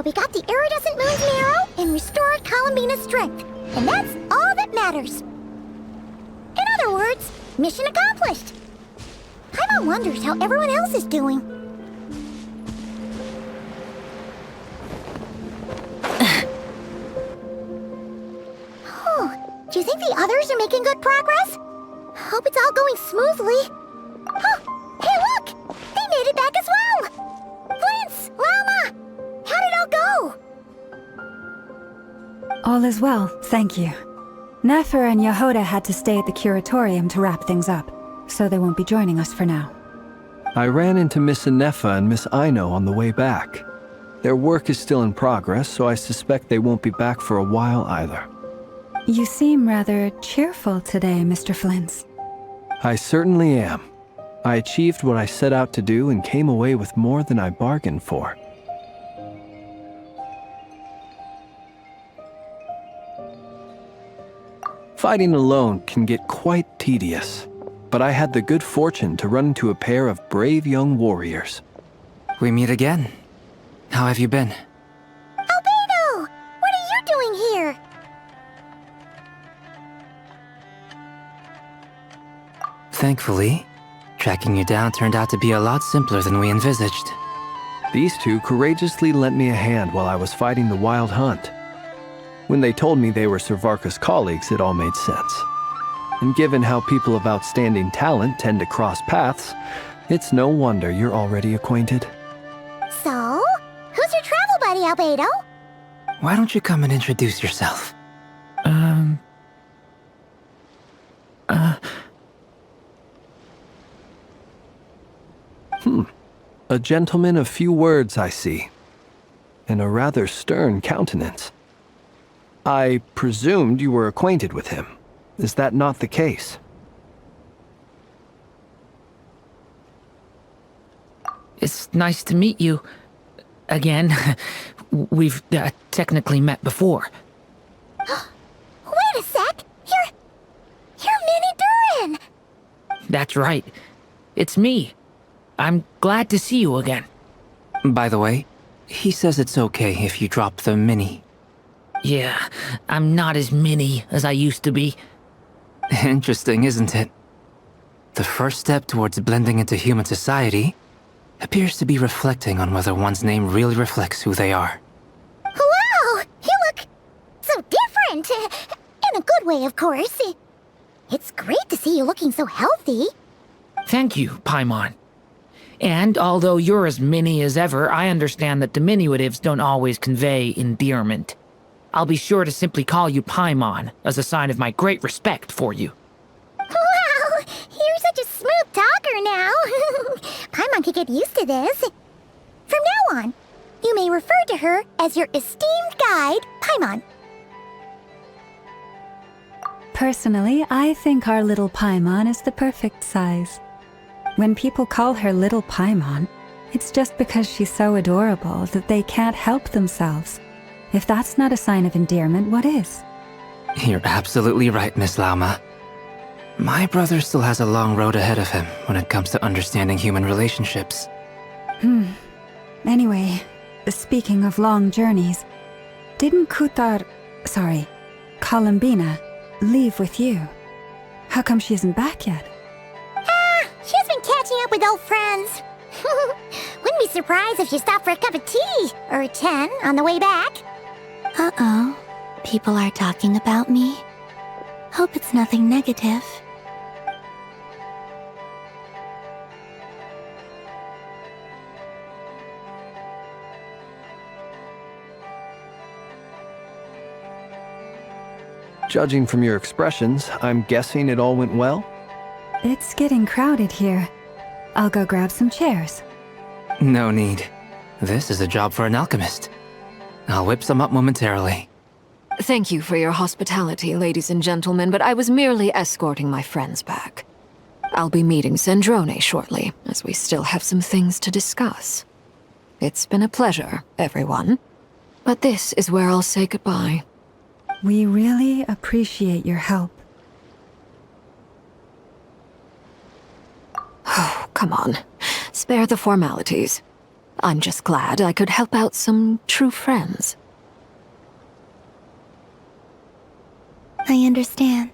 but we got the iridescent moon's marrow and restored Columbina's strength. And that's all that matters. In other words, mission accomplished. Paimon wonders how everyone else is doing. Do you think the others are making good progress? Hope it's all going smoothly. Oh, hey look! They made it back as well! Flint's, Lama! How did it all go? All is well, thank you. Nefer and Yehoda had to stay at the curatorium to wrap things up, so they won't be joining us for now. I ran into Miss Nefa and Miss Aino on the way back. Their work is still in progress, so I suspect they won't be back for a while either. You seem rather cheerful today, Mr. Flint's. I certainly am. I achieved what I set out to do and came away with more than I bargained for. Fighting alone can get quite tedious, but I had the good fortune to run into a pair of brave young warriors. We meet again. How have you been? Albedo! What are you doing here? Thankfully, tracking you down turned out to be a lot simpler than we envisaged. These two courageously lent me a hand while I was fighting the wild hunt. When they told me they were Servarka's colleagues, it all made sense. And given how people of outstanding talent tend to cross paths, it's no wonder you're already acquainted. So, who's your travel buddy, Albedo? Why don't you come and introduce yourself? A gentleman of few words, I see, and a rather stern countenance. I presumed you were acquainted with him. Is that not the case? It's nice to meet you. Again. We've technically met before. Wait a sec! You're Minnie Durin! That's right. It's me. I'm glad to see you again. By the way, he says it's okay if you drop the mini. Yeah, I'm not as mini as I used to be. Interesting, isn't it? The first step towards blending into human society appears to be reflecting on whether one's name really reflects who they are. Wow! You look so different! In a good way, of course. It's great to see you looking so healthy. Thank you, Paimon. And although you're as mini as ever, I understand that diminutives don't always convey endearment. I'll be sure to simply call you Paimon, as a sign of my great respect for you. Wow! You're such a smooth talker now. Paimon could get used to this. From now on, you may refer to her as your esteemed guide, Paimon. Personally, I think our little Paimon is the perfect size. When people call her Little Paimon, it's just because she's so adorable that they can't help themselves. If that's not a sign of endearment, what is? You're absolutely right, Miss Lama. My brother still has a long road ahead of him when it comes to understanding human relationships. Anyway, speaking of long journeys, didn't Columbina, leave with you? How come she isn't back yet? She's been catching up with old friends. Wouldn't be surprised if she stopped for a cup of tea or 10 on the way back. Uh-oh. People are talking about me. Hope it's nothing negative. Judging from your expressions, I'm guessing it all went well? It's getting crowded here. I'll go grab some chairs. No need. This is a job for an alchemist. I'll whip some up momentarily. Thank you for your hospitality, ladies and gentlemen, but I was merely escorting my friends back. I'll be meeting Sandrone shortly, as we still have some things to discuss. It's been a pleasure, everyone. But this is where I'll say goodbye. We really appreciate your help. Oh, come on. Spare the formalities. I'm just glad I could help out some true friends. I understand.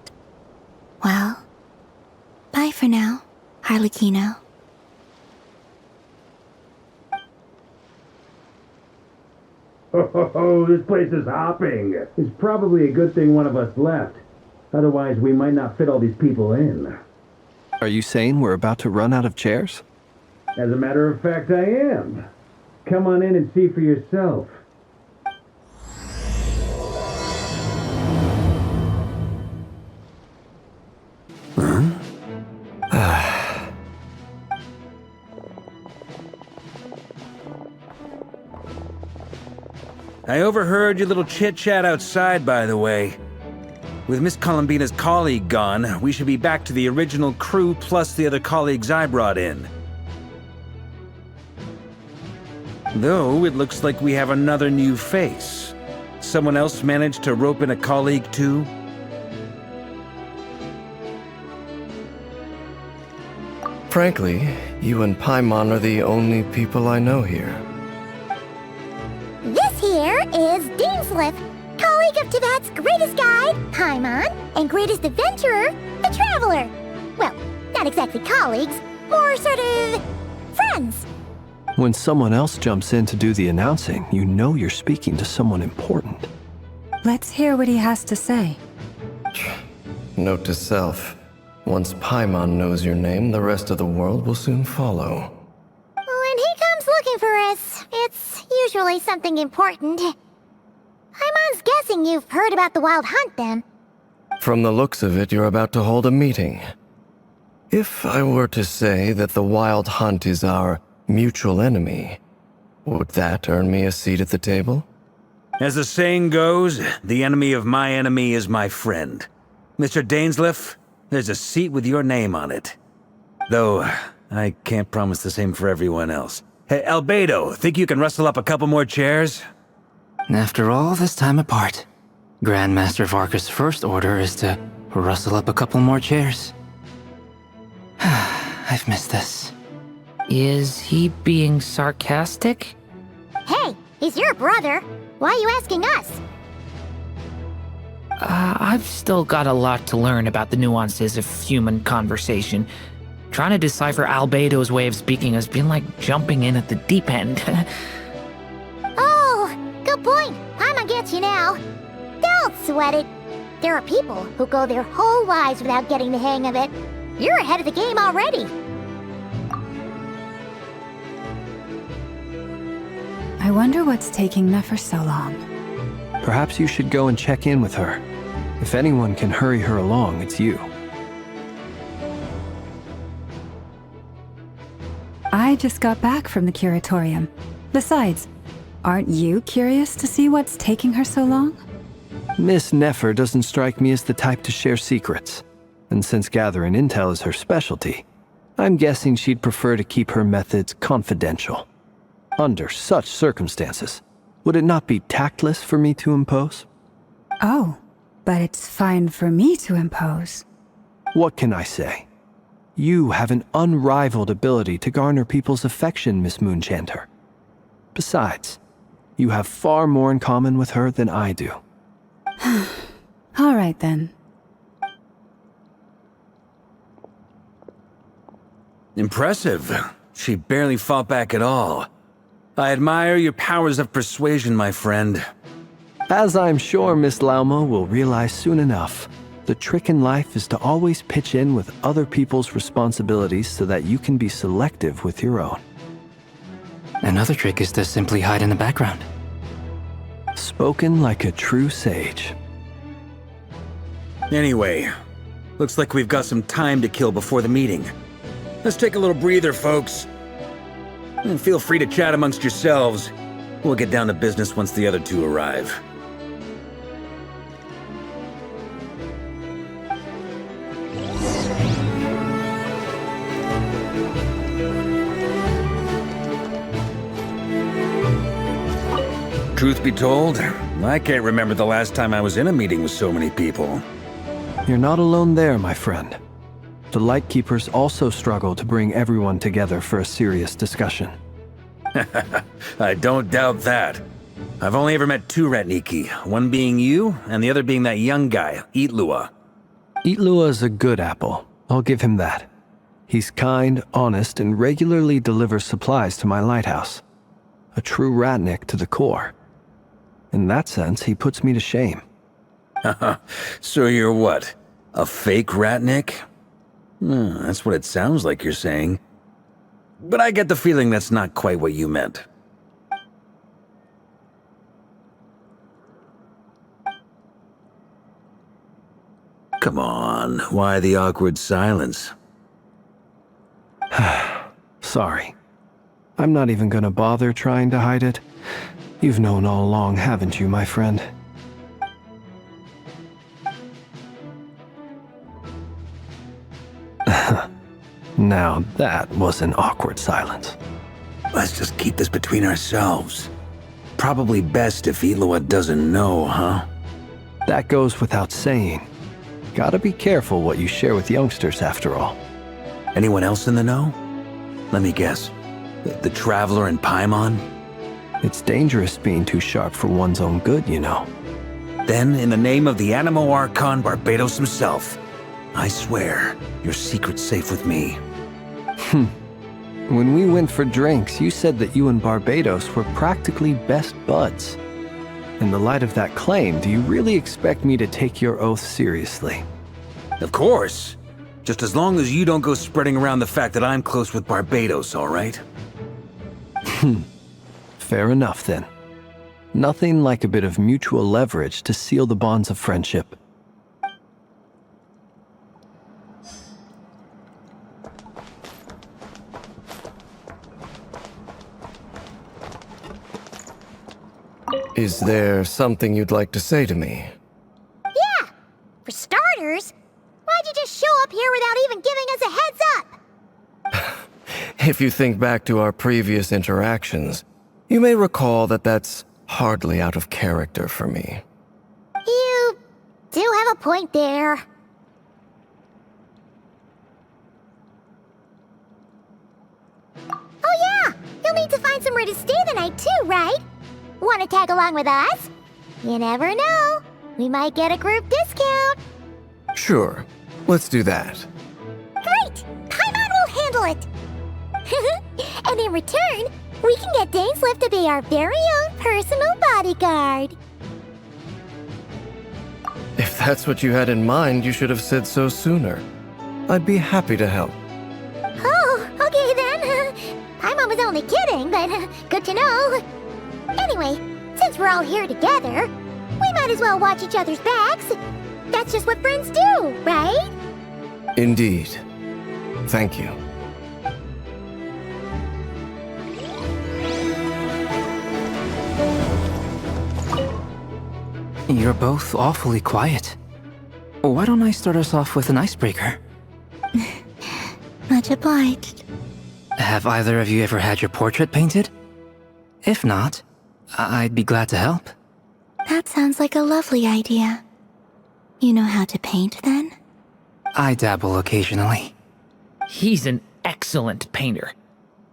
Well, bye for now, Harlequino. Oh, this place is hopping. It's probably a good thing one of us left. Otherwise, we might not fit all these people in. Are you saying we're about to run out of chairs? As a matter of fact, I am. Come on in and see for yourself. I overheard your little chit-chat outside, by the way. With Miss Columbina's colleague gone, we should be back to the original crew plus the other colleagues I brought in. Though, it looks like we have another new face. Someone else managed to rope in a colleague too? Frankly, you and Paimon are the only people I know here. This here is Deansliff, colleague of Tibet's greatest guide, Paimon, and greatest adventurer, the Traveler. Well, not exactly colleagues, more sort of friends. When someone else jumps in to do the announcing, you know you're speaking to someone important. Let's hear what he has to say. Note to self. Once Paimon knows your name, the rest of the world will soon follow. When he comes looking for us, it's usually something important. Paimon's guessing you've heard about the Wild Hunt, then. From the looks of it, you're about to hold a meeting. If I were to say that the Wild Hunt is our mutual enemy, would that earn me a seat at the table? As the saying goes, the enemy of my enemy is my friend. Mr. Dainsliff, there's a seat with your name on it. Though, I can't promise the same for everyone else. Hey, Albedo, think you can rustle up a couple more chairs? After all this time apart, Grandmaster Varka's first order is to rustle up a couple more chairs. I've missed this. Is he being sarcastic? Hey, he's your brother. Why are you asking us? I've still got a lot to learn about the nuances of human conversation. Trying to decipher Albedo's way of speaking has been like jumping in at the deep end. Oh, good point. Paimon gets you now. Don't sweat it. There are people who go their whole lives without getting the hang of it. You're ahead of the game already. I wonder what's taking Nefer so long. Perhaps you should go and check in with her. If anyone can hurry her along, it's you. I just got back from the curatorium. Besides, aren't you curious to see what's taking her so long? Miss Nefer doesn't strike me as the type to share secrets. And since gathering intel is her specialty, I'm guessing she'd prefer to keep her methods confidential. Under such circumstances, would it not be tactless for me to impose? Oh, but it's fine for me to impose. What can I say? You have an unrivaled ability to garner people's affection, Miss Moonchanter. Besides, you have far more in common with her than I do. All right then. Impressive. She barely fought back at all. I admire your powers of persuasion, my friend. As I'm sure Miss Lauma will realize soon enough, the trick in life is to always pitch in with other people's responsibilities so that you can be selective with your own. Another trick is to simply hide in the background. Spoken like a true sage. Anyway, looks like we've got some time to kill before the meeting. Let's take a little breather, folks. And feel free to chat amongst yourselves. We'll get down to business once the other two arrive. Truth be told, I can't remember the last time I was in a meeting with so many people. You're not alone there, my friend. The Lightkeepers also struggle to bring everyone together for a serious discussion. I don't doubt that. I've only ever met two Ratniki, one being you, and the other being that young guy, Itlua. Itlua's a good apple. I'll give him that. He's kind, honest, and regularly delivers supplies to my lighthouse. A true Ratnik to the core. In that sense, he puts me to shame. So you're what? A fake Ratnik? That's what it sounds like you're saying. But I get the feeling that's not quite what you meant. Come on, why the awkward silence? Sorry. I'm not even gonna bother trying to hide it. You've known all along, haven't you, my friend? Now that was an awkward silence. Let's just keep this between ourselves. Probably best if Itlua doesn't know, huh? That goes without saying. Gotta be careful what you share with youngsters, after all. Anyone else in the know? Let me guess. The Traveler and Paimon? It's dangerous being too sharp for one's own good, you know. Then, in the name of the Animo Archon Barbados himself, I swear, your secret's safe with me. When we went for drinks, you said that you and Barbados were practically best buds. In the light of that claim, do you really expect me to take your oath seriously? Of course. Just as long as you don't go spreading around the fact that I'm close with Barbados, all right? Fair enough, then. Nothing like a bit of mutual leverage to seal the bonds of friendship. Is there something you'd like to say to me? Yeah! For starters, why'd you just show up here without even giving us a heads up? If you think back to our previous interactions, you may recall that that's hardly out of character for me. You do have a point there. Oh yeah! You'll need to find somewhere to stay the night too, right? Want to tag along with us? You never know. We might get a group discount. Sure, let's do that. Great! Paimon will handle it! And in return, we can get Dainslift to be our very own personal bodyguard. If that's what you had in mind, you should have said so sooner. I'd be happy to help. Oh, okay then. Paimon was only kidding, but good to know. Anyway, since we're all here together, we might as well watch each other's backs. That's just what friends do, right? Indeed. Thank you. You're both awfully quiet. Why don't I start us off with an icebreaker? Much obliged. Have either of you ever had your portrait painted? If not, I'd be glad to help. That sounds like a lovely idea. You know how to paint, then? I dabble occasionally. He's an excellent painter.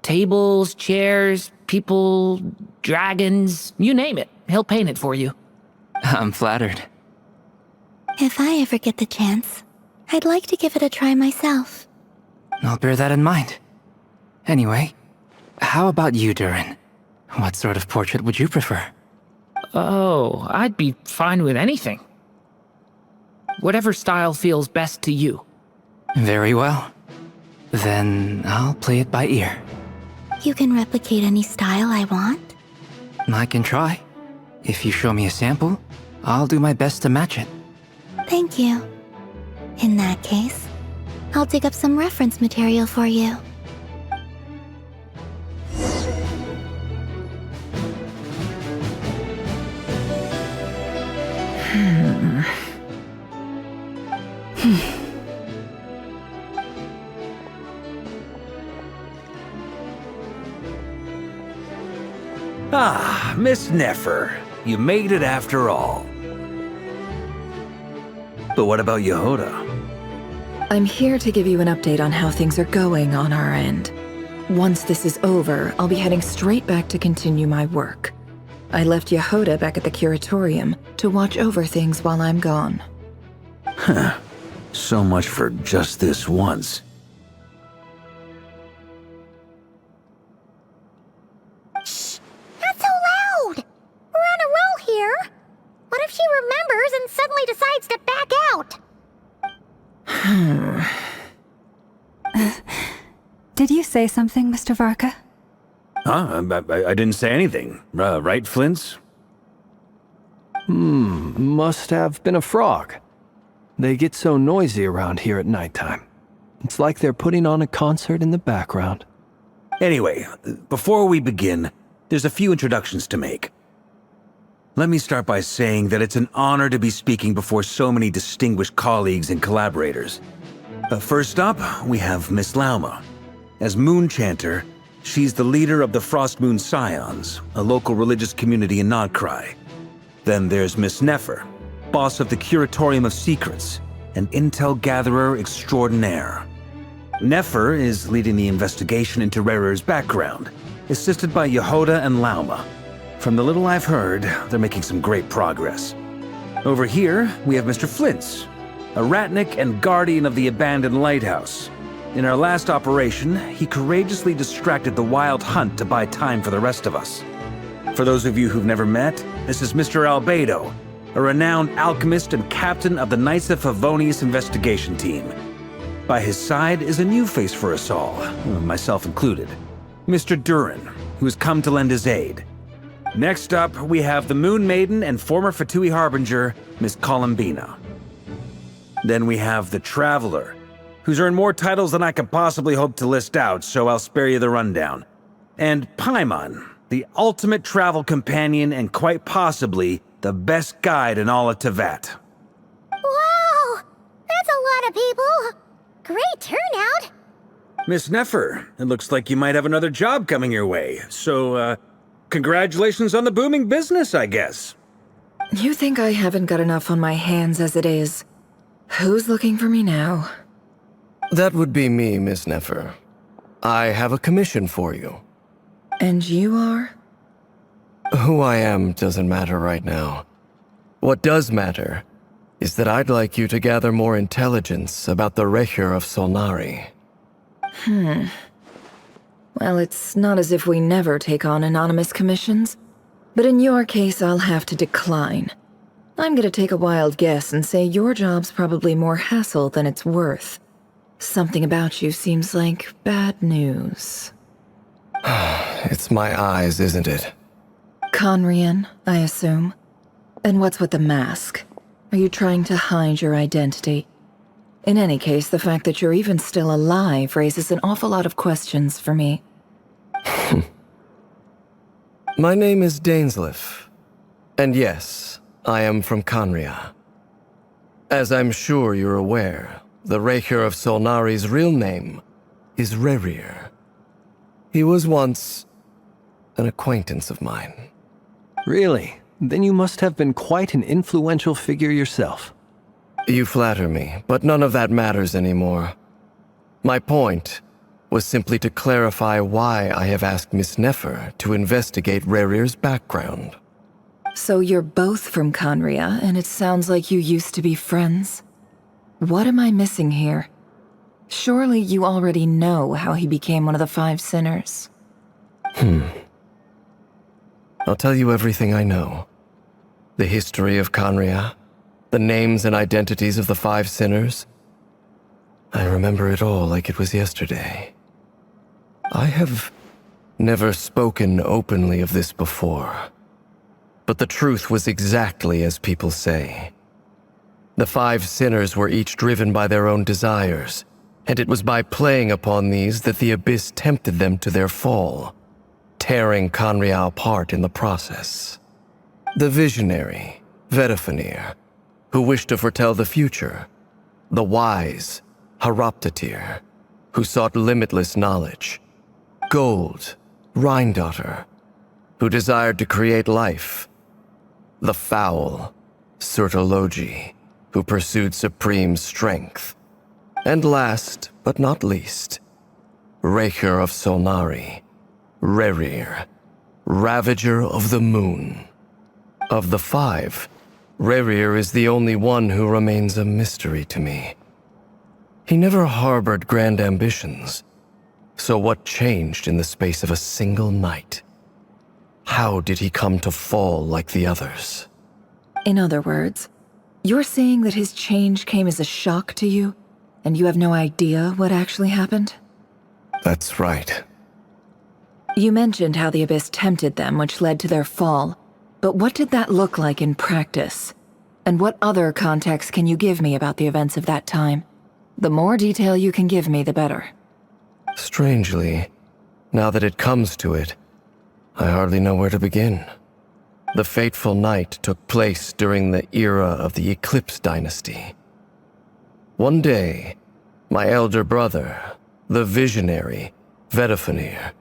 Tables, chairs, people, dragons, you name it. He'll paint it for you. I'm flattered. If I ever get the chance, I'd like to give it a try myself. I'll bear that in mind. Anyway, how about you, Durin? What sort of portrait would you prefer? Oh, I'd be fine with anything. Whatever style feels best to you. Very well. Then I'll play it by ear. You can replicate any style I want? I can try. If you show me a sample, I'll do my best to match it. Thank you. In that case, I'll dig up some reference material for you. Ah, Miss Nefer. You made it after all. But what about Yehoda? I'm here to give you an update on how things are going on our end. Once this is over, I'll be heading straight back to continue my work. I left Yehuda back at the curatorium to watch over things while I'm gone. Huh. So much for just this once. Shh! Not so loud! We're on a roll here. What if she remembers and suddenly decides to back out? Did you say something, Mr. Varka? Huh? I didn't say anything. Right, Flints? Must have been a frog. They get so noisy around here at nighttime. It's like they're putting on a concert in the background. Anyway, before we begin, there's a few introductions to make. Let me start by saying that it's an honor to be speaking before so many distinguished colleagues and collaborators. First up, we have Miss Lauma. As Moon Chanter, she's the leader of the Frost Moon Scions, a local religious community in Nodcry. Then there's Miss Nefer, boss of the Curatorium of Secrets, an intel gatherer extraordinaire. Nefer is leading the investigation into Rerer's background, assisted by Yehuda and Lauma. From the little I've heard, they're making some great progress. Over here, we have Mr. Flints, a ratnik and guardian of the abandoned lighthouse. In our last operation, he courageously distracted the Wild Hunt to buy time for the rest of us. For those of you who've never met, this is Mr. Albedo, a renowned alchemist and captain of the Knights of Favonius investigation team. By his side is a new face for us all, myself included, Mr. Durin, who has come to lend his aid. Next up, we have the Moon Maiden and former Fatui Harbinger, Miss Columbina. Then we have the Traveler, who's earned more titles than I could possibly hope to list out, so I'll spare you the rundown. And Paimon, the ultimate travel companion and quite possibly the best guide in all of Tevat. Wow! That's a lot of people! Great turnout! Miss Nefer, it looks like you might have another job coming your way, so, congratulations on the booming business, I guess. You think I haven't got enough on my hands as it is? Who's looking for me now? That would be me, Miss Nefer. I have a commission for you. And you are? Who I am doesn't matter right now. What does matter is that I'd like you to gather more intelligence about the Recher of Solnari. Well, it's not as if we never take on anonymous commissions, but in your case, I'll have to decline. I'm gonna take a wild guess and say your job's probably more hassle than it's worth. Something about you seems like bad news. It's my eyes, isn't it? Conrian, I assume. And what's with the mask? Are you trying to hide your identity? In any case, the fact that you're even still alive raises an awful lot of questions for me. My name is Dainsleif. And yes, I am from Conria. As I'm sure you're aware, the Recher of Solnari's real name is Rerir. He was once an acquaintance of mine. Really? Then you must have been quite an influential figure yourself. You flatter me, but none of that matters anymore. My point was simply to clarify why I have asked Miss Nefer to investigate Rerir's background. So you're both from Conria, and it sounds like you used to be friends? What am I missing here? Surely you already know how he became one of the Five Sinners. I'll tell you everything I know. The history of Conria, the names and identities of the Five Sinners. I remember it all like it was yesterday. I have never spoken openly of this before, but the truth was exactly as people say. The Five Sinners were each driven by their own desires, and it was by playing upon these that the Abyss tempted them to their fall, tearing Conria apart in the process. The visionary, Vedifenir, who wished to foretell the future. The wise, Haroptatir, who sought limitless knowledge. Gold, Rhindaughter, who desired to create life. The foul, Surtologi, who pursued supreme strength. And last, but not least, Raker of Solnari, Rerir, Ravager of the Moon. Of the 5, Rerir is the only one who remains a mystery to me. He never harbored grand ambitions, so what changed in the space of a single night? How did he come to fall like the others? In other words, you're saying that his change came as a shock to you, and you have no idea what actually happened? That's right. You mentioned how the Abyss tempted them, which led to their fall. But what did that look like in practice? And what other context can you give me about the events of that time? The more detail you can give me, the better. Strangely, now that it comes to it, I hardly know where to begin. The fateful night took place during the era of the Eclipse Dynasty. One day, my elder brother, the visionary, Vedifenir,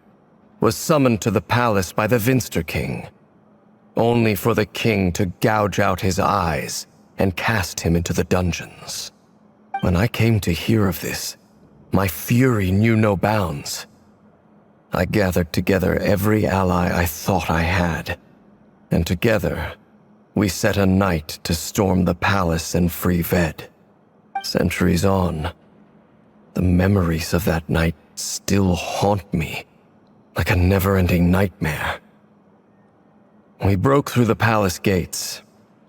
was summoned to the palace by the Vinster King, only for the king to gouge out his eyes and cast him into the dungeons. When I came to hear of this, my fury knew no bounds. I gathered together every ally I thought I had, and together, we set a night to storm the palace and free Ved. Centuries on, the memories of that night still haunt me, like a never-ending nightmare. We broke through the palace gates,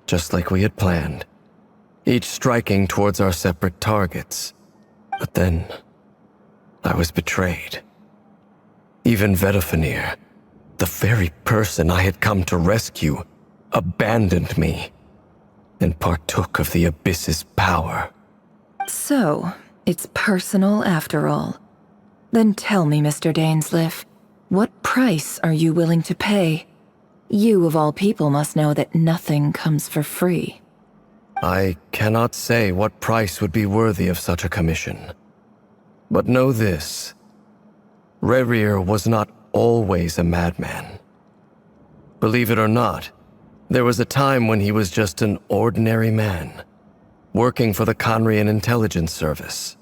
just like we had planned, each striking towards our separate targets. But then, I was betrayed. Even Vedifenir, the very person I had come to rescue, abandoned me and partook of the Abyss's power. So, it's personal after all. Then tell me, Mr. Dainsleif, what price are you willing to pay? You, of all people, must know that nothing comes for free. I cannot say what price would be worthy of such a commission. But know this. Rerir was not always a madman. Believe it or not, there was a time when he was just an ordinary man, working for the Conrian Intelligence Service.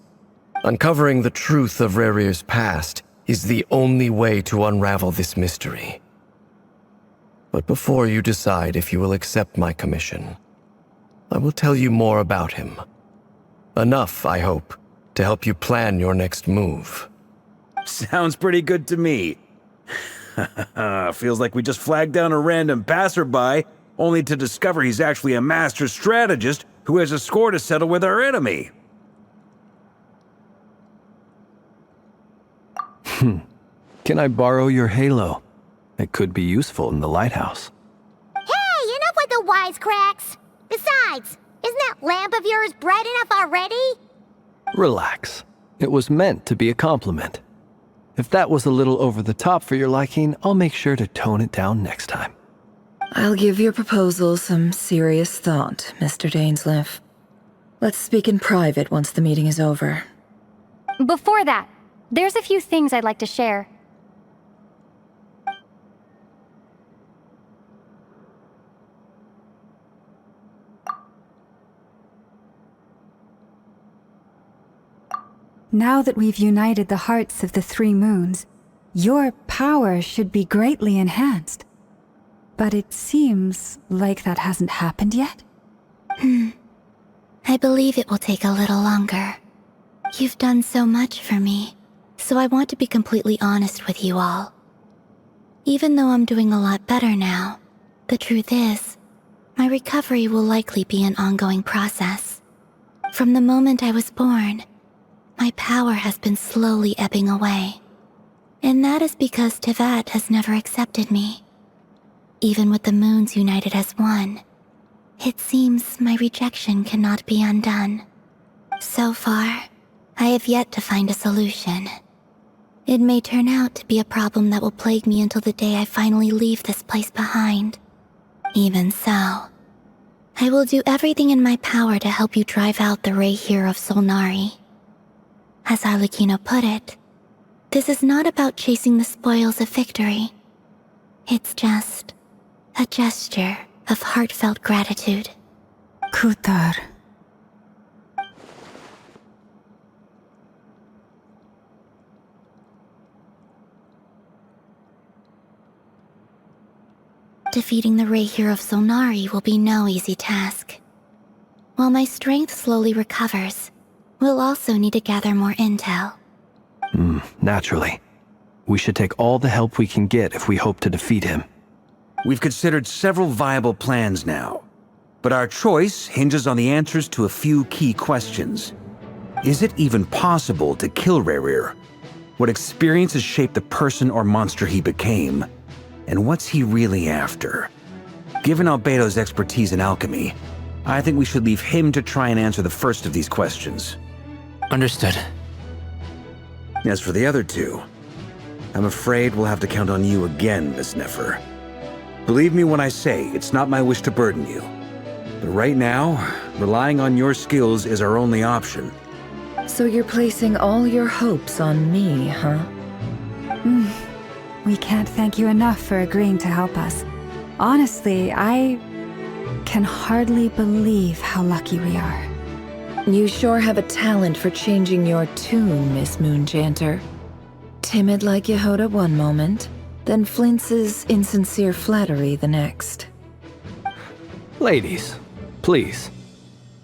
Uncovering the truth of Rerir's past is the only way to unravel this mystery. But before you decide if you will accept my commission, I will tell you more about him. Enough, I hope, to help you plan your next move. Sounds pretty good to me. Feels like we just flagged down a random passerby, only to discover he's actually a master strategist who has a score to settle with our enemy. Can I borrow your halo? It could be useful in the lighthouse. Hey, enough with the wisecracks! Besides, isn't that lamp of yours bright enough already? Relax. It was meant to be a compliment. If that was a little over the top for your liking, I'll make sure to tone it down next time. I'll give your proposal some serious thought, Mr. Dainsleif. Let's speak in private once the meeting is over. Before that, there's a few things I'd like to share. Now that we've united the hearts of the 3 moons, your power should be greatly enhanced. But it seems like that hasn't happened yet? I believe it will take a little longer. You've done so much for me, so I want to be completely honest with you all. Even though I'm doing a lot better now, the truth is, my recovery will likely be an ongoing process. From the moment I was born, my power has been slowly ebbing away. And that is because Tevat has never accepted me. Even with the moons united as one, it seems my rejection cannot be undone. So far, I have yet to find a solution. It may turn out to be a problem that will plague me until the day I finally leave this place behind. Even so, I will do everything in my power to help you drive out the Raher of Solnari. As Arlecchino put it, this is not about chasing the spoils of victory. It's just a gesture of heartfelt gratitude. Kutar. Defeating the Rahier of Solnari will be no easy task. While my strength slowly recovers, we'll also need to gather more intel. Naturally. We should take all the help we can get if we hope to defeat him. We've considered several viable plans now, but our choice hinges on the answers to a few key questions. Is it even possible to kill Rahier? What experiences shaped the person or monster he became? And what's he really after? Given Albedo's expertise in alchemy, I think we should leave him to try and answer the first of these questions. Understood. As for the other two, I'm afraid we'll have to count on you again, Miss Nefer. Believe me when I say it's not my wish to burden you. But right now, relying on your skills is our only option. So you're placing all your hopes on me, huh? We can't thank you enough for agreeing to help us. Honestly, I can hardly believe how lucky we are. You sure have a talent for changing your tune, Miss Moonchanter. Timid like Yehoda one moment, then flinches insincere flattery the next. Ladies, please.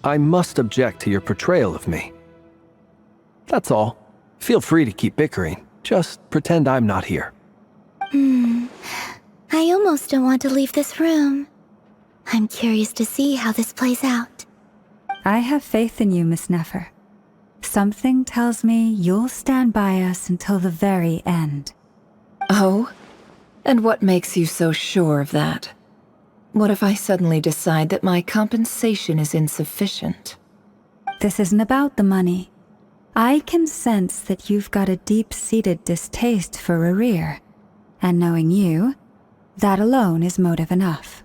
I must object to your portrayal of me. That's all. Feel free to keep bickering. Just pretend I'm not here. I almost don't want to leave this room. I'm curious to see how this plays out. I have faith in you, Miss Nefer. Something tells me you'll stand by us until the very end. Oh? And what makes you so sure of that? What if I suddenly decide that my compensation is insufficient? This isn't about the money. I can sense that you've got a deep-seated distaste for Rahier. And knowing you, that alone is motive enough.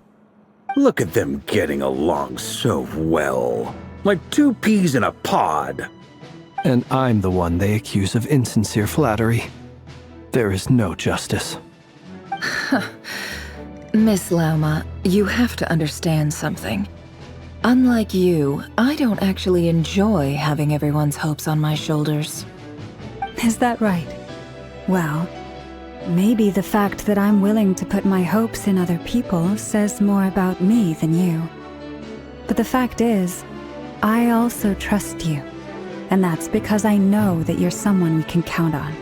Look at them getting along so well. Like two peas in a pod. And I'm the one they accuse of insincere flattery. There is no justice. Miss Lauma, you have to understand something. Unlike you, I don't actually enjoy having everyone's hopes on my shoulders. Is that right? Well, maybe the fact that I'm willing to put my hopes in other people says more about me than you. But the fact is, I also trust you. And that's because I know that you're someone we can count on.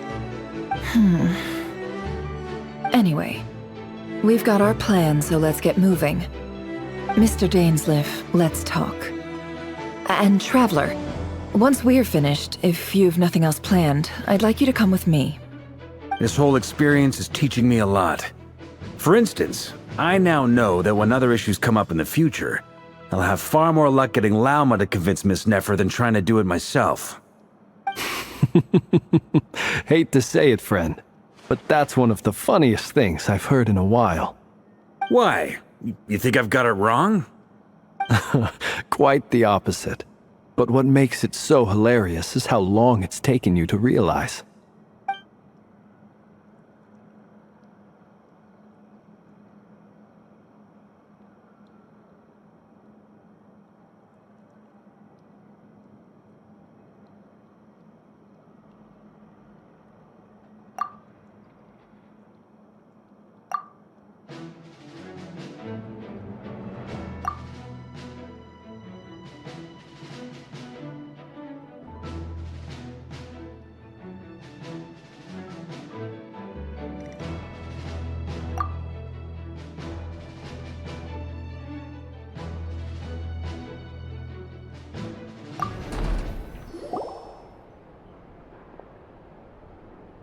Anyway, we've got our plan, so let's get moving. Mr. Dainsleif, let's talk. And Traveler, once we're finished, if you've nothing else planned, I'd like you to come with me. This whole experience is teaching me a lot. For instance, I now know that when other issues come up in the future, I'll have far more luck getting Lauma to convince Miss Nefer than trying to do it myself. Hate to say it, friend, but that's one of the funniest things I've heard in a while. Why? You think I've got it wrong? Quite the opposite. But what makes it so hilarious is how long it's taken you to realize.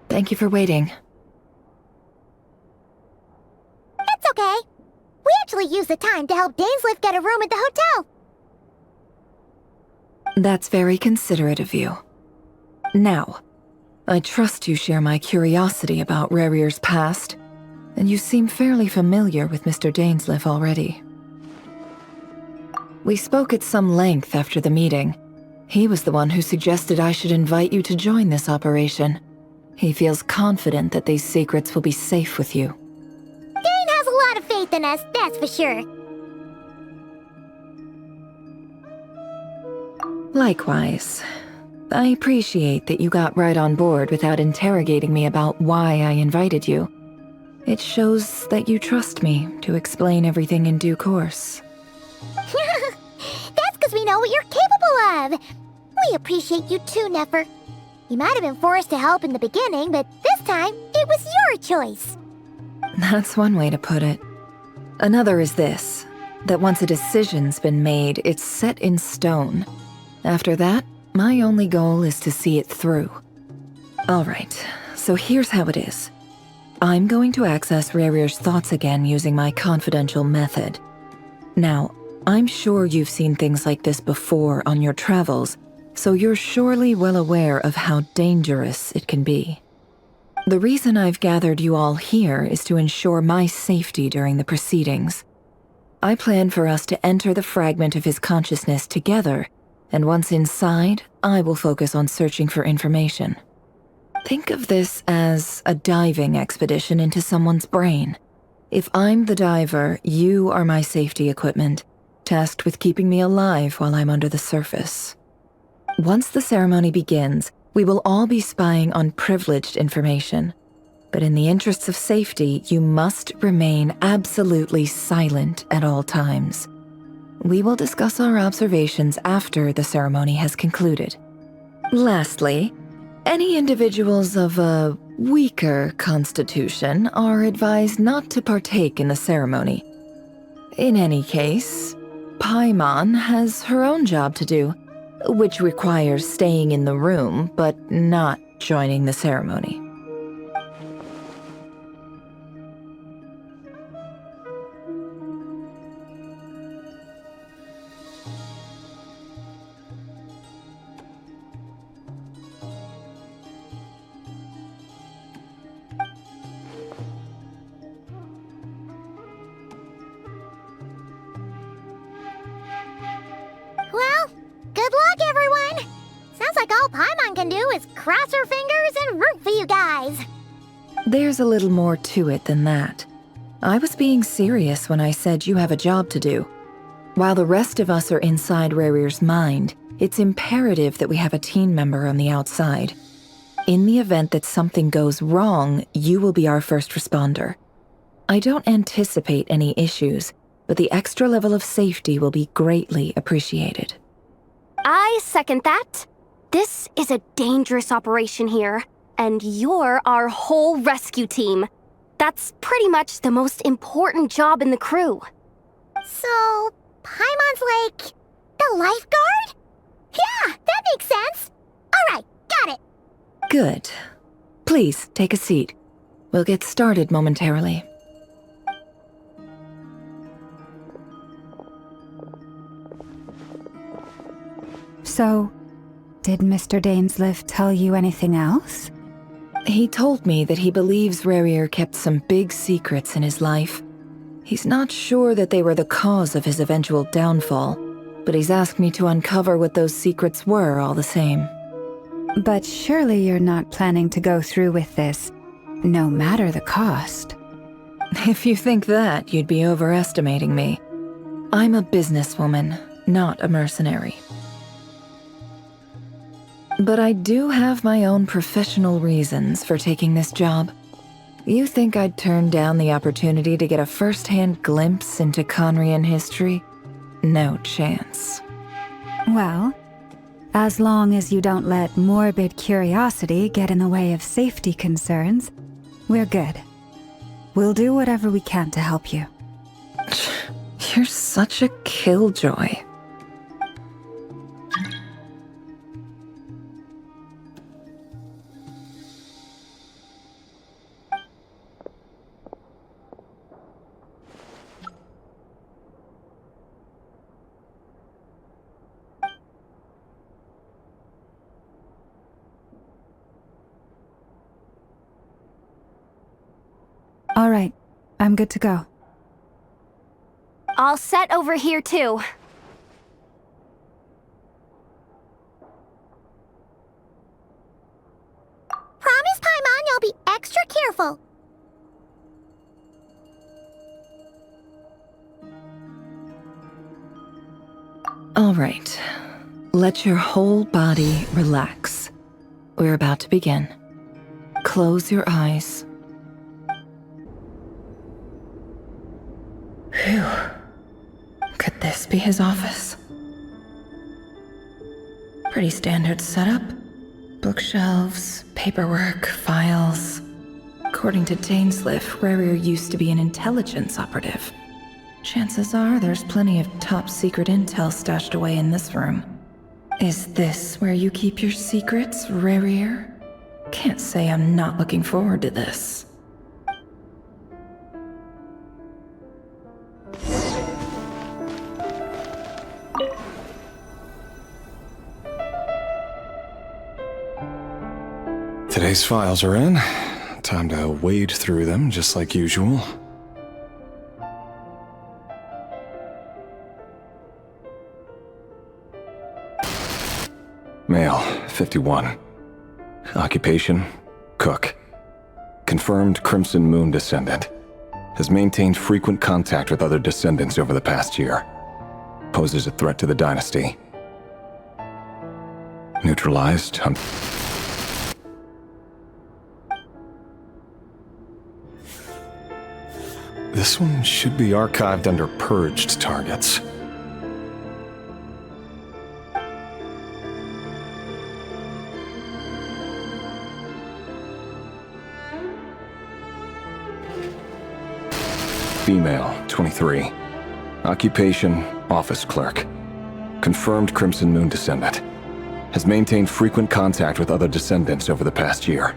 Thank you for waiting. It's okay. We actually used the time to help Dainsleif get a room at the hotel. That's very considerate of you. Now, I trust you share my curiosity about Rahier's past, and you seem fairly familiar with Mr. Dainsleif already. We spoke at some length after the meeting. He was the one who suggested I should invite you to join this operation. He feels confident that these secrets will be safe with you. Dane has a lot of faith in us, that's for sure. Likewise. I appreciate that you got right on board without interrogating me about why I invited you. It shows that you trust me to explain everything in due course. That's because we know what you're capable of. We appreciate you too, Nefer. You might have been forced to help in the beginning, but this time, it was your choice. That's one way to put it. Another is this, that once a decision's been made, it's set in stone. After that, my only goal is to see it through. Alright, so here's how it is. I'm going to access Rarier's thoughts again using my confidential method. Now, I'm sure you've seen things like this before on your travels, so you're surely well aware of how dangerous it can be. The reason I've gathered you all here is to ensure my safety during the proceedings. I plan for us to enter the fragment of his consciousness together, and once inside, I will focus on searching for information. Think of this as a diving expedition into someone's brain. If I'm the diver, you are my safety equipment, tasked with keeping me alive while I'm under the surface. Once the ceremony begins, we will all be spying on privileged information. But in the interests of safety, you must remain absolutely silent at all times. We will discuss our observations after the ceremony has concluded. Lastly, any individuals of a weaker constitution are advised not to partake in the ceremony. In any case, Paimon has her own job to do, which requires staying in the room but not joining the ceremony. Well, good luck, everyone. Sounds like all Paimon can do is cross her fingers and root for you guys. There's a little more to it than that. I was being serious when I said you have a job to do. While the rest of us are inside Rarier's mind, it's imperative that we have a team member on the outside. In the event that something goes wrong, you will be our first responder. I don't anticipate any issues, but the extra level of safety will be greatly appreciated. I second that. This is a dangerous operation here, and you're our whole rescue team. That's pretty much the most important job in the crew. So, Paimon's like the lifeguard? Yeah, that makes sense. All right, got it. Good. Please, take a seat. We'll get started momentarily. So, did Mr. Dainsleif tell you anything else? He told me that he believes Rarier kept some big secrets in his life. He's not sure that they were the cause of his eventual downfall, but he's asked me to uncover what those secrets were all the same. But surely you're not planning to go through with this, no matter the cost. If you think that, you'd be overestimating me. I'm a businesswoman, not a mercenary. But I do have my own professional reasons for taking this job. You think I'd turn down the opportunity to get a first-hand glimpse into Conrian history? No chance. Well, as long as you don't let morbid curiosity get in the way of safety concerns, we're good. We'll do whatever we can to help you. You're such a killjoy. All right, I'm good to go. All set over here, too. Promise, Paimon, you'll be extra careful. All right. Let your whole body relax. We're about to begin. Close your eyes. Phew. Could this be his office? Pretty standard setup. Bookshelves, paperwork, files. According to Dainsliff, Rarier used to be an intelligence operative. Chances are there's plenty of top-secret intel stashed away in this room. Is this where you keep your secrets, Rarier? Can't say I'm not looking forward to this. Today's files are in. Time to wade through them, just like usual. Male, 51. Occupation, cook. Confirmed Crimson Moon descendant. Has maintained frequent contact with other descendants over the past year. Poses a threat to the dynasty. Neutralized on... This one should be archived under purged targets. Female, 23. Occupation, office clerk. Confirmed Crimson Moon descendant. Has maintained frequent contact with other descendants over the past year.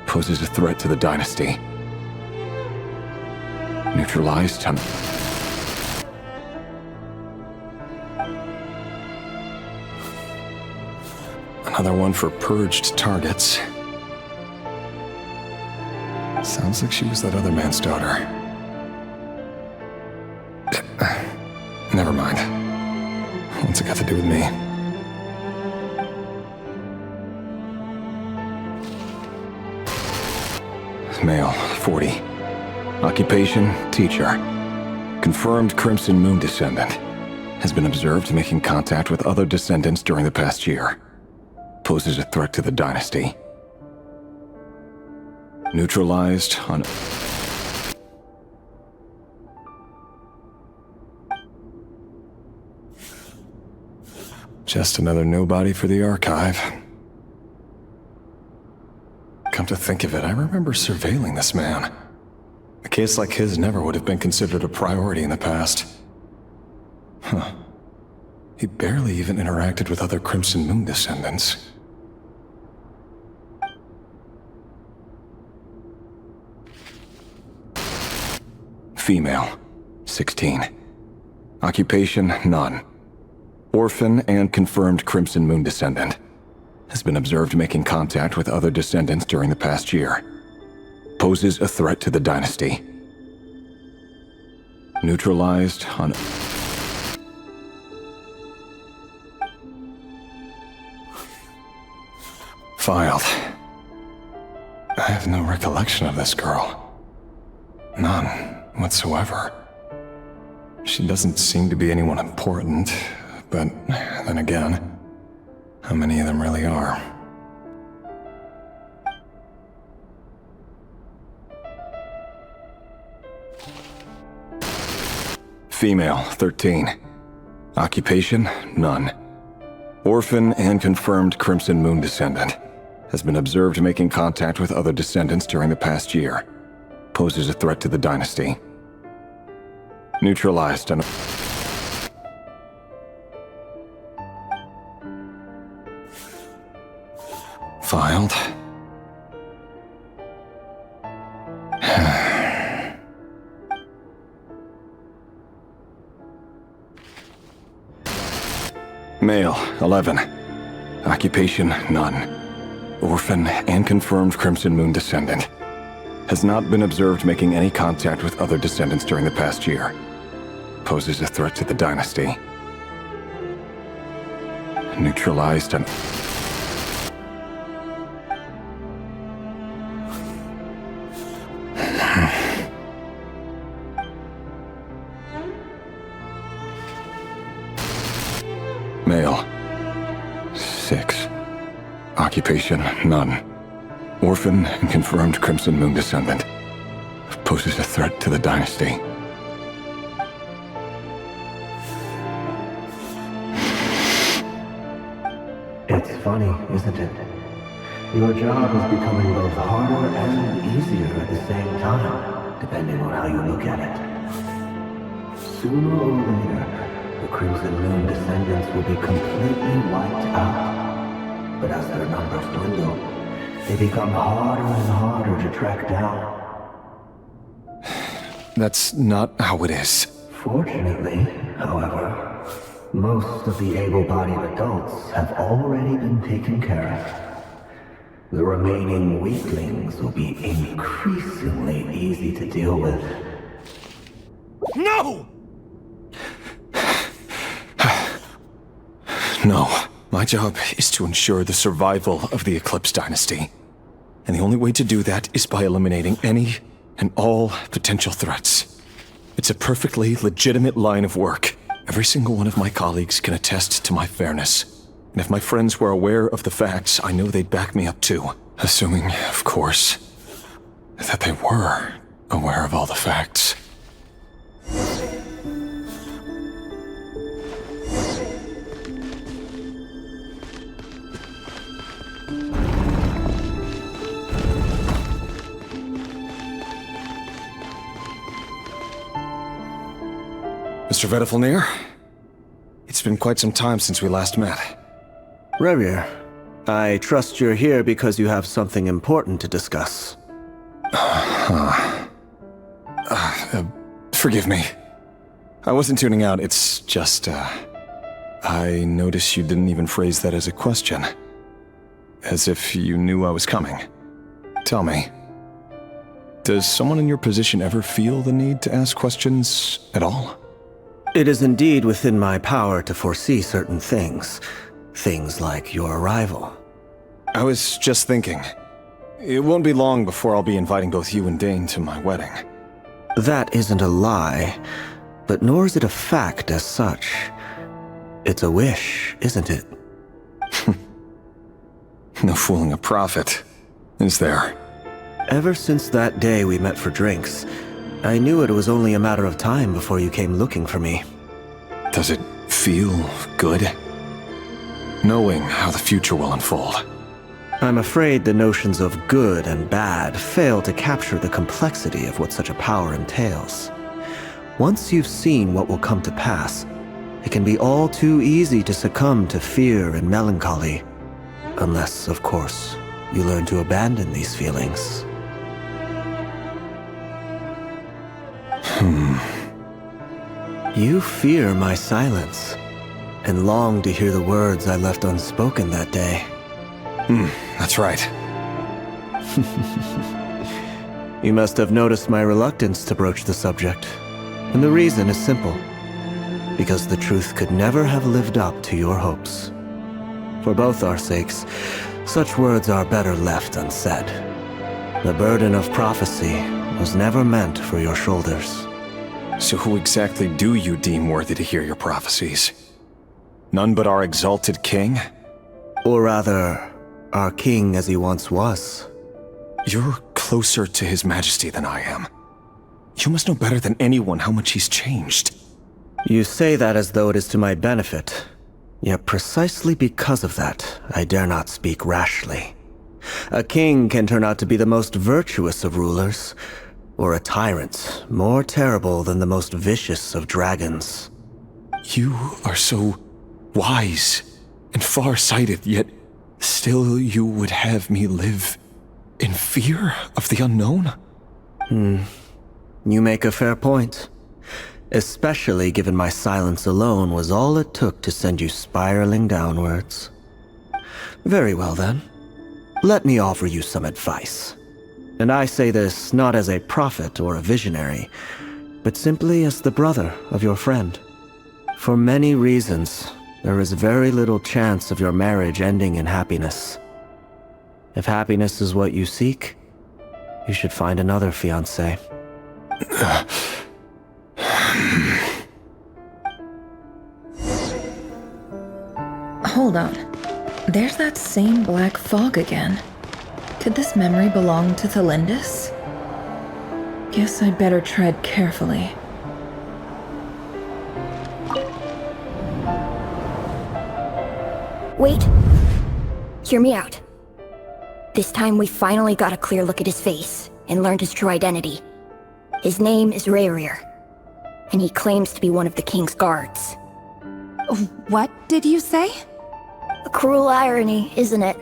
Poses a threat to the dynasty. Neutralized on... Another one for purged targets. Sounds like she was that other man's daughter. Never mind. What's it got to do with me? Male, 40. Occupation, teacher. Confirmed Crimson Moon descendant. Has been observed making contact with other descendants during the past year. Poses a threat to the dynasty. Neutralized on... Just another nobody for the archive. Come to think of it, I remember surveilling this man. A case like his never would have been considered a priority in the past. Huh. He barely even interacted with other Crimson Moon descendants. Female, 16. Occupation, none. Orphan and confirmed Crimson Moon descendant. Has been observed making contact with other descendants during the past year. Poses a threat to the dynasty. Neutralized on... Filed. I have no recollection of this girl. None whatsoever. She doesn't seem to be anyone important, but then again, how many of them really are? Female, 13. Occupation, none. Orphan and confirmed Crimson Moon descendant. Has been observed making contact with other descendants during the past year. Poses a threat to the dynasty. Neutralized on... Filed. Male, 11. Occupation, none. Orphan and confirmed Crimson Moon descendant. Has not been observed making any contact with other descendants during the past year. Poses a threat to the dynasty. Neutralized on... Male, 6. Occupation, none. Orphan and confirmed Crimson Moon descendant. Poses a threat to the dynasty. funny, isn't it? Your job is becoming both harder and easier at the same time, depending on how you look at it. Sooner or later, the Crimson Moon descendants will be completely wiped out. But as their numbers dwindle, they become harder and harder to track down. That's not how it is. Fortunately, however, most of the able-bodied adults have already been taken care of. The remaining weaklings will be increasingly easy to deal with. No! No. My job is to ensure the survival of the Eclipse Dynasty. And the only way to do that is by eliminating any and all potential threats. It's a perfectly legitimate line of work. Every single one of my colleagues can attest to my fairness. And if my friends were aware of the facts, I know they'd back me up too. Assuming, of course, that they were aware of all the facts. Mr. Vedifalnir, it's been quite some time since we last met. Rerir, I trust you're here because you have something important to discuss. Forgive me. I wasn't tuning out, it's just, I noticed you didn't even phrase that as a question. As if you knew I was coming. Tell me, does someone in your position ever feel the need to ask questions at all? It is indeed within my power to foresee certain things. Things like your arrival. I was just thinking. It won't be long before I'll be inviting both you and Dane to my wedding. That isn't a lie, but nor is it a fact as such. It's a wish, isn't it? No fooling a prophet, is there? Ever since that day we met for drinks, I knew it was only a matter of time before you came looking for me. Does it feel good? Knowing how the future will unfold. I'm afraid the notions of good and bad fail to capture the complexity of what such a power entails. Once you've seen what will come to pass, it can be all too easy to succumb to fear and melancholy. Unless, of course, you learn to abandon these feelings. You fear my silence, and long to hear the words I left unspoken that day. That's right. You must have noticed my reluctance to broach the subject. And the reason is simple. Because the truth could never have lived up to your hopes. For both our sakes, such words are better left unsaid. The burden of prophecy was never meant for your shoulders. So who exactly do you deem worthy to hear your prophecies? None but our exalted king? Or rather, our king as he once was. You're closer to his majesty than I am. You must know better than anyone how much he's changed. You say that as though it is to my benefit. Yet precisely because of that, I dare not speak rashly. A king can turn out to be the most virtuous of rulers, or a tyrant more terrible than the most vicious of dragons. You are so wise and far-sighted, yet still you would have me live in fear of the unknown? You make a fair point. Especially given my silence alone was all it took to send you spiraling downwards. Very well then. Let me offer you some advice. And I say this not as a prophet or a visionary, but simply as the brother of your friend. For many reasons, there is very little chance of your marriage ending in happiness. If happiness is what you seek, you should find another fiancé. Hold on. There's that same black fog again. Could this memory belong to Thelindis? Guess I'd better tread carefully. Wait. Hear me out. This time we finally got a clear look at his face and learned his true identity. His name is Rayrir, and he claims to be one of the king's guards. What did you say? A cruel irony, isn't it?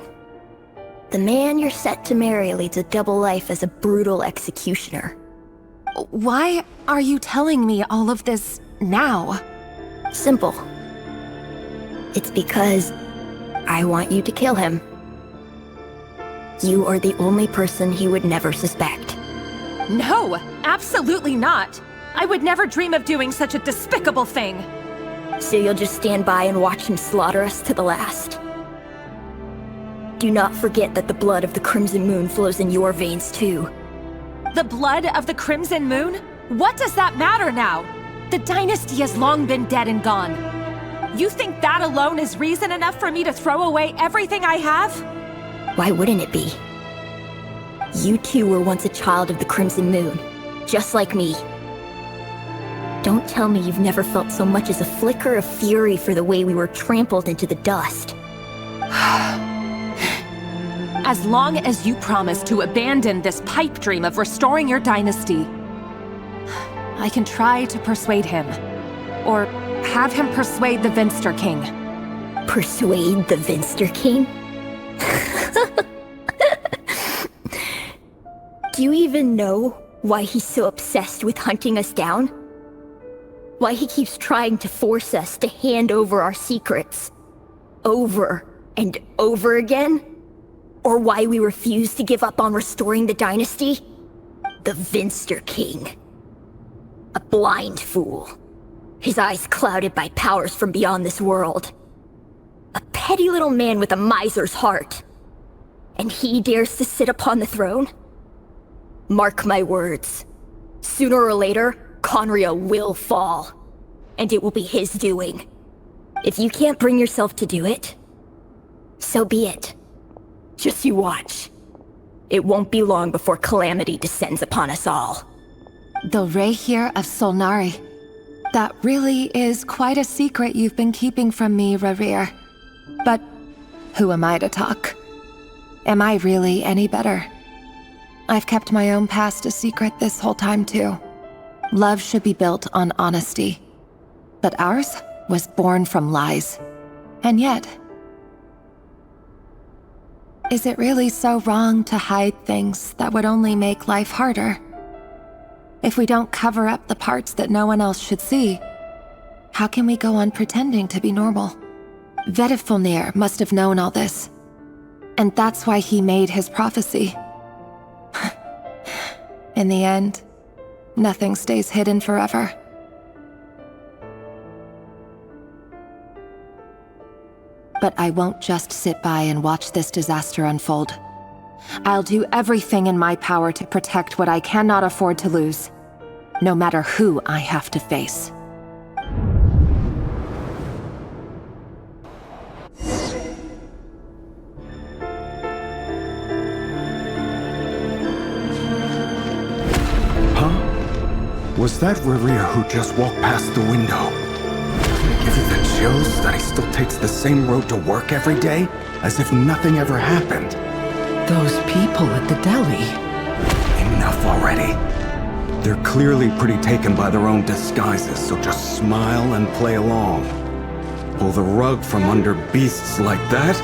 The man you're set to marry leads a double life as a brutal executioner. Why are you telling me all of this now? Simple. It's because I want you to kill him. You are the only person he would never suspect. No, absolutely not. I would never dream of doing such a despicable thing. So you'll just stand by and watch him slaughter us to the last. Do not forget that the blood of the Crimson Moon flows in your veins too. The blood of the Crimson Moon? What does that matter now? The dynasty has long been dead and gone. You think that alone is reason enough for me to throw away everything I have? Why wouldn't it be? You too were once a child of the Crimson Moon, just like me. Don't tell me you've never felt so much as a flicker of fury for the way we were trampled into the dust. As long as you promise to abandon this pipe dream of restoring your dynasty, I can try to persuade him. Or have him persuade the Vinster King. Persuade the Vinster King? Do you even know why he's so obsessed with hunting us down? Why he keeps trying to force us to hand over our secrets? Over and over again? Or why we refuse to give up on restoring the dynasty? The Vinster King. A blind fool. His eyes clouded by powers from beyond this world. A petty little man with a miser's heart. And he dares to sit upon the throne? Mark my words. Sooner or later, Conria will fall. And it will be his doing. If you can't bring yourself to do it, so be it. Just you watch. It won't be long before calamity descends upon us all. The Rayrir of Solnari. That really is quite a secret you've been keeping from me, Rayrir. But who am I to talk? Am I really any better? I've kept my own past a secret this whole time too. Love should be built on honesty. But ours was born from lies. And yet, is it really so wrong to hide things that would only make life harder? If we don't cover up the parts that no one else should see, how can we go on pretending to be normal? Vedifulnir must have known all this. And that's why he made his prophecy. In the end, nothing stays hidden forever. But I won't just sit by and watch this disaster unfold. I'll do everything in my power to protect what I cannot afford to lose, no matter who I have to face. Was that Rayrir who just walked past the window? Give you the chills that he still takes the same road to work every day, as if nothing ever happened. Those people at the deli. Enough already. They're clearly pretty taken by their own disguises, so just smile and play along. Pull the rug from under beasts like that,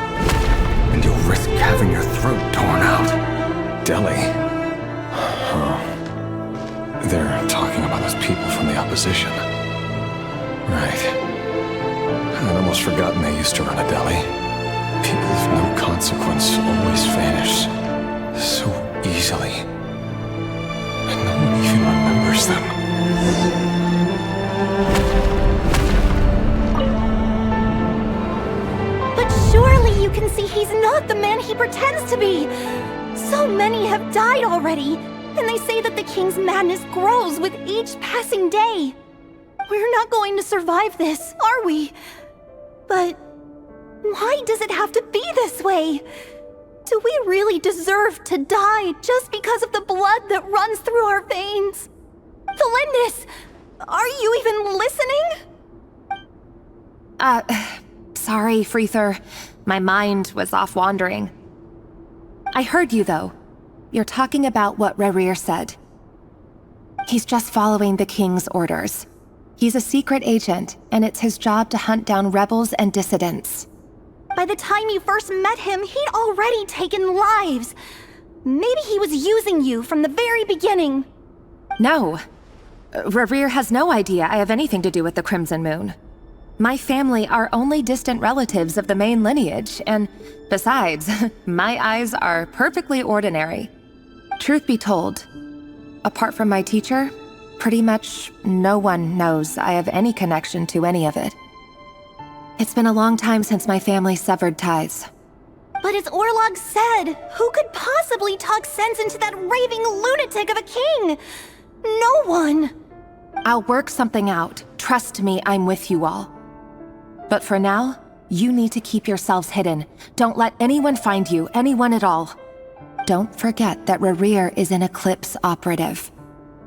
and you'll risk having your throat torn out. Deli? They're talking about those people from the opposition. Right. I'd almost forgotten they used to run a deli. People of no consequence always vanish so easily. And no one even remembers them. But surely you can see he's not the man he pretends to be! So many have died already, and they say that the king's madness grows with each passing day. We're not going to survive this, are we? But why does it have to be this way? Do we really deserve to die just because of the blood that runs through our veins? Felindis, are you even listening? sorry, Freether. My mind was off wandering. I heard you, though. You're talking about what Rerir said. He's just following the king's orders. He's a secret agent, and it's his job to hunt down rebels and dissidents. By the time you first met him, he'd already taken lives. Maybe he was using you from the very beginning. No. Rerir has no idea I have anything to do with the Crimson Moon. My family are only distant relatives of the main lineage, and besides, my eyes are perfectly ordinary. Truth be told, apart from my teacher, pretty much no one knows I have any connection to any of it. It's been a long time since my family severed ties. But as Orlog said, who could possibly talk sense into that raving lunatic of a king? No one. I'll work something out. Trust me, I'm with you all. But for now, you need to keep yourselves hidden. Don't let anyone find you, anyone at all. Don't forget that Rerir is an Eclipse operative.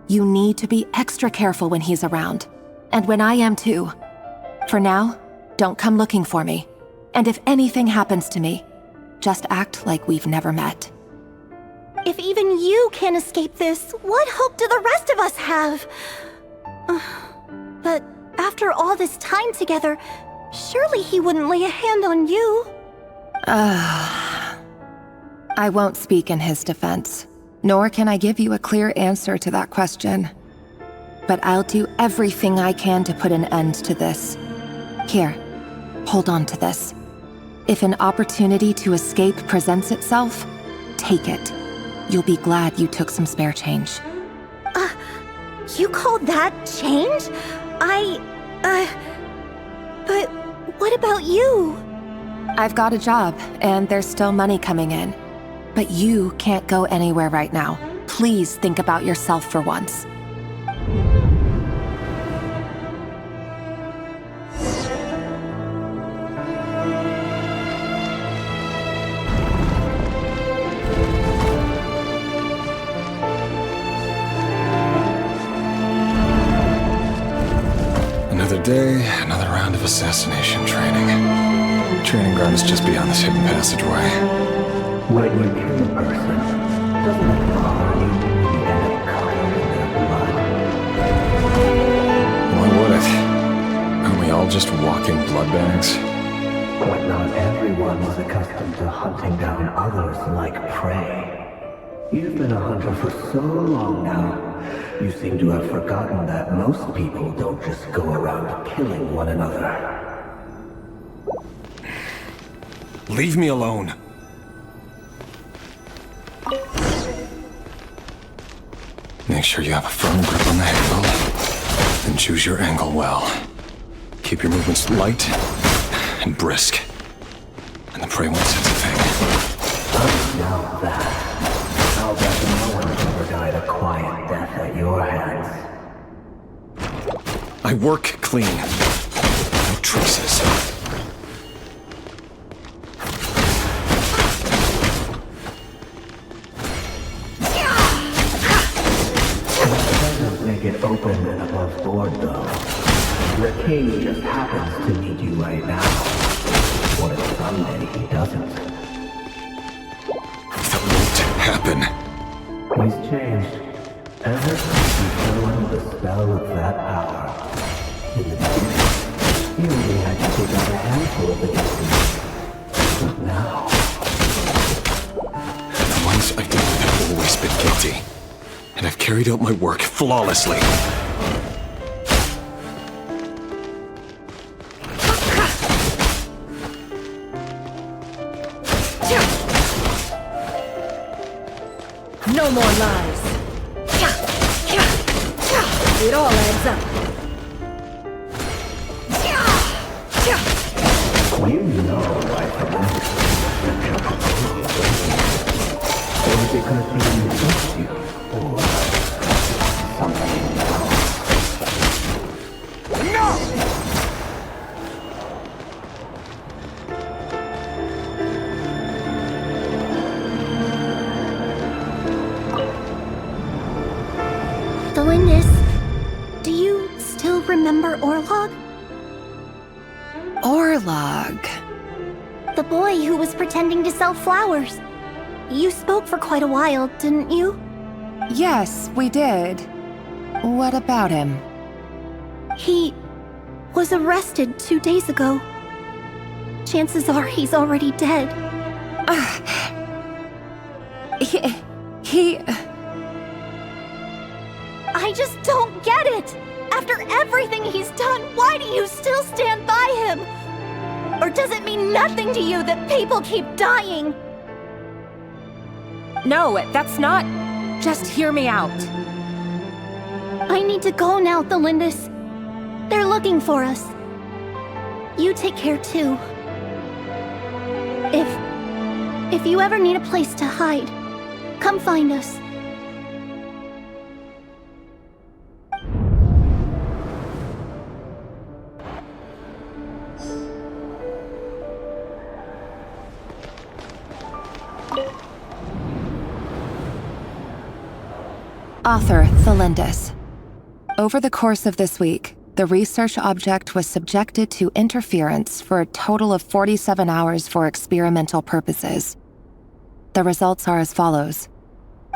You need to be extra careful when he's around. And when I am too. For now, don't come looking for me. And if anything happens to me, just act like we've never met. If even you can't escape this, what hope do the rest of us have? But after all this time together, surely he wouldn't lay a hand on you. I won't speak in his defense, nor can I give you a clear answer to that question. But I'll do everything I can to put an end to this. Here, hold on to this. If an opportunity to escape presents itself, take it. You'll be glad you took some spare change. You call that change? But what about you? I've got a job, and there's still money coming in. But you can't go anywhere right now. Please think about yourself for once. Another day, another round of assassination training. Training ground is just beyond this hidden passageway. When you kill a person, doesn't it bother you when you end up covered in their blood? Why would it? Aren't we all just walking blood bags? But not everyone was accustomed to hunting down others like prey. You've been a hunter for so long now, you seem to have forgotten that most people don't just go around killing one another. Leave me alone. Make sure you have a firm grip on the handle, and choose your angle well. Keep your movements light and brisk, and the prey won't sense a thing. Now that, I'll bet no one ever died a quiet death at your hands. I work clean. No traces. Make it open and above board, though. The king just happens to need you right now. What if someday he doesn't? That won't happen. He's changed. Ever since you fell under the spell of that power. In the beginning, he only had to take out a handful of the distance. But now... The ones I've dealt with have always been guilty. And I've carried out my work flawlessly. No more lies. It all adds up. You know I promised or because he didn't trust you, or something else. No! Delindis, do you still remember Orlog? Orlog. The boy who was pretending to sell flowers. You spoke for quite a while, didn't you? Yes, we did. What about him? He was arrested 2 days ago. Chances are he's already dead. He... I just don't get it! After everything he's done, why do you still stand by him? Or does it mean nothing to you that people keep dying? No, that's not... Just hear me out. I need to go now, Thelindis. They're looking for us. You take care too. If you ever need a place to hide, come find us. Author Thelindis. Over the course of this week, the research object was subjected to interference for a total of 47 hours for experimental purposes. The results are as follows.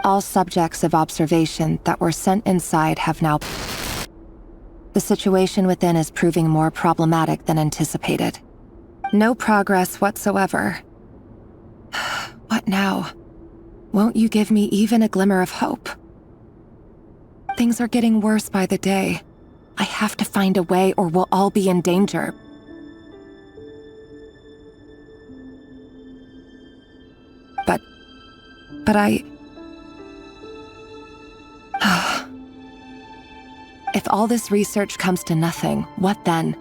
All subjects of observation that were sent inside have now... The situation within is proving more problematic than anticipated. No progress whatsoever. What now? Won't you give me even a glimmer of hope? Things are getting worse by the day. I have to find a way or we'll all be in danger. But I... If all this research comes to nothing, what then?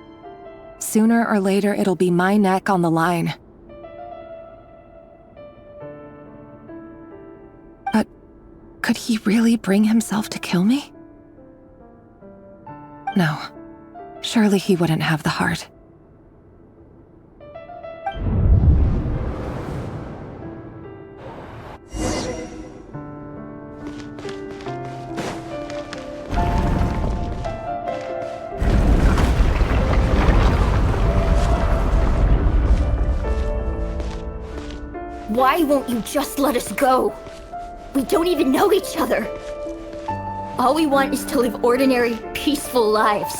Sooner or later it'll be my neck on the line. But could he really bring himself to kill me? No. Surely he wouldn't have the heart. Why won't you just let us go? We don't even know each other. All we want is to live ordinary, peaceful lives.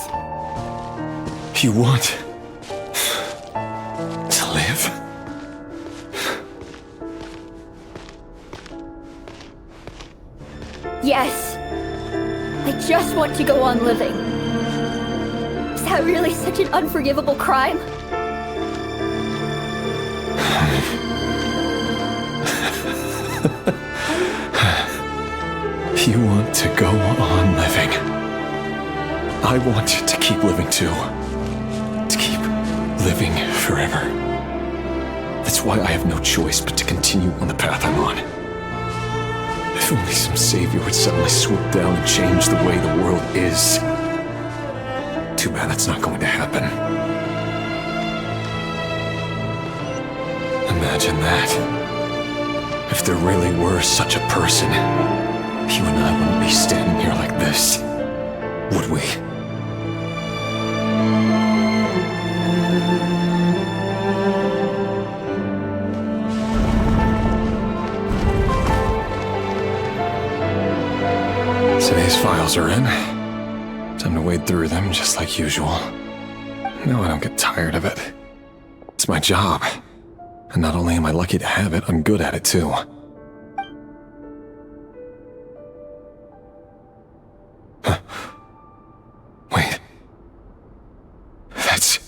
You want to live? Yes. I just want to go on living. Is that really such an unforgivable crime? You want to go on living. I want to keep living too. To keep living forever. That's why I have no choice but to continue on the path I'm on. If only some savior would suddenly swoop down and change the way the world is. Too bad that's not going to happen. Imagine that. If there really were such a person, you and I wouldn't be standing here like this, would we? Today's files are in. Time to wade through them just like usual. No, I don't get tired of it. It's my job. And not only am I lucky to have it, I'm good at it too. Wait. That's...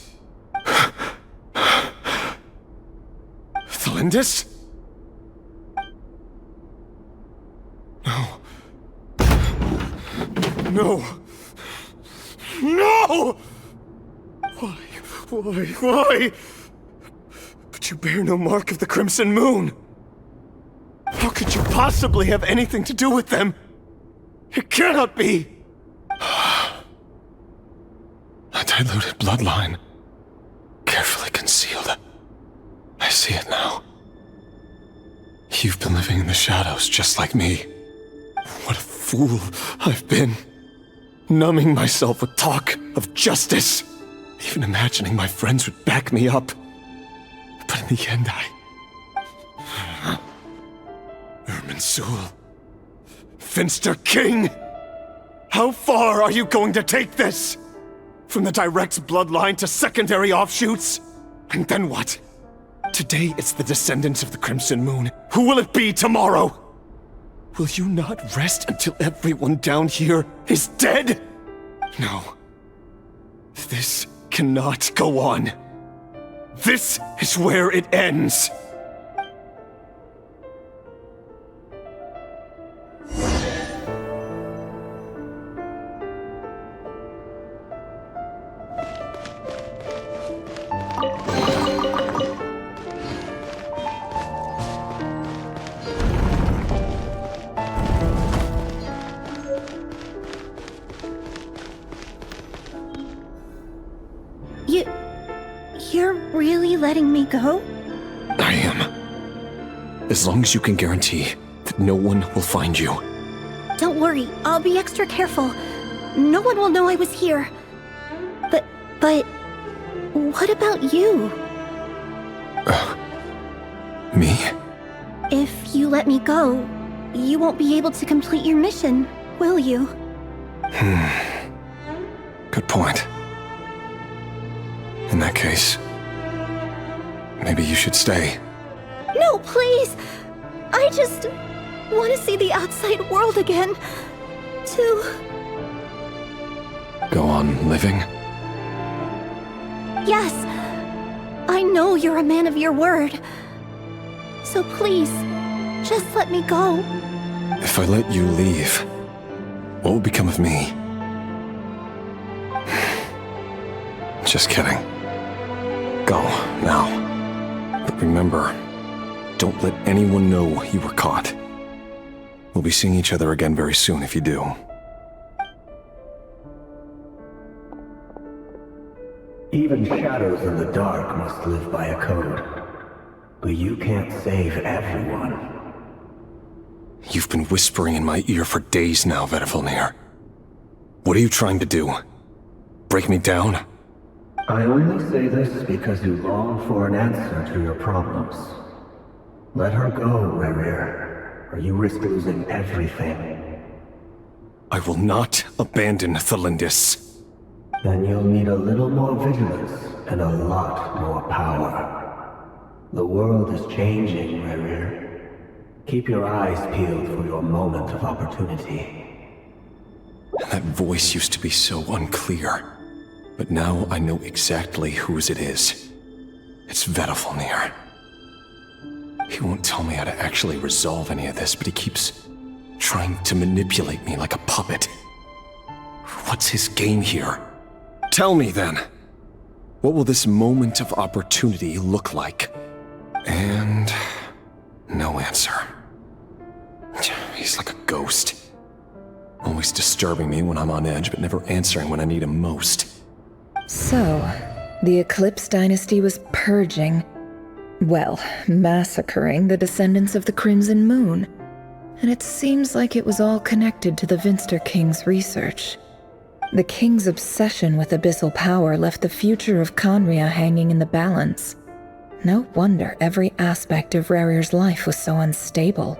Thelindis? No. No! No! Why? But you bear no mark of the Crimson Moon! How could you possibly have anything to do with them? It cannot be! A diluted bloodline. Carefully concealed. I see it now. You've been living in the shadows just like me. What a fool I've been. Numbing myself with talk of justice. Even imagining my friends would back me up. But in the end, Irminsul. Finster King! How far are you going to take this? From the direct bloodline to secondary offshoots? And then what? Today it's the descendants of the Crimson Moon. Who will it be tomorrow? Will you not rest until everyone down here is dead? No. This cannot go on. This is where it ends. You're really letting me go? I am. As long as you can guarantee that no one will find you. Don't worry, I'll be extra careful. No one will know I was here. But what about you? Me? If you let me go, you won't be able to complete your mission, will you? Good point. In that case, maybe you should stay. No, please! I just want to see the outside world again. To... Go on living? Yes. I know you're a man of your word. So please, just let me go. If I let you leave, what will become of me? Just kidding. Go, now. But remember, don't let anyone know you were caught. We'll be seeing each other again very soon if you do. Even shadows in the dark must live by a code. But you can't save everyone. You've been whispering in my ear for days now, Vedifilnir. What are you trying to do? Break me down? I only say this because you long for an answer to your problems. Let her go, Rerir, or you risk losing everything. I will not abandon Thelindis. Then you'll need a little more vigilance and a lot more power. The world is changing, Rerir. Keep your eyes peeled for your moment of opportunity. That voice used to be so unclear. But now I know exactly whose it is. It's Vedifilnir. He won't tell me how to actually resolve any of this, but he keeps trying to manipulate me like a puppet. What's his game here? Tell me then. What will this moment of opportunity look like? And no answer. He's like a ghost. Always disturbing me when I'm on edge, but never answering when I need him most. So, the Eclipse Dynasty was purging, well, massacring the descendants of the Crimson Moon. And it seems like it was all connected to the Finster King's research. The King's obsession with abyssal power left the future of Conria hanging in the balance. No wonder every aspect of Rerir's life was so unstable.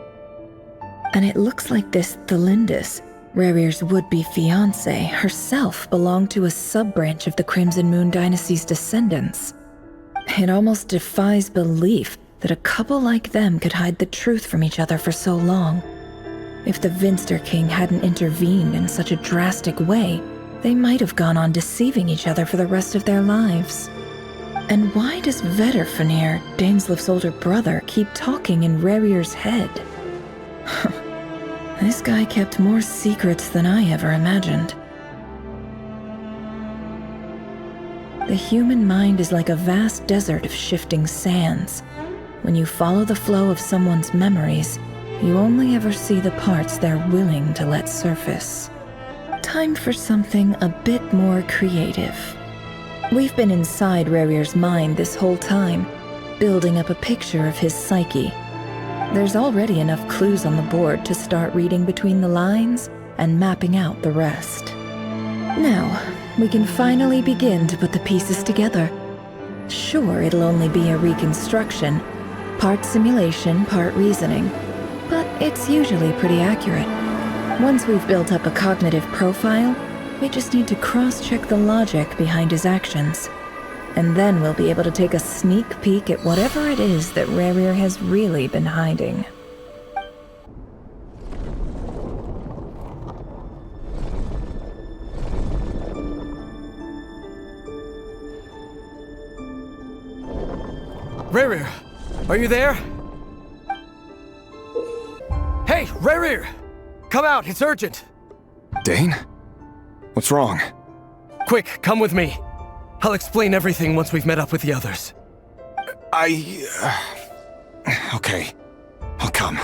And it looks like this Thelindis, Rerir's would-be fiancée, herself belonged to a sub-branch of the Crimson Moon Dynasty's descendants. It almost defies belief that a couple like them could hide the truth from each other for so long. If the Finster King hadn't intervened in such a drastic way, they might have gone on deceiving each other for the rest of their lives. And why does Vedifilnir, Dainslif's older brother, keep talking in Rerir's head? This guy kept more secrets than I ever imagined. The human mind is like a vast desert of shifting sands. When you follow the flow of someone's memories, you only ever see the parts they're willing to let surface. Time for something a bit more creative. We've been inside Rerir's mind this whole time, building up a picture of his psyche. There's already enough clues on the board to start reading between the lines and mapping out the rest. Now, we can finally begin to put the pieces together. Sure, it'll only be a reconstruction, part simulation, part reasoning, but it's usually pretty accurate. Once we've built up a cognitive profile, we just need to cross-check the logic behind his actions. And then we'll be able to take a sneak peek at whatever it is that Rerir has really been hiding. Rerir, are you there? Hey, Rerir! Come out, it's urgent! Dane? What's wrong? Quick, come with me. I'll explain everything once we've met up with the others. Okay. I'll come.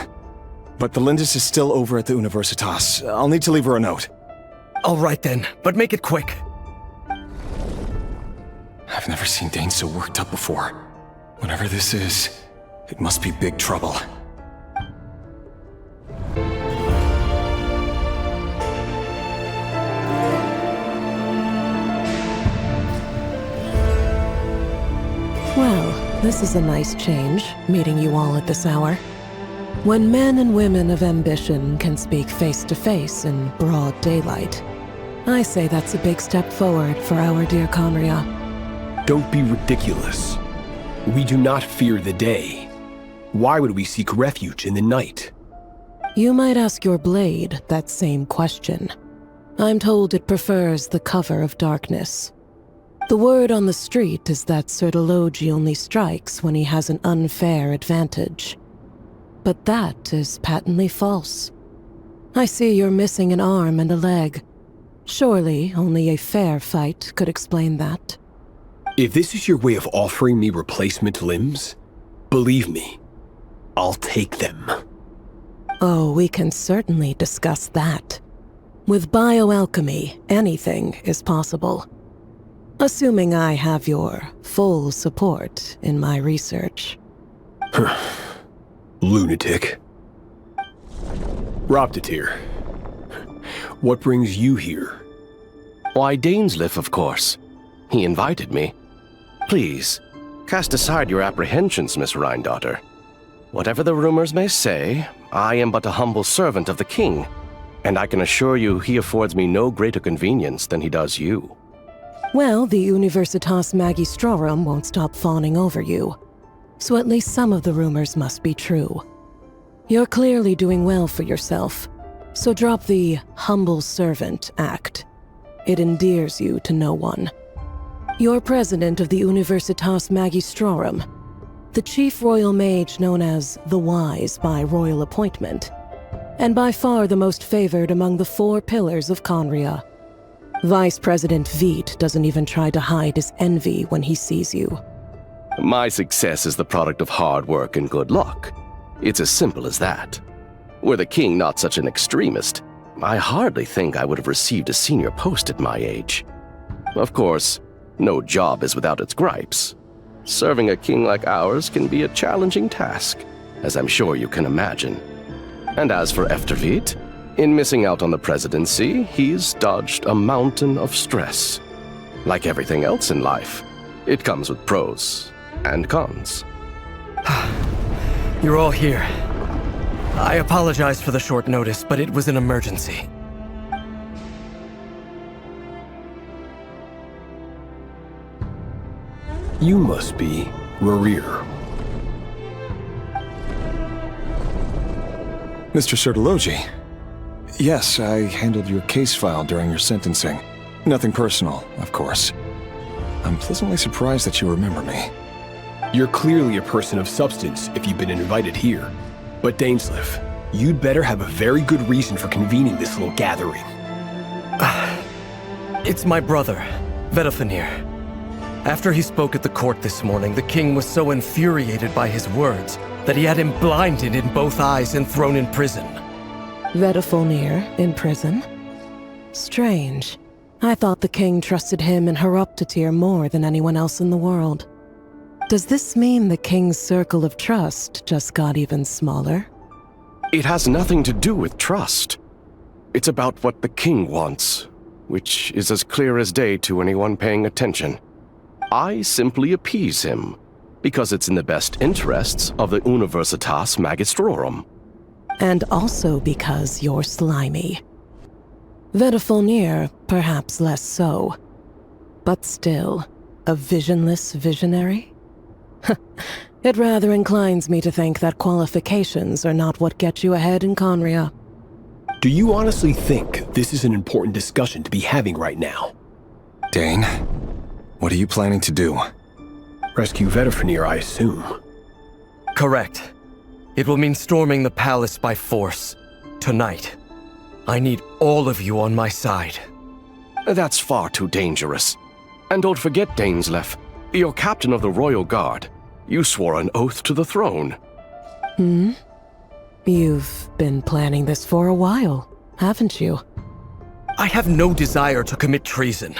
But the Lindis is still over at the Universitas. I'll need to leave her a note. All right then, but make it quick. I've never seen Dane so worked up before. Whatever this is, it must be big trouble. Well, this is a nice change, meeting you all at this hour. When men and women of ambition can speak face to face in broad daylight, I say that's a big step forward for our dear Conria. Don't be ridiculous. We do not fear the day. Why would we seek refuge in the night? You might ask your blade that same question. I'm told it prefers the cover of darkness. The word on the street is that Sertologi only strikes when he has an unfair advantage. But that is patently false. I see you're missing an arm and a leg. Surely only a fair fight could explain that. If this is your way of offering me replacement limbs, believe me, I'll take them. Oh, we can certainly discuss that. With bioalchemy, anything is possible. Assuming I have your full support in my research. Lunatic. Roptatir, what brings you here? Why, Dainsleif, of course. He invited me. Please, cast aside your apprehensions, Miss Rhindaughter. Whatever the rumors may say, I am but a humble servant of the king, and I can assure you he affords me no greater convenience than he does you. Well, the Universitas Magistrorum won't stop fawning over you, so at least some of the rumors must be true. You're clearly doing well for yourself, so drop the humble servant act. It endears you to no one. You're president of the Universitas Magistrorum, the chief royal mage known as the Wise by royal appointment, and by far the most favored among the 4 pillars of Conria. Vice President Veit doesn't even try to hide his envy when he sees you. My success is the product of hard work and good luck. It's as simple as that. Were the king not such an extremist, I hardly think I would have received a senior post at my age. Of course, no job is without its gripes. Serving a king like ours can be a challenging task, as I'm sure you can imagine. And as for Efterveit, in missing out on the presidency, he's dodged a mountain of stress. Like everything else in life, it comes with pros and cons. You're all here. I apologize for the short notice, but it was an emergency. You must be Rerir. Mr. Sertologi. Yes, I handled your case file during your sentencing. Nothing personal, of course. I'm pleasantly surprised that you remember me. You're clearly a person of substance if you've been invited here. But Dainsleif, you'd better have a very good reason for convening this little gathering. It's my brother, Vedofenir. After he spoke at the court this morning, the king was so infuriated by his words that he had him blinded in both eyes and thrown in prison. Vedofenir in prison? Strange. I thought the king trusted him and Roptatir more than anyone else in the world. Does this mean the king's circle of trust just got even smaller? It has nothing to do with trust. It's about what the king wants. which is as clear as day to anyone paying attention. I simply appease him, because it's in the best interests of the Universitas Magistrorum. And also because you're slimy. Vedafilnir, perhaps less so. But still, a visionless visionary? It rather inclines me to think that qualifications are not what get you ahead in Conria. Do you honestly think this is an important discussion to be having right now? Dane, what are you planning to do? Rescue Vedafilnir, I assume. Correct. It will mean storming the palace by force. Tonight. I need all of you on my side. That's far too dangerous. And don't forget, Dainsleif, you're captain of the Royal Guard. You swore an oath to the throne. You've been planning this for a while, haven't you? I have no desire to commit treason.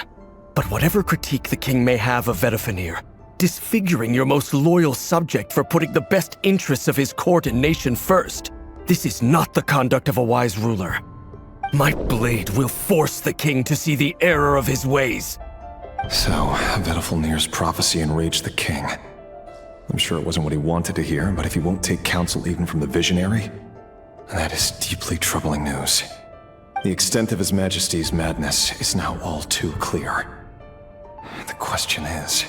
But whatever critique the king may have of Vedafilnir, disfiguring your most loyal subject for putting the best interests of his court and nation first, this is not the conduct of a wise ruler. My blade will force the king to see the error of his ways. So, Vedafilnir's prophecy enraged the king. I'm sure it wasn't what he wanted to hear, but if he won't take counsel even from the visionary, that is deeply troubling news. The extent of His Majesty's madness is now all too clear. The question is,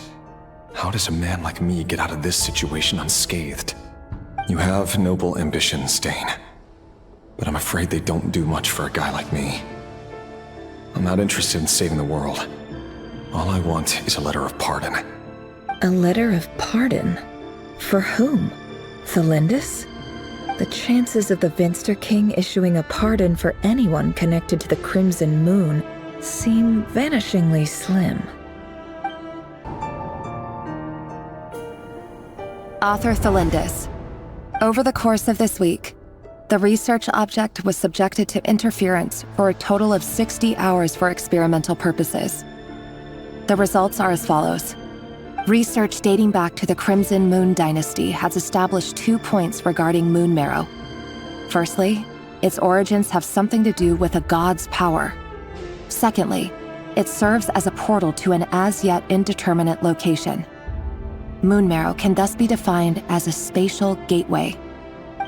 how does a man like me get out of this situation unscathed? You have noble ambitions, Dane, but I'm afraid they don't do much for a guy like me. I'm not interested in saving the world. All I want is a letter of pardon. A letter of pardon? For whom? Thelindis? The chances of the Vinster King issuing a pardon for anyone connected to the Crimson Moon seem vanishingly slim. Author Thelindis. Over the course of this week, the research object was subjected to interference for a total of 60 hours for experimental purposes. The results are as follows. Research dating back to the Crimson Moon Dynasty has established 2 points regarding moon marrow. Firstly, its origins have something to do with a god's power. Secondly, it serves as a portal to an as-yet indeterminate location. Moon marrow can thus be defined as a spatial gateway.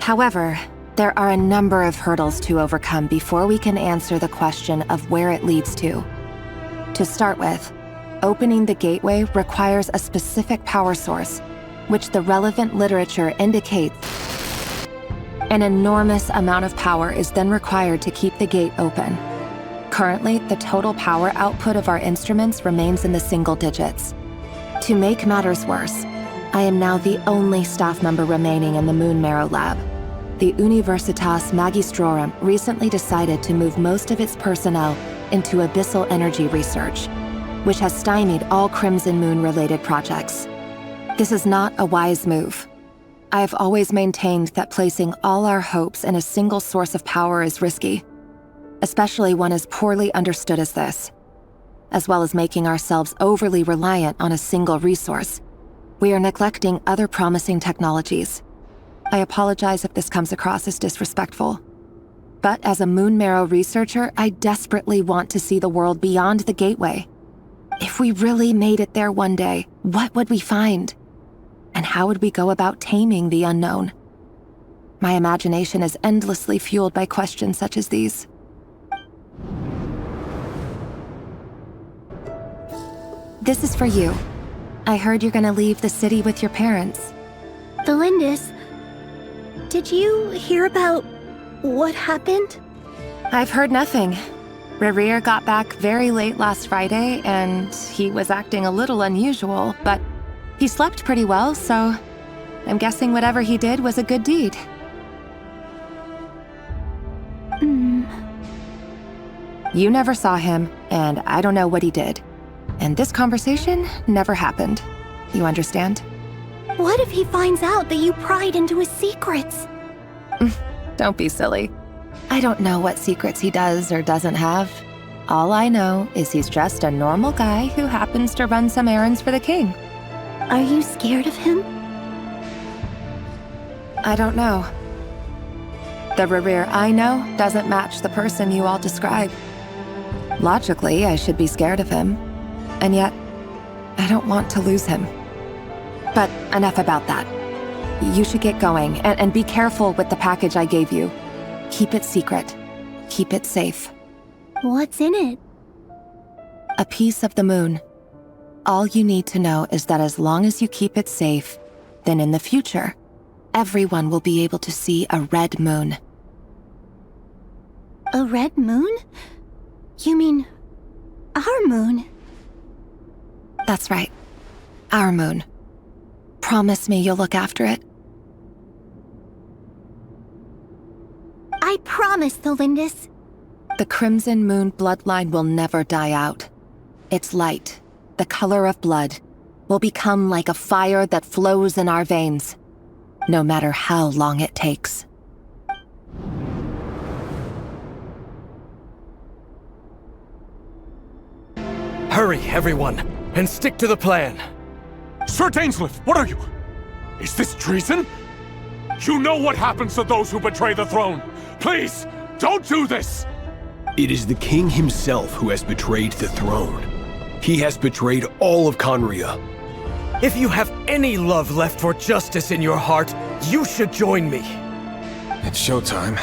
However, there are a number of hurdles to overcome before we can answer the question of where it leads to. To start with, opening the gateway requires a specific power source, which the relevant literature indicates. An enormous amount of power is then required to keep the gate open. Currently, the total power output of our instruments remains in the single digits. To make matters worse, I am now the only staff member remaining in the Moon Marrow lab. The Universitas Magistrorum recently decided to move most of its personnel into abyssal energy research, which has stymied all Crimson Moon-related projects. This is not a wise move. I have always maintained that placing all our hopes in a single source of power is risky, especially one as poorly understood as this. As well as making ourselves overly reliant on a single resource, we are neglecting other promising technologies. I apologize if this comes across as disrespectful. But as a Moon Marrow researcher, I desperately want to see the world beyond the gateway. If we really made it there one day, what would we find? And how would we go about taming the unknown? My imagination is endlessly fueled by questions such as these. This is for you. I heard you're gonna leave the city with your parents. Thelindis, did you hear about what happened? I've heard nothing. Rerir got back very late last Friday, and he was acting a little unusual, but he slept pretty well, so I'm guessing whatever he did was a good deed. You never saw him, and I don't know what he did. And this conversation never happened. You understand? What if he finds out that you pried into his secrets? Don't be silly. I don't know what secrets he does or doesn't have. All I know is he's just a normal guy who happens to run some errands for the king. Are you scared of him? I don't know. The Rerir I know doesn't match the person you all describe. Logically, I should be scared of him. And yet, I don't want to lose him. But enough about that. You should get going, and be careful with the package I gave you. Keep it secret. Keep it safe. What's in it? A piece of the moon. All you need to know is that as long as you keep it safe, then in the future, everyone will be able to see a red moon. A red moon? You mean our moon? That's right. Our moon. Promise me you'll look after it. I promise, Tholindis. The Crimson Moon bloodline will never die out. Its light, the color of blood, will become like a fire that flows in our veins, no matter how long it takes. Hurry, everyone, and stick to the plan. Sir Dainsleif, what are you? Is this treason? You know what happens to those who betray the throne. Please, don't do this! It is the king himself who has betrayed the throne. He has betrayed all of Conria. If you have any love left for justice in your heart, you should join me. It's showtime.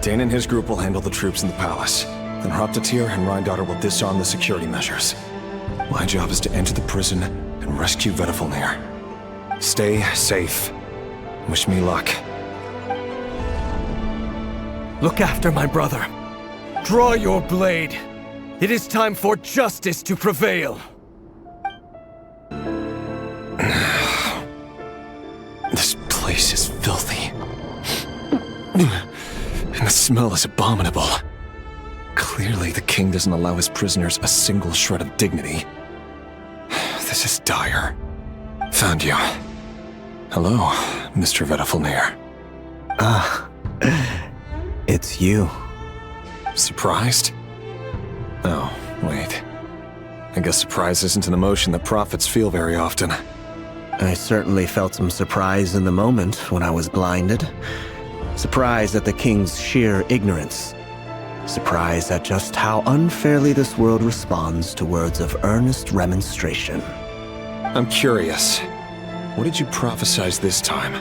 Dane and his group will handle the troops in the palace. Then Hraptatyr and Rhindaughter will disarm the security measures. My job is to enter the prison and rescue Vedifilnir. Stay safe. Wish me luck. Look after my brother. Draw your blade. It is time for justice to prevail. This place is filthy. And the smell is abominable. Clearly, the king doesn't allow his prisoners a single shred of dignity. This is dire. Found you. Hello, Mr. Vedifilnir. It's you. Surprised? Oh, wait. I guess surprise isn't an emotion that prophets feel very often. I certainly felt some surprise in the moment when I was blinded. Surprise at the king's sheer ignorance. Surprise at just how unfairly this world responds to words of earnest remonstration. I'm curious. What did you prophesize this time?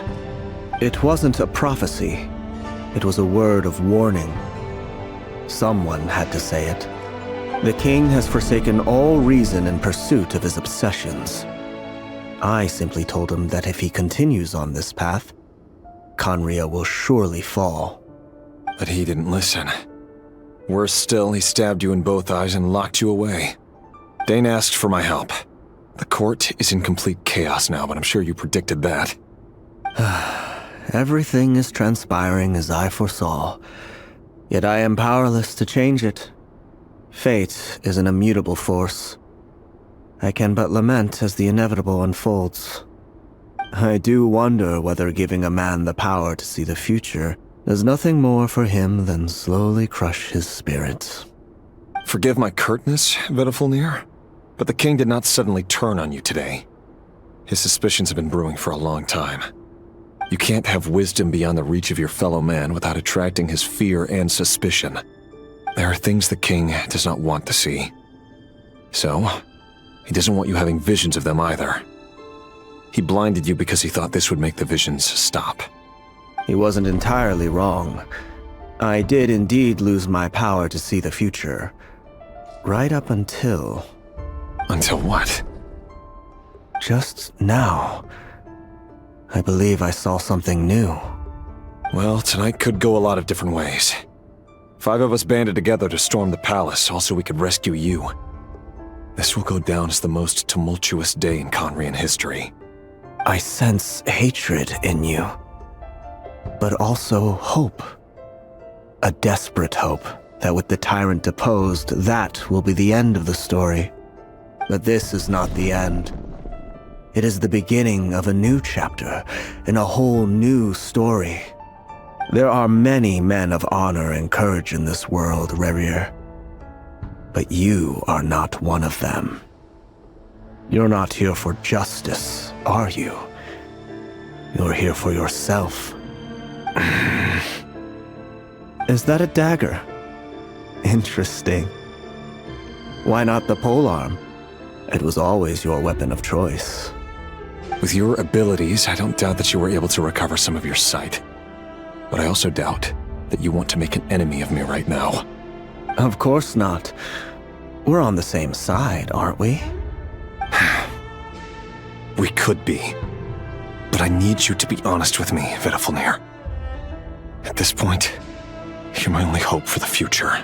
It wasn't a prophecy. It was a word of warning. Someone had to say it. The king has forsaken all reason in pursuit of his obsessions. I simply told him that if he continues on this path, Conria will surely fall. But he didn't listen. Worse still, he stabbed you in both eyes and locked you away. Dane asked for my help. The court is in complete chaos now, but I'm sure you predicted that. Everything is transpiring as I foresaw, yet I am powerless to change it. Fate is an immutable force. I can but lament as the inevitable unfolds. I do wonder whether giving a man the power to see the future does nothing more for him than slowly crush his spirit. Forgive my curtness, Vedifilnir, but the king did not suddenly turn on you today. His suspicions have been brewing for a long time. You can't have wisdom beyond the reach of your fellow man without attracting his fear and suspicion. There are things the king does not want to see. So, he doesn't want you having visions of them either. He blinded you because he thought this would make the visions stop. He wasn't entirely wrong. I did indeed lose my power to see the future. Right up until... Until what? Just now. I believe I saw something new. Well, tonight could go a lot of different ways. 5 of us banded together to storm the palace, also we could rescue you. This will go down as the most tumultuous day in Conrian history. I sense hatred in you, but also hope. A desperate hope that with the tyrant deposed, that will be the end of the story. But this is not the end. It is the beginning of a new chapter, in a whole new story. There are many men of honor and courage in this world, Rerir. But you are not one of them. You're not here for justice, are you? You're here for yourself. Is that a dagger? Interesting. Why not the polearm? It was always your weapon of choice. With your abilities, I don't doubt that you were able to recover some of your sight. But I also doubt that you want to make an enemy of me right now. Of course not. We're on the same side, aren't we? We could be. But I need you to be honest with me, Vedafilnir. At this point, you're my only hope for the future.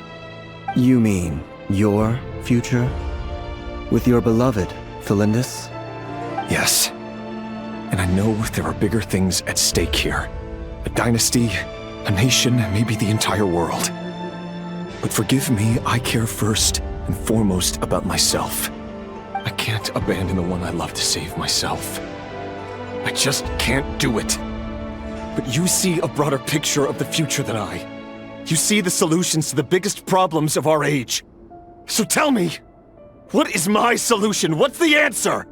You mean your future? With your beloved, Thelindis? Yes. And I know there are bigger things at stake here. A dynasty, a nation, maybe the entire world. But forgive me, I care first and foremost about myself. I can't abandon the one I love to save myself. I just can't do it. But you see a broader picture of the future than I. You see the solutions to the biggest problems of our age. So tell me, what is my solution? What's the answer?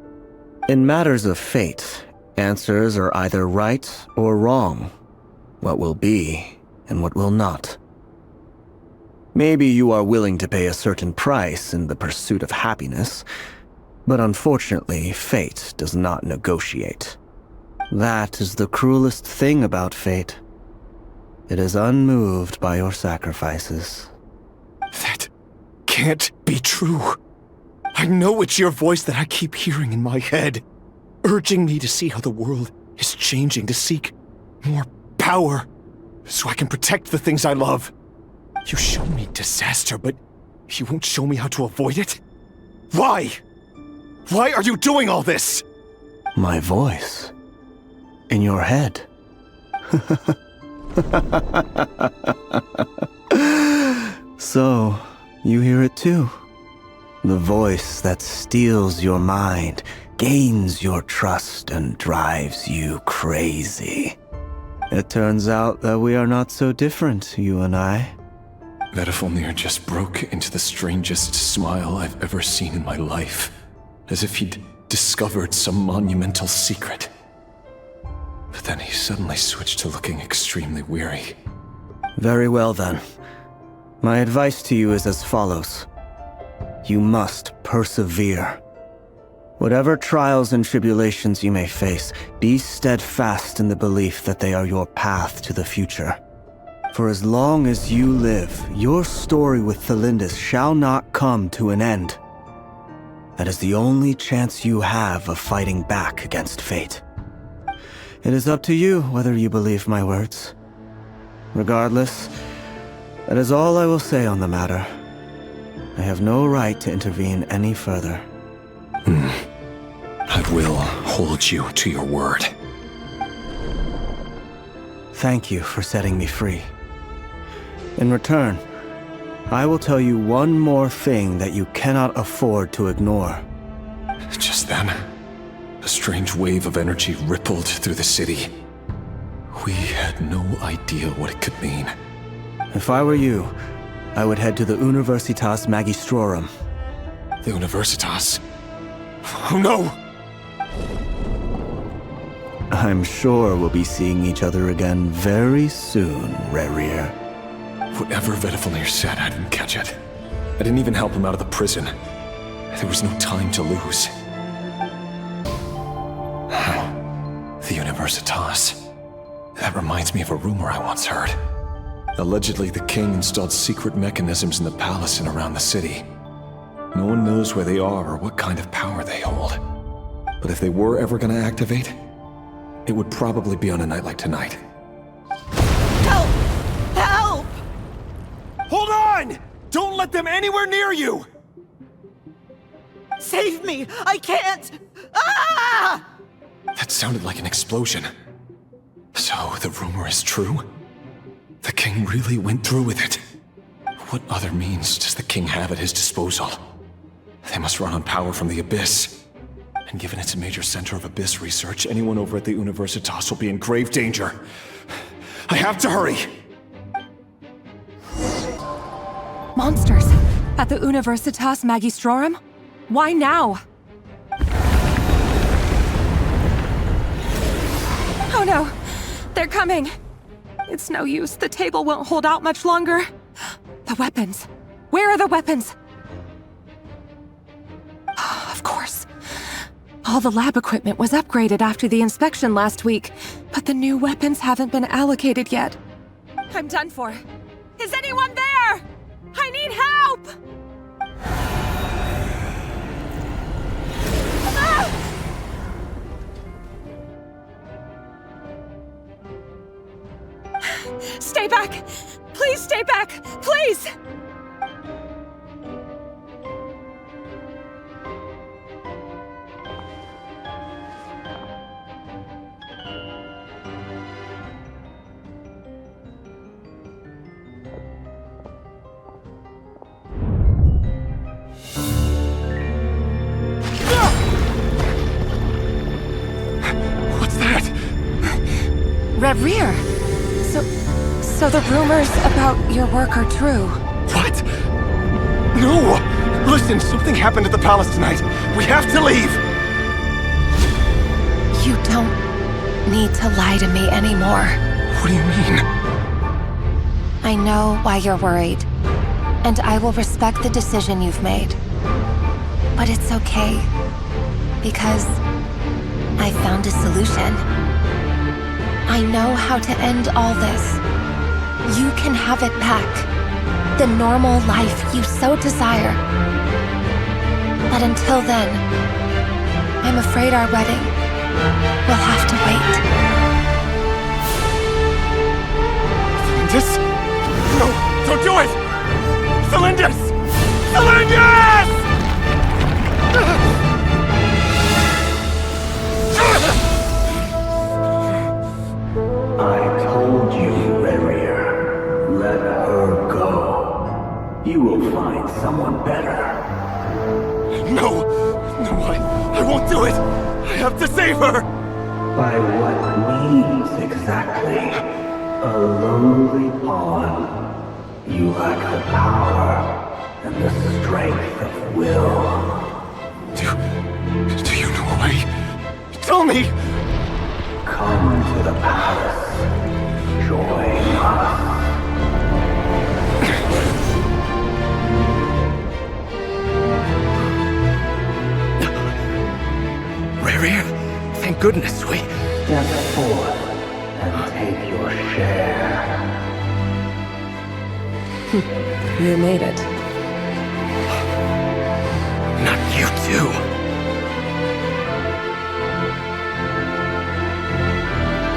In matters of fate, answers are either right or wrong. What will be and what will not. Maybe you are willing to pay a certain price in the pursuit of happiness, but unfortunately, fate does not negotiate. That is the cruelest thing about fate. It is unmoved by your sacrifices. That can't be true. I know it's your voice that I keep hearing in my head, urging me to see how the world is changing, to seek more power, so I can protect the things I love. You show me disaster, but you won't show me how to avoid it? Why? Why are you doing all this? My voice. In your head. So, you hear it too? The voice that steals your mind, gains your trust, and drives you crazy. It turns out that we are not so different, you and I. Vedafilnir just broke into the strangest smile I've ever seen in my life, as if he'd discovered some monumental secret. But then he suddenly switched to looking extremely weary. Very well then. My advice to you is as follows. You must persevere. Whatever trials and tribulations you may face, be steadfast in the belief that they are your path to the future. For as long as you live, your story with Thelindis shall not come to an end. That is the only chance you have of fighting back against fate. It is up to you whether you believe my words. Regardless, that is all I will say on the matter. I have no right to intervene any further. I will hold you to your word. Thank you for setting me free. In return, I will tell you one more thing that you cannot afford to ignore. Just then, a strange wave of energy rippled through the city. We had no idea what it could mean. If I were you, I would head to the Universitas Magistrorum. The Universitas? Oh no! I'm sure we'll be seeing each other again very soon, Rerir. Whatever Vedafilnir said, I didn't catch it. I didn't even help him out of the prison. There was no time to lose. The Universitas. That reminds me of a rumor I once heard. Allegedly, the king installed secret mechanisms in the palace and around the city. No one knows where they are or what kind of power they hold. But if they were ever going to activate, it would probably be on a night like tonight. Help! Help! Hold on! Don't let them anywhere near you! Save me! I can't! Ah! That sounded like an explosion. So, the rumor is true? The king really went through with it? What other means does the king have at his disposal? They must run on power from the Abyss. And given it's a major center of Abyss research, anyone over at the Universitas will be in grave danger. I have to hurry! Monsters! At the Universitas Magistrorum? Why now? Oh no! They're coming! It's no use. The table won't hold out much longer. The weapons. Where are the weapons? Of course. All the lab equipment was upgraded after the inspection last week, but the new weapons haven't been allocated yet. I'm done for. Is anyone there? I need help! Ah! Stay back! Please stay back! Please! Rear. So the rumors about your work are true. What? No! Listen, something happened at the palace tonight. We have to leave! You don't need to lie to me anymore. What do you mean? I know why you're worried, and I will respect the decision you've made. But it's okay, because I found a solution. I know how to end all this. You can have it back. The normal life you so desire. But until then, I'm afraid our wedding will have to wait. This? No, don't do it! Cylinders! Cylinders! I told you, Rerir. Let her go. You will find someone better. No! No, I won't do it! I have to save her! By what means exactly? A lowly pawn. You lack the power and the strength of will. Do you know a way? Tell me! Come to the palace. Join us. Rerir, thank goodness we... Step forth and take your share. You made it. Not you too.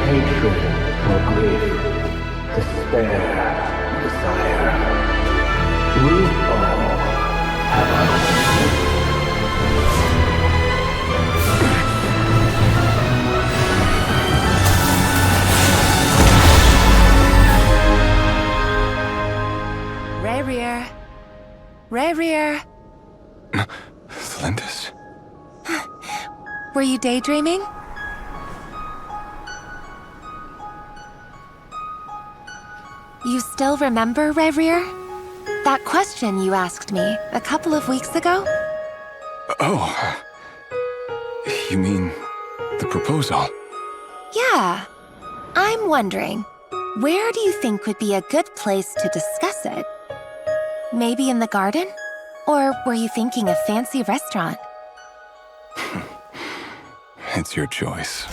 Hatred or grief, despair, desire. We all have our Rerir. Rerir. Celindis? Were you daydreaming? You still remember, Rerir? That question you asked me a couple of weeks ago? Oh. You mean the proposal? Yeah. I'm wondering, where do you think would be a good place to discuss it? Maybe in the garden? Or were you thinking a fancy restaurant? It's your choice.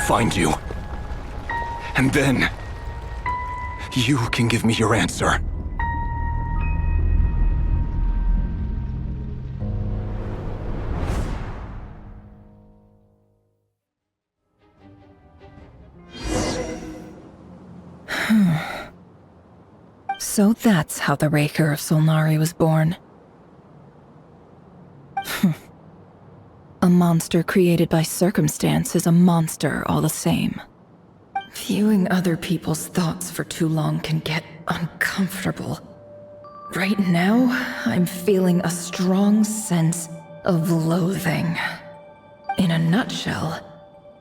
Find you. And then, you can give me your answer. So that's how the Raker of Solnari was born. A monster created by circumstance is a monster all the same. Viewing other people's thoughts for too long can get uncomfortable. Right now, I'm feeling a strong sense of loathing. In a nutshell,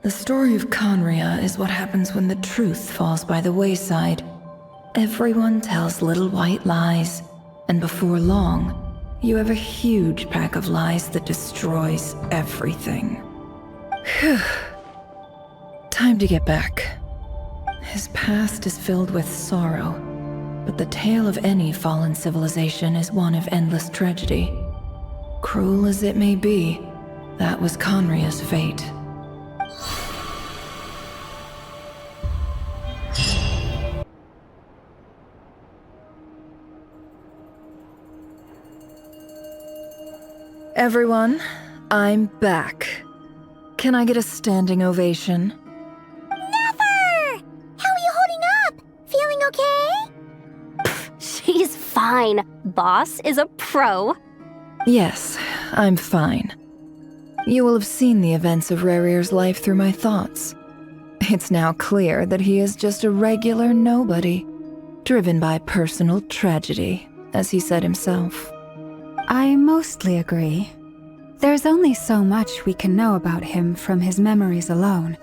the story of Conria is what happens when the truth falls by the wayside. Everyone tells little white lies, and before long, you have a huge pack of lies that destroys everything. Phew. Time to get back. His past is filled with sorrow, but the tale of any fallen civilization is one of endless tragedy. Cruel as it may be, that was Conria's fate. Everyone, I'm back. Can I get a standing ovation? Never! How are you holding up? Feeling okay? She's fine. Boss is a pro. Yes, I'm fine. You will have seen the events of Rerir's life through my thoughts. It's now clear that he is just a regular nobody, driven by personal tragedy, as he said himself. I mostly agree. There's only so much we can know about him from his memories alone,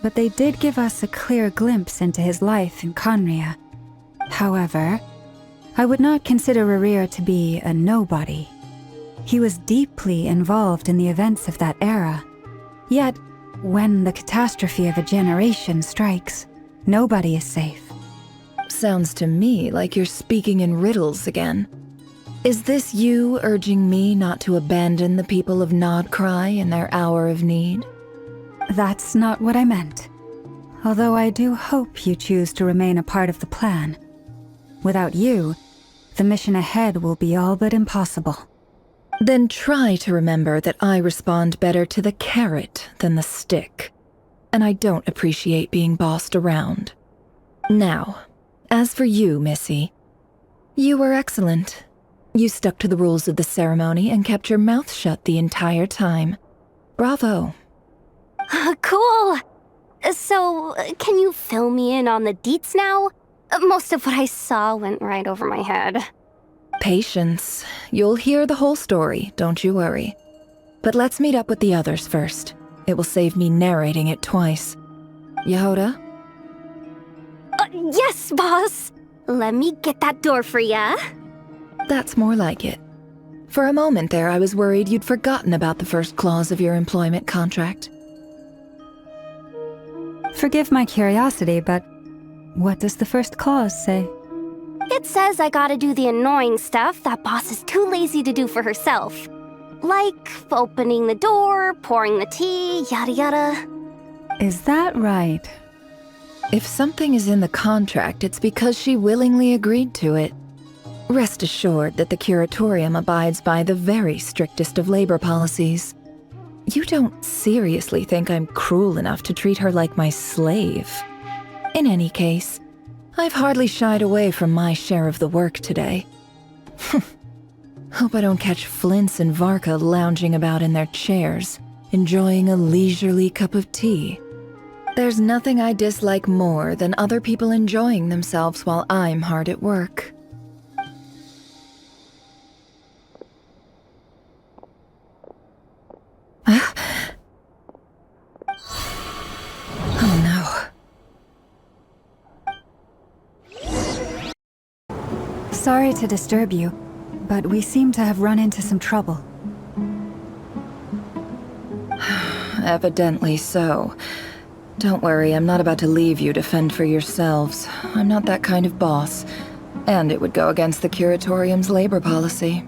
but they did give us a clear glimpse into his life in Conria. However, I would not consider Rerir to be a nobody. He was deeply involved in the events of that era. Yet, when the catastrophe of a generation strikes, nobody is safe. Sounds to me like you're speaking in riddles again. Is this you urging me not to abandon the people of Nodcry in their hour of need? That's not what I meant. Although I do hope you choose to remain a part of the plan. Without you, the mission ahead will be all but impossible. Then try to remember that I respond better to the carrot than the stick. And I don't appreciate being bossed around. Now, as for you, Missy, you were excellent. You stuck to the rules of the ceremony and kept your mouth shut the entire time. Bravo. Cool. So, can you fill me in on the deets now? Most of what I saw went right over my head. Patience. You'll hear the whole story, don't you worry. But let's meet up with the others first. It will save me narrating it twice. Yehoda? Yes, boss. Let me get that door for ya. That's more like it. For a moment there, I was worried you'd forgotten about the first clause of your employment contract. Forgive my curiosity, but what does the first clause say? It says I gotta do the annoying stuff that boss is too lazy to do for herself. Like opening the door, pouring the tea, yada yada. Is that right? If something is in the contract, it's because she willingly agreed to it. Rest assured that the Curatorium abides by the very strictest of labor policies. You don't seriously think I'm cruel enough to treat her like my slave. In any case, I've hardly shied away from my share of the work today. Hope I don't catch Flintz and Varka lounging about in their chairs, enjoying a leisurely cup of tea. There's nothing I dislike more than other people enjoying themselves while I'm hard at work. Oh no. Sorry to disturb you, but we seem to have run into some trouble. Evidently so. Don't worry, I'm not about to leave you to fend for yourselves. I'm not that kind of boss. And it would go against the Curatorium's labor policy.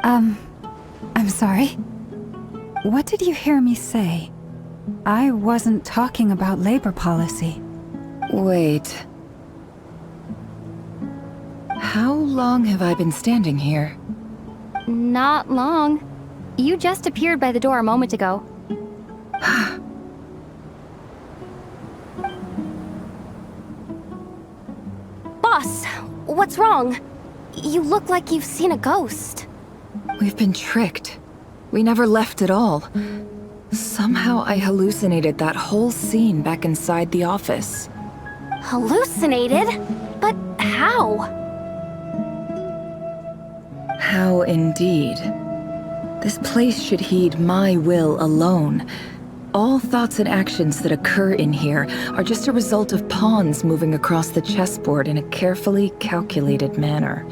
I'm sorry? What did you hear me say? I wasn't talking about labor policy. Wait. How long have I been standing here? Not long. You just appeared by the door a moment ago. Boss, What's wrong? You look like you've seen a ghost. We've been tricked. We never left at all. Somehow I hallucinated that whole scene back inside the office. Hallucinated? But how? How indeed. This place should heed my will alone. All thoughts and actions that occur in here are just a result of pawns moving across the chessboard in a carefully calculated manner.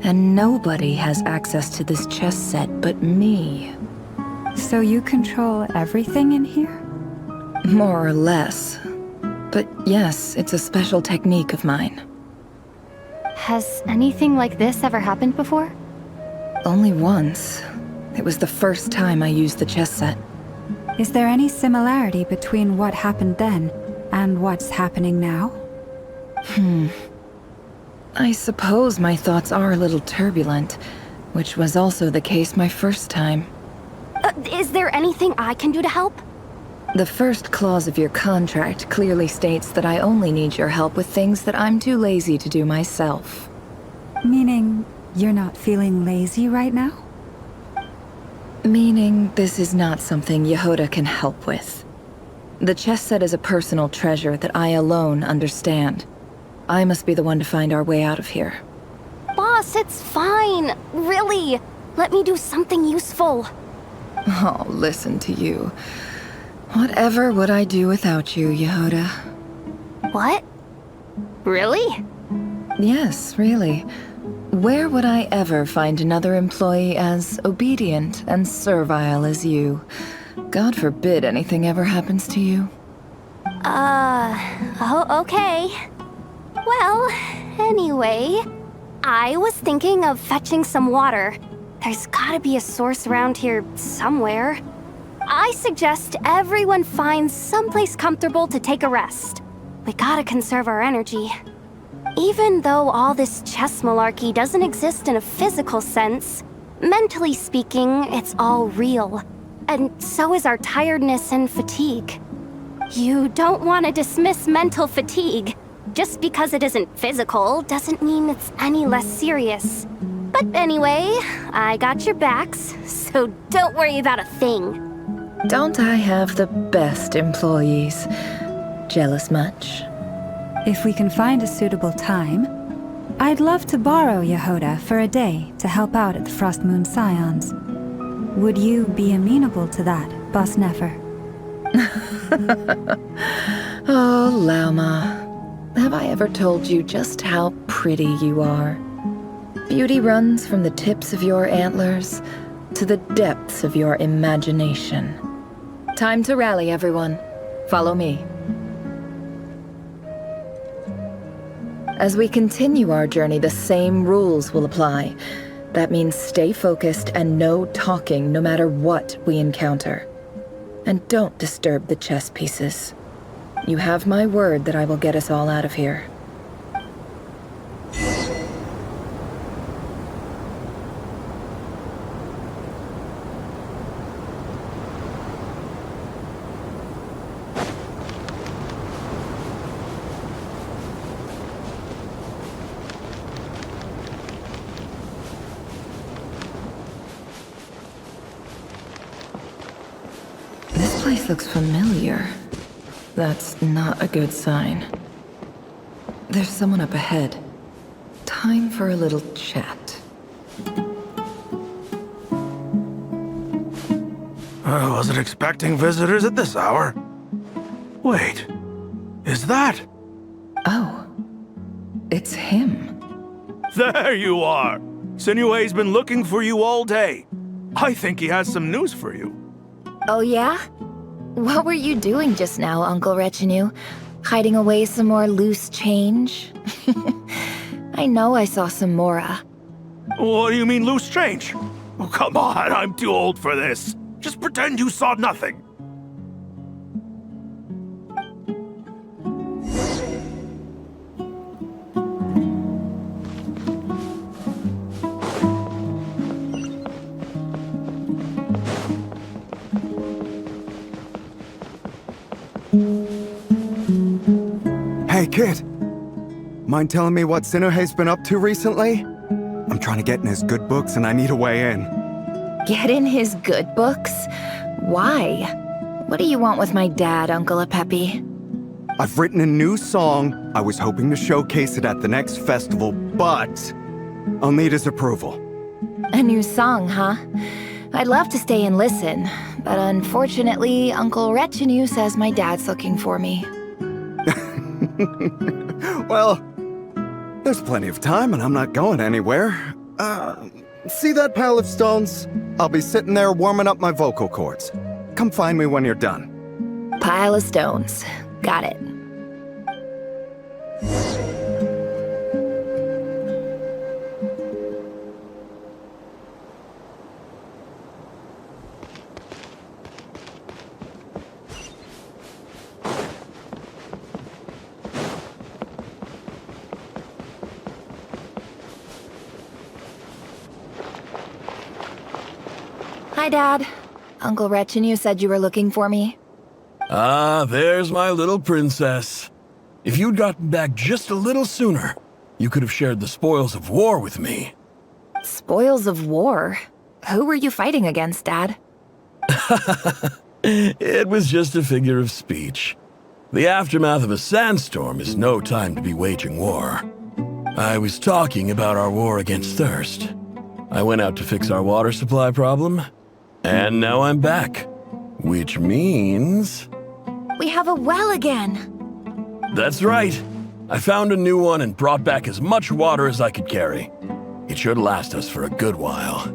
And nobody has access to this chess set but me. So you control everything in here? More or less. But yes, it's a special technique of mine. Has anything like this ever happened before? Only once. It was the first time I used the chess set. Is there any similarity between what happened then and what's happening now? I suppose my thoughts are a little turbulent, which was also the case my first time. Is there anything I can do to help? The first clause of your contract clearly states that I only need your help with things that I'm too lazy to do myself. Meaning, you're not feeling lazy right now? Meaning, this is not something Yehoda can help with. The chess set is a personal treasure that I alone understand. I must be the one to find our way out of here. Boss, it's fine. Really. Let me do something useful. Oh, listen to you. Whatever would I do without you, Yehoda? What? Really? Yes, really. Where would I ever find another employee as obedient and servile as you? God forbid anything ever happens to you. Oh, okay. Well, anyway, I was thinking of fetching some water. There's gotta be a source around here somewhere. I suggest everyone finds someplace comfortable to take a rest. We gotta conserve our energy. Even though all this chess malarkey doesn't exist in a physical sense, mentally speaking, it's all real. And so is our tiredness and fatigue. You don't want to dismiss mental fatigue. Just because it isn't physical doesn't mean it's any less serious. But anyway, I got your backs, so don't worry about a thing. Don't I have the best employees? Jealous much? If we can find a suitable time, I'd love to borrow Yehoda for a day to help out at the Frost Moon Scions. Would you be amenable to that, Boss Nefer? Oh, Lauma. Have I ever told you just how pretty you are? Beauty runs from the tips of your antlers to the depths of your imagination. Time to rally, everyone. Follow me. As we continue our journey, the same rules will apply. That means stay focused and no talking no matter what we encounter. And don't disturb the chess pieces. You have my word that I will get us all out of here. This place looks familiar. That's not a good sign. There's someone up ahead. Time for a little chat. I wasn't expecting visitors at this hour. Wait, is that? Oh, it's him. There you are! Sinue's been looking for you all day. I think he has some news for you. Oh yeah? What were you doing just now, Uncle Retinue? Hiding away some more loose change? I know I saw some Mora. What do you mean, loose change? Oh, come on, I'm too old for this. Just pretend you saw nothing. Hey, kid. mind telling me what Sinuhe's been up to recently? I'm trying to get in his good books and I need a way in. Get in his good books? Why? What do you want with my dad, Uncle Apepe? I've written a new song. I was hoping to showcase it at the next festival, but I'll need his approval. A new song, huh? I'd love to stay and listen, but unfortunately, Uncle Retinue says my dad's looking for me. Well, there's plenty of time and I'm not going anywhere. See that pile of stones? I'll be sitting there warming up my vocal cords. Come find me when you're done. Pile of stones. Got it. Hi, Dad. Uncle Retinue said you were looking for me. Ah, there's my little princess. If you'd gotten back just a little sooner, you could have shared the spoils of war with me. Spoils of war? Who were you fighting against, Dad? It was just a figure of speech. The aftermath of a sandstorm is no time to be waging war. I was talking about our war against thirst. I went out to fix our water supply problem, and now I'm back. Which means... We have a well again! That's right. I found a new one and brought back as much water as I could carry. It should last us for a good while.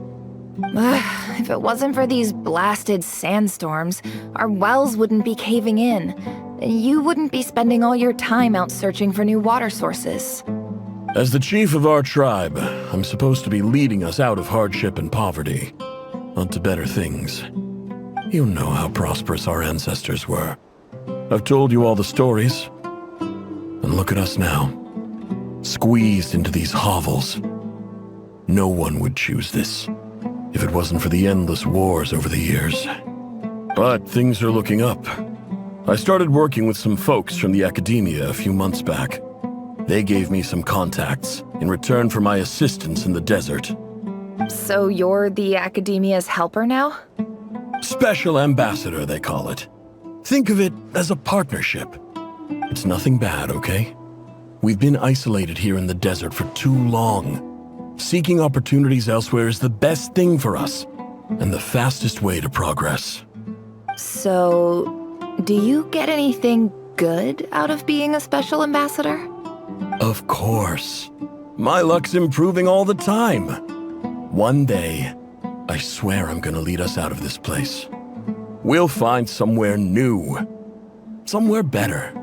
If it wasn't for these blasted sandstorms, our wells wouldn't be caving in. And you wouldn't be spending all your time out searching for new water sources. As the chief of our tribe, I'm supposed to be leading us out of hardship and poverty, onto better things. You know how prosperous our ancestors were. I've told you all the stories. And look at us now, squeezed into these hovels. No one would choose this, if it wasn't for the endless wars over the years. But things are looking up. I started working with some folks from the academia a few months back. They gave me some contacts in return for my assistance in the desert. So you're the academia's helper now? Special ambassador, they call it. Think of it as a partnership. It's nothing bad, okay? We've been isolated here in the desert for too long. Seeking opportunities elsewhere is the best thing for us, and the fastest way to progress. So, do you get anything good out of being a special ambassador? Of course. My luck's improving all the time. One day, I swear I'm gonna lead us out of this place. We'll find somewhere new. Somewhere better.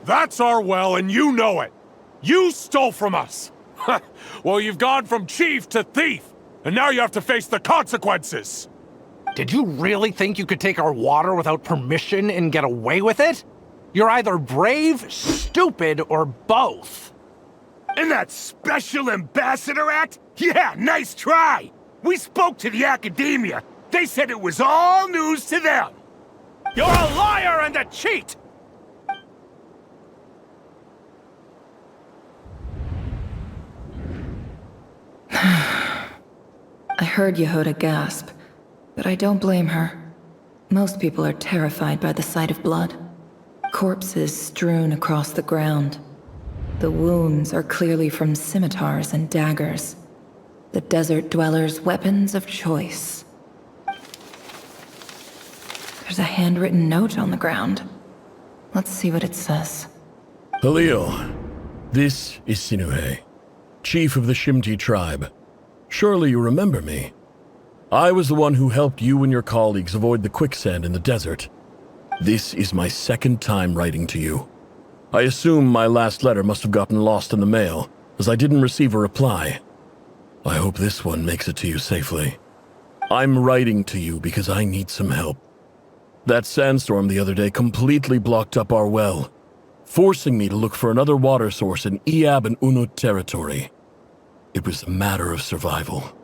That's our well, and you know it. You stole from us. Well, you've gone from chief to thief, and now you have to face the consequences. Did you really think you could take our water without permission and get away with it? You're either brave, stupid, or both. And that Special Ambassador act? Yeah, nice try. We spoke to the academia. They said it was all news to them. You're a liar and a cheat! I heard Yehuda gasp, but I don't blame her. Most people are terrified by the sight of blood. Corpses strewn across the ground. The wounds are clearly from scimitars and daggers. The desert dwellers' weapons of choice. There's a handwritten note on the ground. Let's see what it says. Halil, this is Sinuhe, chief of the Shimti tribe. Surely you remember me. I was the one who helped you and your colleagues avoid the quicksand in the desert. This is my second time writing to you. I assume my last letter must have gotten lost in the mail, as I didn't receive a reply. I hope this one makes it to you safely. I'm writing to you because I need some help. That sandstorm the other day completely blocked up our well, forcing me to look for another water source in Iab and Unut territory. It was a matter of survival.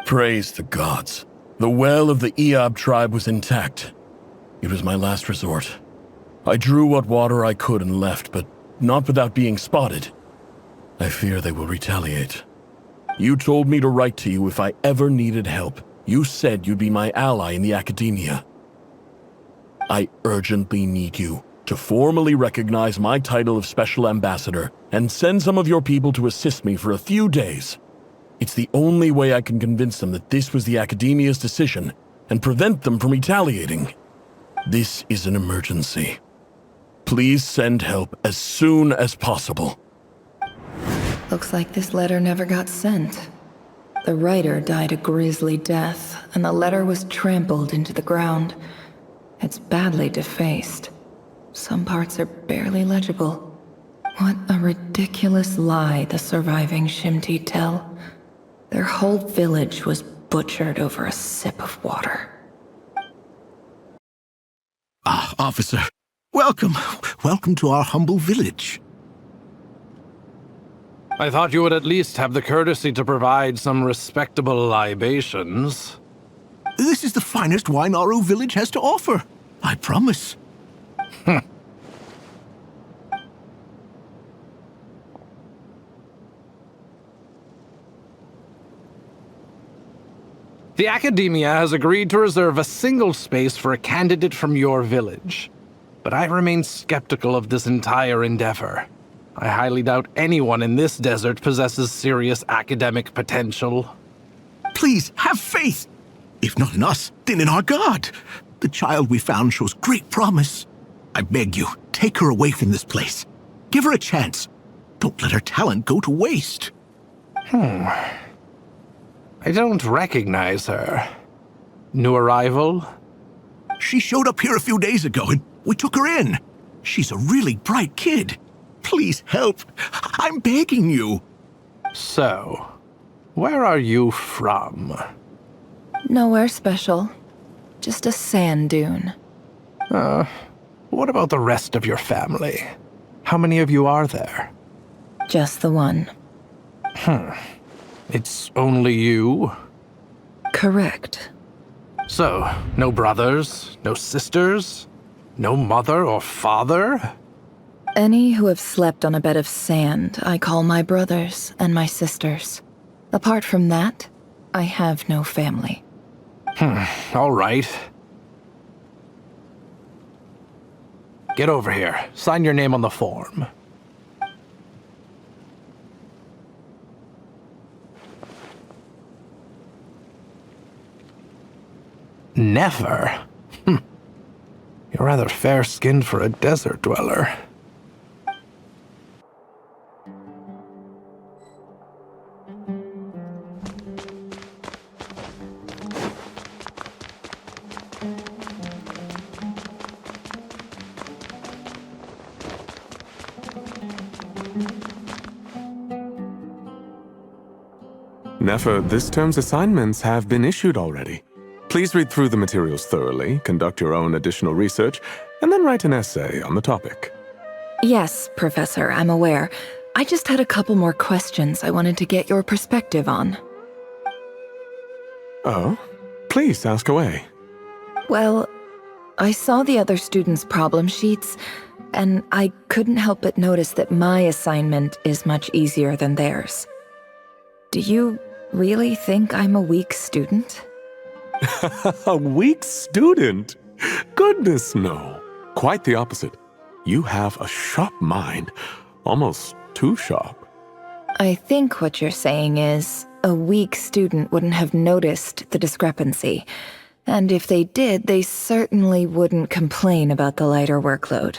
Praise the gods. The well of the Iab tribe was intact. It was my last resort. I drew what water I could and left, but not without being spotted. I fear they will retaliate. You told me to write to you if I ever needed help. You said you'd be my ally in the academia. I urgently need you to formally recognize my title of Special Ambassador and send some of your people to assist me for a few days. It's the only way I can convince them that this was the academia's decision and prevent them from retaliating. This is an emergency. Please send help as soon as possible. Looks like this letter never got sent. The writer died a grisly death, and the letter was trampled into the ground. It's badly defaced. Some parts are barely legible. What a ridiculous lie the surviving Shimti tell. Their whole village was butchered over a sip of water. Ah, officer. Welcome. Welcome to our humble village. I thought you would at least have the courtesy to provide some respectable libations. This is the finest wine our village has to offer. I promise. The Academia has agreed to reserve a single space for a candidate from your village. But I remain skeptical of this entire endeavor. I highly doubt anyone in this desert possesses serious academic potential. Please, have faith. If not in us, then in our God. The child we found shows great promise. I beg you, take her away from this place. Give her a chance. Don't let her talent go to waste. I don't recognize her. New arrival? She showed up here a few days ago and we took her in. She's a really bright kid. Please help. I'm begging you. So, where are you from? Nowhere special. Just a sand dune. What about the rest of your family? How many of you are there? Just the one. It's only you? Correct. So, no brothers, no sisters, no mother or father? Any who have slept on a bed of sand, I call my brothers and my sisters. Apart from that, I have no family. All right. Get over here. Sign your name on the form. Never? You're rather fair-skinned for a desert dweller. Nefer, this term's assignments have been issued already. Please read through the materials thoroughly, conduct your own additional research, and then write an essay on the topic. Yes, Professor, I'm aware. I just had a couple more questions I wanted to get your perspective on. Oh? Please, ask away. Well, I saw the other students' problem sheets, and I couldn't help but notice that my assignment is much easier than theirs. Do you really think I'm a weak student? A weak student? Goodness, no. Quite the opposite. You have a sharp mind, almost too sharp. I think what you're saying is, a weak student wouldn't have noticed the discrepancy. And if they did, they certainly wouldn't complain about the lighter workload.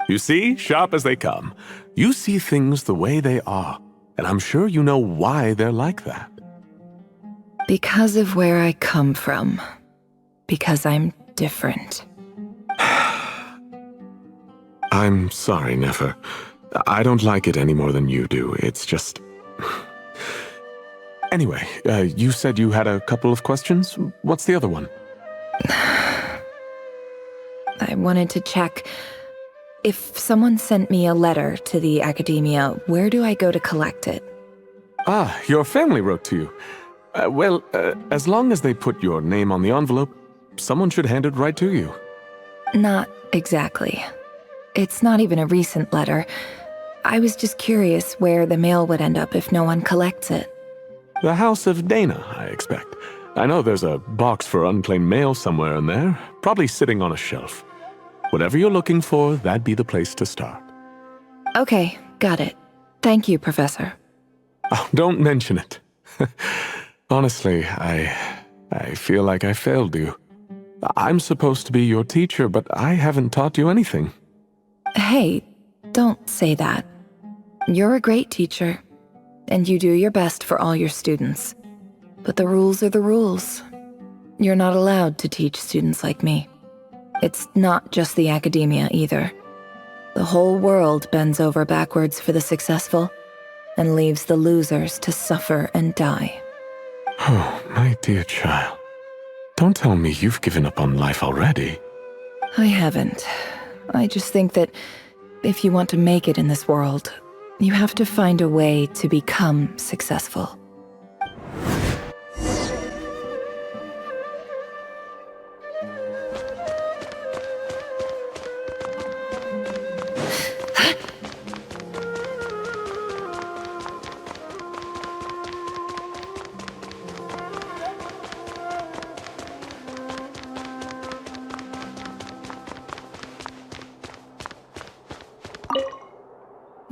You see, sharp as they come. You see things the way they are, and I'm sure you know why they're like that. Because of where I come from. Because I'm different. I'm sorry, Nefer. I don't like it any more than you do. It's just... Anyway, you said you had a couple of questions. What's the other one? I wanted to check. If someone sent me a letter to the academia, where do I go to collect it? Ah, your family wrote to you. Well, as long as they put your name on the envelope, someone should hand it right to you. Not exactly. It's not even a recent letter. I was just curious where the mail would end up if no one collects it. The House of Dana, I expect. I know there's a box for unclaimed mail somewhere in there, probably sitting on a shelf. Whatever you're looking for, that'd be the place to start. Okay, got it. Thank you, Professor. Oh, don't mention it. Honestly, I feel like I failed you. I'm supposed to be your teacher, but I haven't taught you anything. Hey, don't say that. You're a great teacher, and you do your best for all your students. But the rules are the rules. You're not allowed to teach students like me. It's not just the academia either. The whole world bends over backwards for the successful and leaves the losers to suffer and die. Oh, my dear child. Don't tell me you've given up on life already. I haven't. I just think that if you want to make it in this world, you have to find a way to become successful.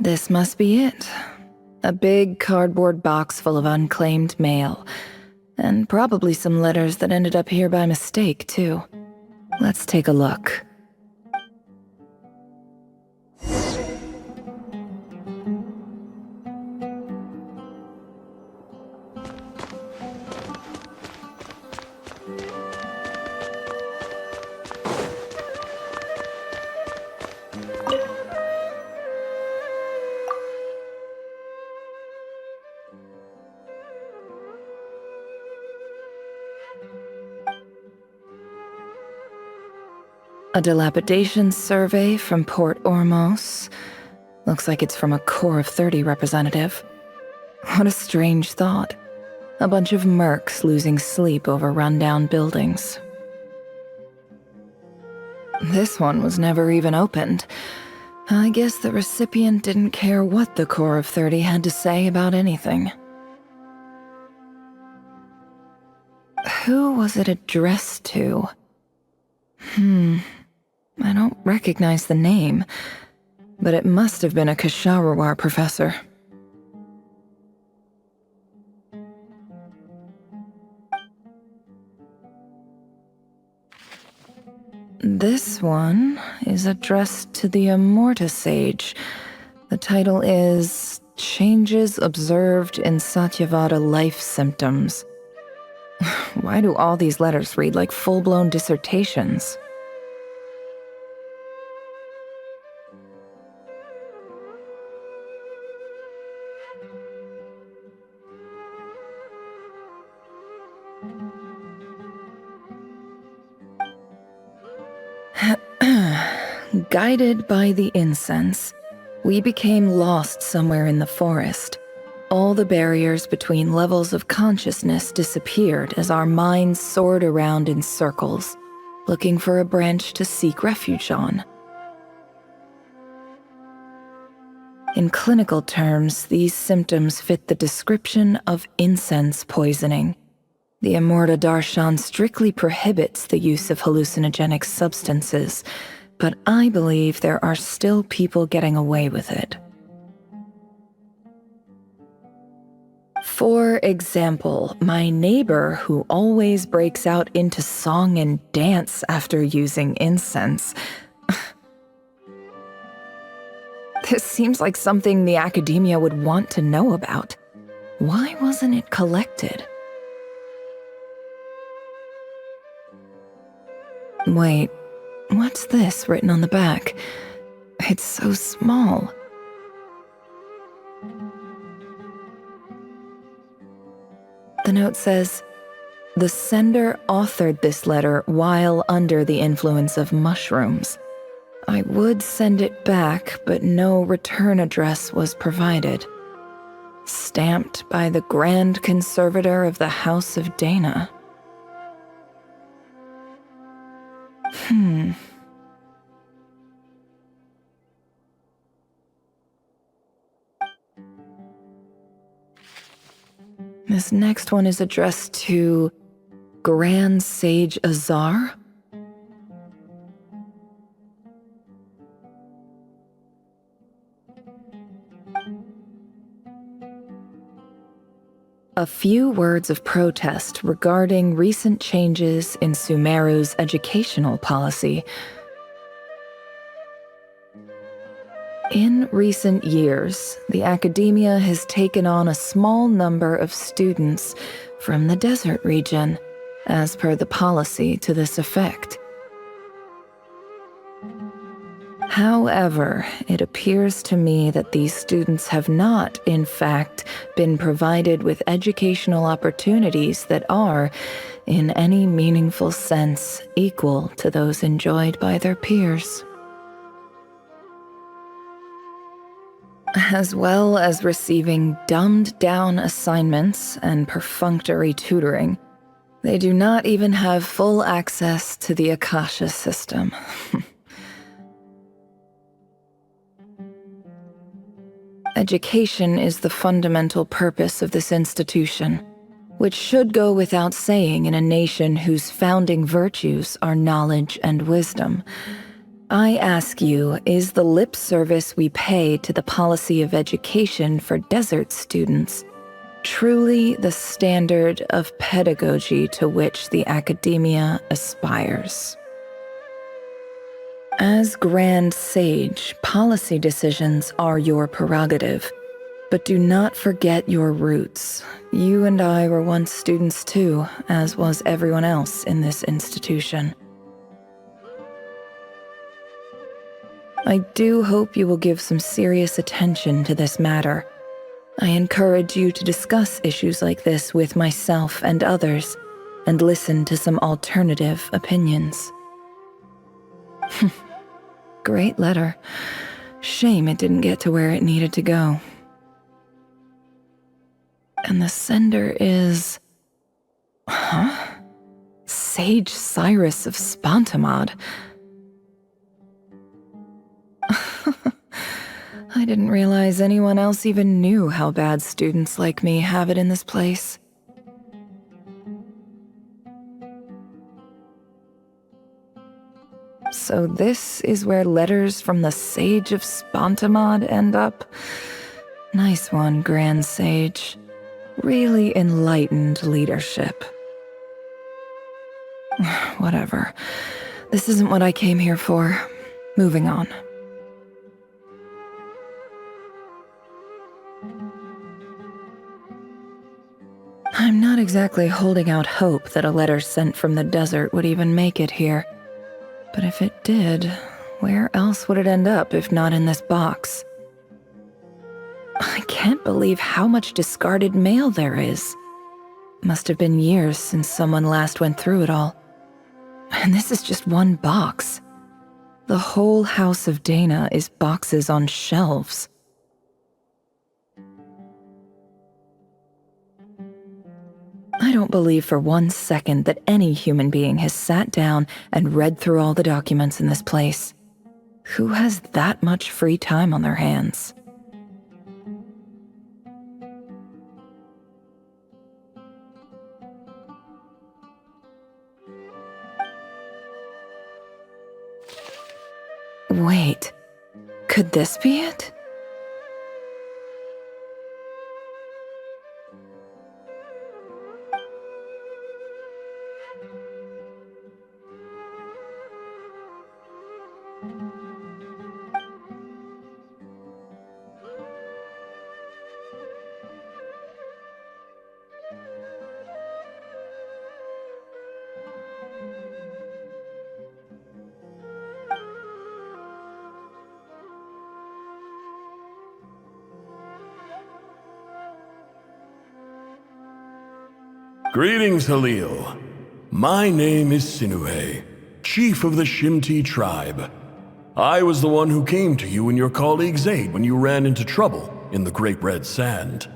This must be it. A big cardboard box full of unclaimed mail. And probably some letters that ended up here by mistake, too. Let's take a look. A dilapidation survey from Port Ormos. Looks like it's from a Corps of 30 representative. What a strange thought. A bunch of mercs losing sleep over rundown buildings. This one was never even opened. I guess the recipient didn't care what the Corps of 30 had to say about anything. Who was it addressed to? I don't recognize the name, but it must have been a Kasharawar professor. This one is addressed to the Amorta Sage. The title is Changes Observed in Satyavada Life Symptoms. Why do all these letters read like full-blown dissertations? Guided by the incense, we became lost somewhere in the forest. All the barriers between levels of consciousness disappeared as our minds soared around in circles, looking for a branch to seek refuge on. In clinical terms, these symptoms fit the description of incense poisoning. The Amorta Darshan strictly prohibits the use of hallucinogenic substances, but I believe there are still people getting away with it. For example, my neighbor who always breaks out into song and dance after using incense. This seems like something the academia would want to know about. Why wasn't it collected? Wait, what's this written on the back? It's so small. The note says, "The sender authored this letter while under the influence of mushrooms. I would send it back, but no return address was provided. Stamped by the Grand Conservator of the House of Dana." This next one is addressed to Grand Sage Azar. A few words of protest regarding recent changes in Sumeru's educational policy. In recent years, the academia has taken on a small number of students from the desert region, as per the policy to this effect. However, it appears to me that these students have not, in fact, been provided with educational opportunities that are, in any meaningful sense, equal to those enjoyed by their peers. As well as receiving dumbed-down assignments and perfunctory tutoring, they do not even have full access to the Akasha system. Education is the fundamental purpose of this institution, which should go without saying in a nation whose founding virtues are knowledge and wisdom. I ask you, is the lip service we pay to the policy of education for desert students truly the standard of pedagogy to which the academia aspires? As Grand Sage, policy decisions are your prerogative, but do not forget your roots. You and I were once students too, as was everyone else in this institution. I do hope you will give some serious attention to this matter. I encourage you to discuss issues like this with myself and others, and listen to some alternative opinions. Great letter. Shame it didn't get to where it needed to go. And the sender is... Sage Cyrus of Spontamod. I didn't realize anyone else even knew how bad students like me have it in this place. So this is where letters from the Sage of Spontamod end up? Nice one, Grand Sage. Really enlightened leadership. Whatever. This isn't what I came here for. Moving on. I'm not exactly holding out hope that a letter sent from the desert would even make it here. But if it did, where else would it end up if not in this box? I can't believe how much discarded mail there is. Must have been years since someone last went through it all. And this is just one box. The whole House of Dana is boxes on shelves. I don't believe for one second that any human being has sat down and read through all the documents in this place. Who has that much free time on their hands? Wait, could this be it? Greetings, Halil. My name is Sinuhe, chief of the Shimti tribe. I was the one who came to you and your colleague's aid when you ran into trouble in the Great Red Sand.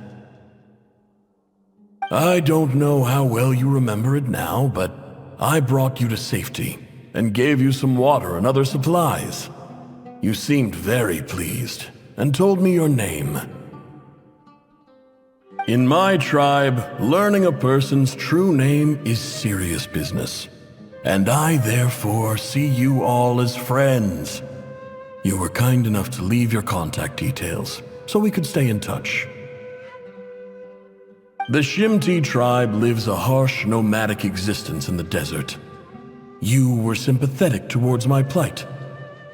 I don't know how well you remember it now, but I brought you to safety and gave you some water and other supplies. You seemed very pleased and told me your name. In my tribe, learning a person's true name is serious business, and I therefore see you all as friends. You were kind enough to leave your contact details so we could stay in touch. The Shimti tribe lives a harsh, nomadic existence in the desert. You were sympathetic towards my plight,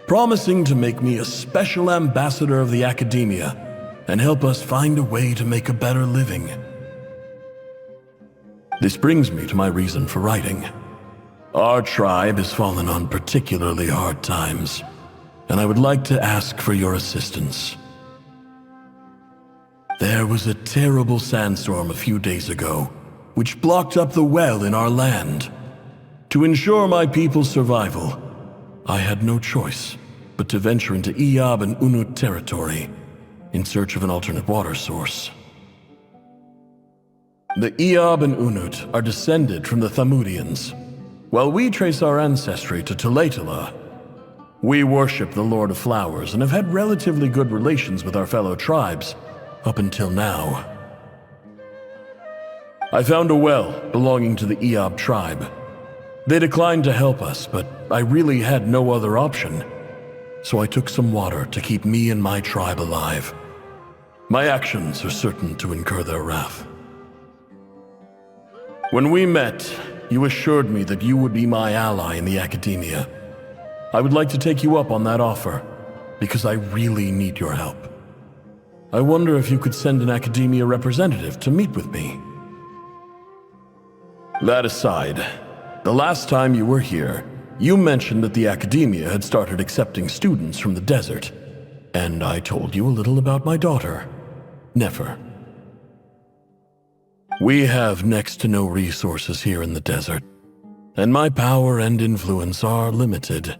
promising to make me a special ambassador of the academia and help us find a way to make a better living. This brings me to my reason for writing. Our tribe has fallen on particularly hard times, and I would like to ask for your assistance. There was a terrible sandstorm a few days ago, which blocked up the well in our land. To ensure my people's survival, I had no choice but to venture into Iyab and Unut territory in search of an alternate water source. The Iyab and Unut are descended from the Thamudians, while we trace our ancestry to Tulatala. We worship the Lord of Flowers and have had relatively good relations with our fellow tribes up until now. I found a well belonging to the Iyab tribe. They declined to help us, but I really had no other option, so I took some water to keep me and my tribe alive. My actions are certain to incur their wrath. When we met, you assured me that you would be my ally in the academia. I would like to take you up on that offer, because I really need your help. I wonder if you could send an academia representative to meet with me. That aside, the last time you were here, you mentioned that the academia had started accepting students from the desert, and I told you a little about my daughter, Nefer. We have next to no resources here in the desert, and my power and influence are limited.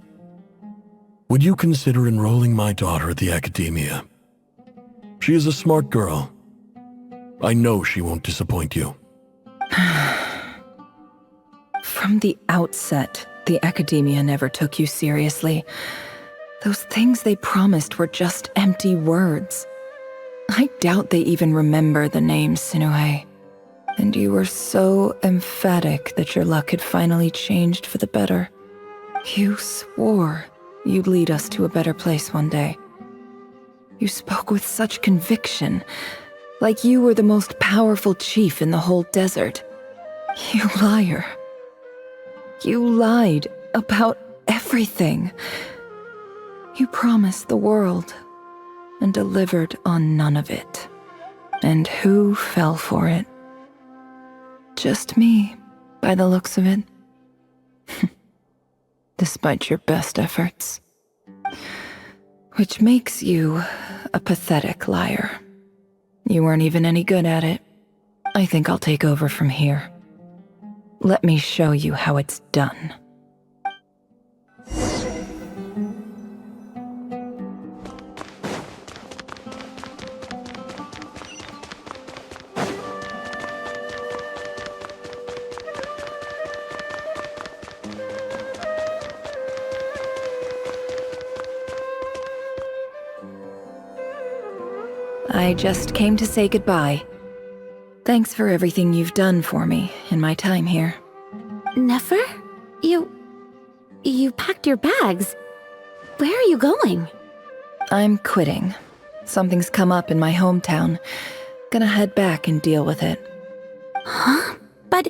Would you consider enrolling my daughter at the academia? She is a smart girl. I know she won't disappoint you. From the outset, the academia never took you seriously. Those things they promised were just empty words. I doubt they even remember the name Sinuhe. And you were so emphatic that your luck had finally changed for the better. You swore you'd lead us to a better place one day. You spoke with such conviction, like you were the most powerful chief in the whole desert. You liar. You lied about everything. You promised the world and delivered on none of it. And who fell for it? Just me, by the looks of it. Despite your best efforts. Which makes you a pathetic liar. You weren't even any good at it. I think I'll take over from here. Let me show you how it's done. I just came to say goodbye. Thanks for everything you've done for me in my time here. Nefer? You packed your bags. Where are you going? I'm quitting. Something's come up in my hometown. Gonna head back and deal with it. Huh? But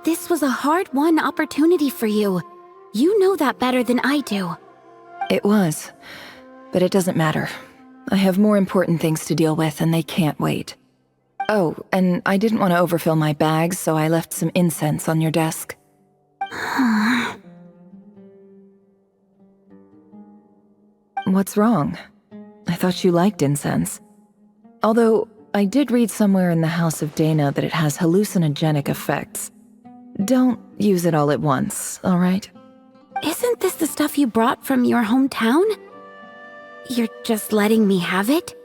this was a hard-won opportunity for you. You know that better than I do. It was, but it doesn't matter. I have more important things to deal with and they can't wait. Oh, and I didn't want to overfill my bags, so I left some incense on your desk. What's wrong? I thought you liked incense. Although, I did read somewhere in the House of Dana that it has hallucinogenic effects. Don't use it all at once, all right? Isn't this the stuff you brought from your hometown? You're just letting me have it?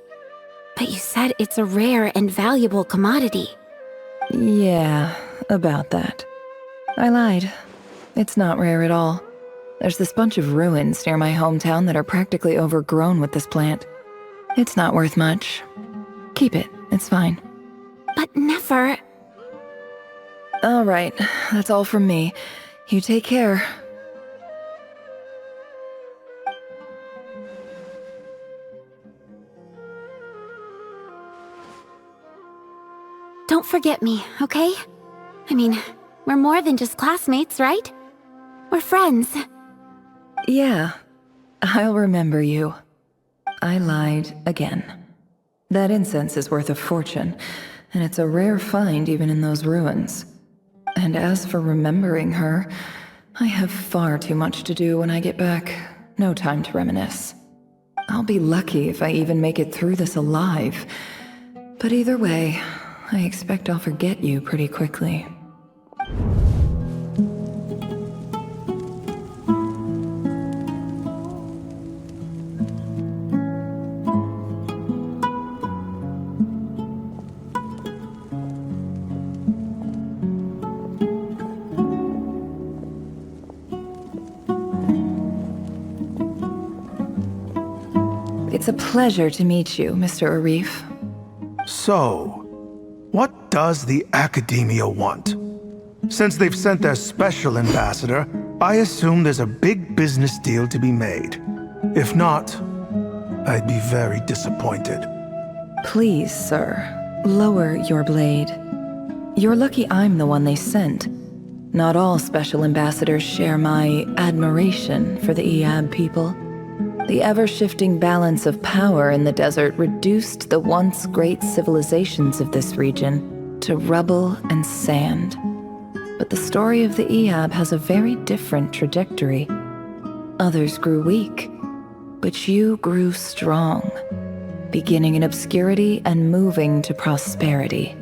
But you said it's a rare and valuable commodity. Yeah, about that. I lied. It's not rare at all. There's this bunch of ruins near my hometown that are practically overgrown with this plant. It's not worth much. Keep it, it's fine. But never... All right, that's all from me. You take care. Don't forget me, okay? I mean, we're more than just classmates, right? We're friends. Yeah, I'll remember you. I lied again. That incense is worth a fortune, and it's a rare find even in those ruins. And as for remembering her, I have far too much to do when I get back. No time to reminisce. I'll be lucky if I even make it through this alive. But either way, I expect I'll forget you pretty quickly. It's a pleasure to meet you, Mr. Arif. So, what does the Academia want? Since they've sent their special ambassador, I assume there's a big business deal to be made. If not, I'd be very disappointed. Please, sir, lower your blade. You're lucky I'm the one they sent. Not all special ambassadors share my admiration for the Iab people. The ever-shifting balance of power in the desert reduced the once great civilizations of this region to rubble and sand. But the story of the Iab has a very different trajectory. Others grew weak, but you grew strong, beginning in obscurity and moving to prosperity.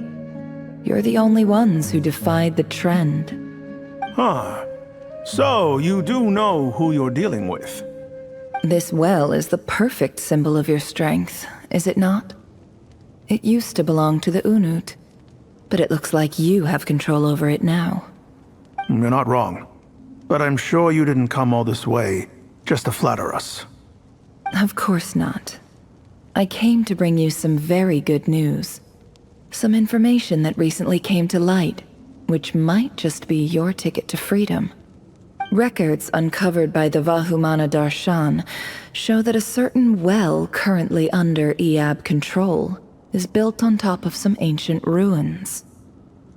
You're the only ones who defied the trend. Huh. So, you do know who you're dealing with? This well is the perfect symbol of your strength, is it not? It used to belong to the Unut, but it looks like you have control over it now. You're not wrong. But I'm sure you didn't come all this way just to flatter us. Of course not. I came to bring you some very good news. Some information that recently came to light, which might just be your ticket to freedom. Records uncovered by the Vahumana Darshan show that a certain well currently under Iab control is built on top of some ancient ruins.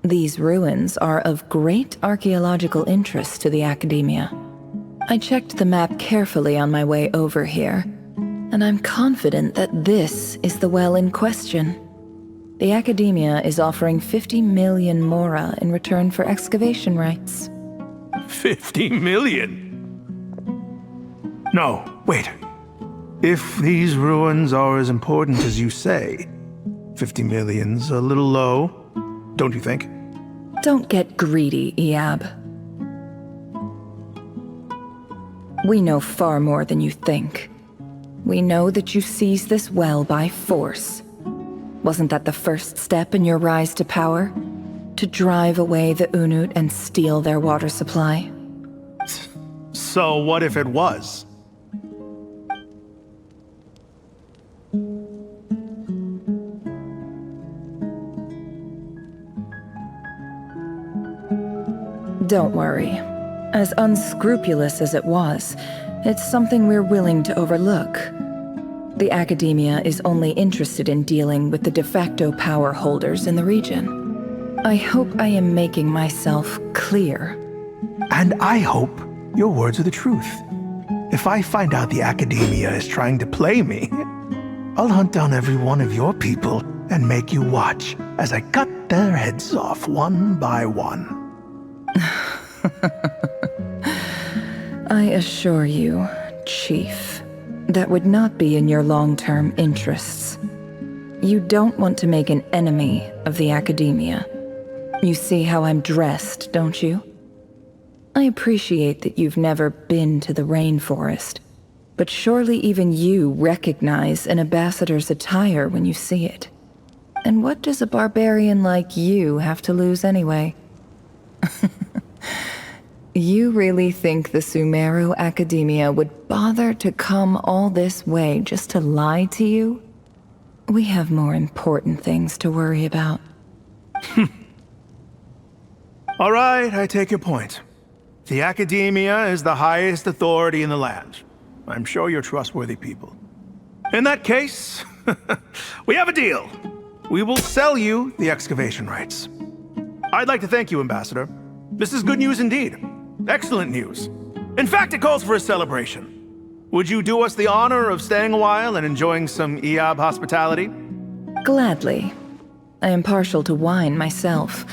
These ruins are of great archaeological interest to the Academia. I checked the map carefully on my way over here, and I'm confident that this is the well in question. The Academia is offering 50 million mora in return for excavation rights. 50 million? No, wait. If these ruins are as important as you say, 50 million's a little low, don't you think? Don't get greedy, Iab. We know far more than you think. We know that you seized this well by force. Wasn't that the first step in your rise to power? To drive away the Unut and steal their water supply? So what if it was? Don't worry. As unscrupulous as it was, it's something we're willing to overlook. The Academia is only interested in dealing with the de facto power holders in the region. I hope I am making myself clear. And I hope your words are the truth. If I find out the Academia is trying to play me, I'll hunt down every one of your people and make you watch as I cut their heads off one by one. I assure you, Chief, that would not be in your long-term interests. You don't want to make an enemy of the academia. You see how I'm dressed, don't you? I appreciate that you've never been to the rainforest, but surely even you recognize an ambassador's attire when you see it. And what does a barbarian like you have to lose anyway? You really think the Sumeru Academia would bother to come all this way just to lie to you? We have more important things to worry about. All right, I take your point. The Academia is the highest authority in the land. I'm sure you're trustworthy people. In that case, we have a deal. We will sell you the excavation rights. I'd like to thank you, Ambassador. This is good news indeed. Excellent news. In fact, it calls for a celebration. Would you do us the honor of staying a while and enjoying some IAB hospitality? Gladly. I am partial to wine myself,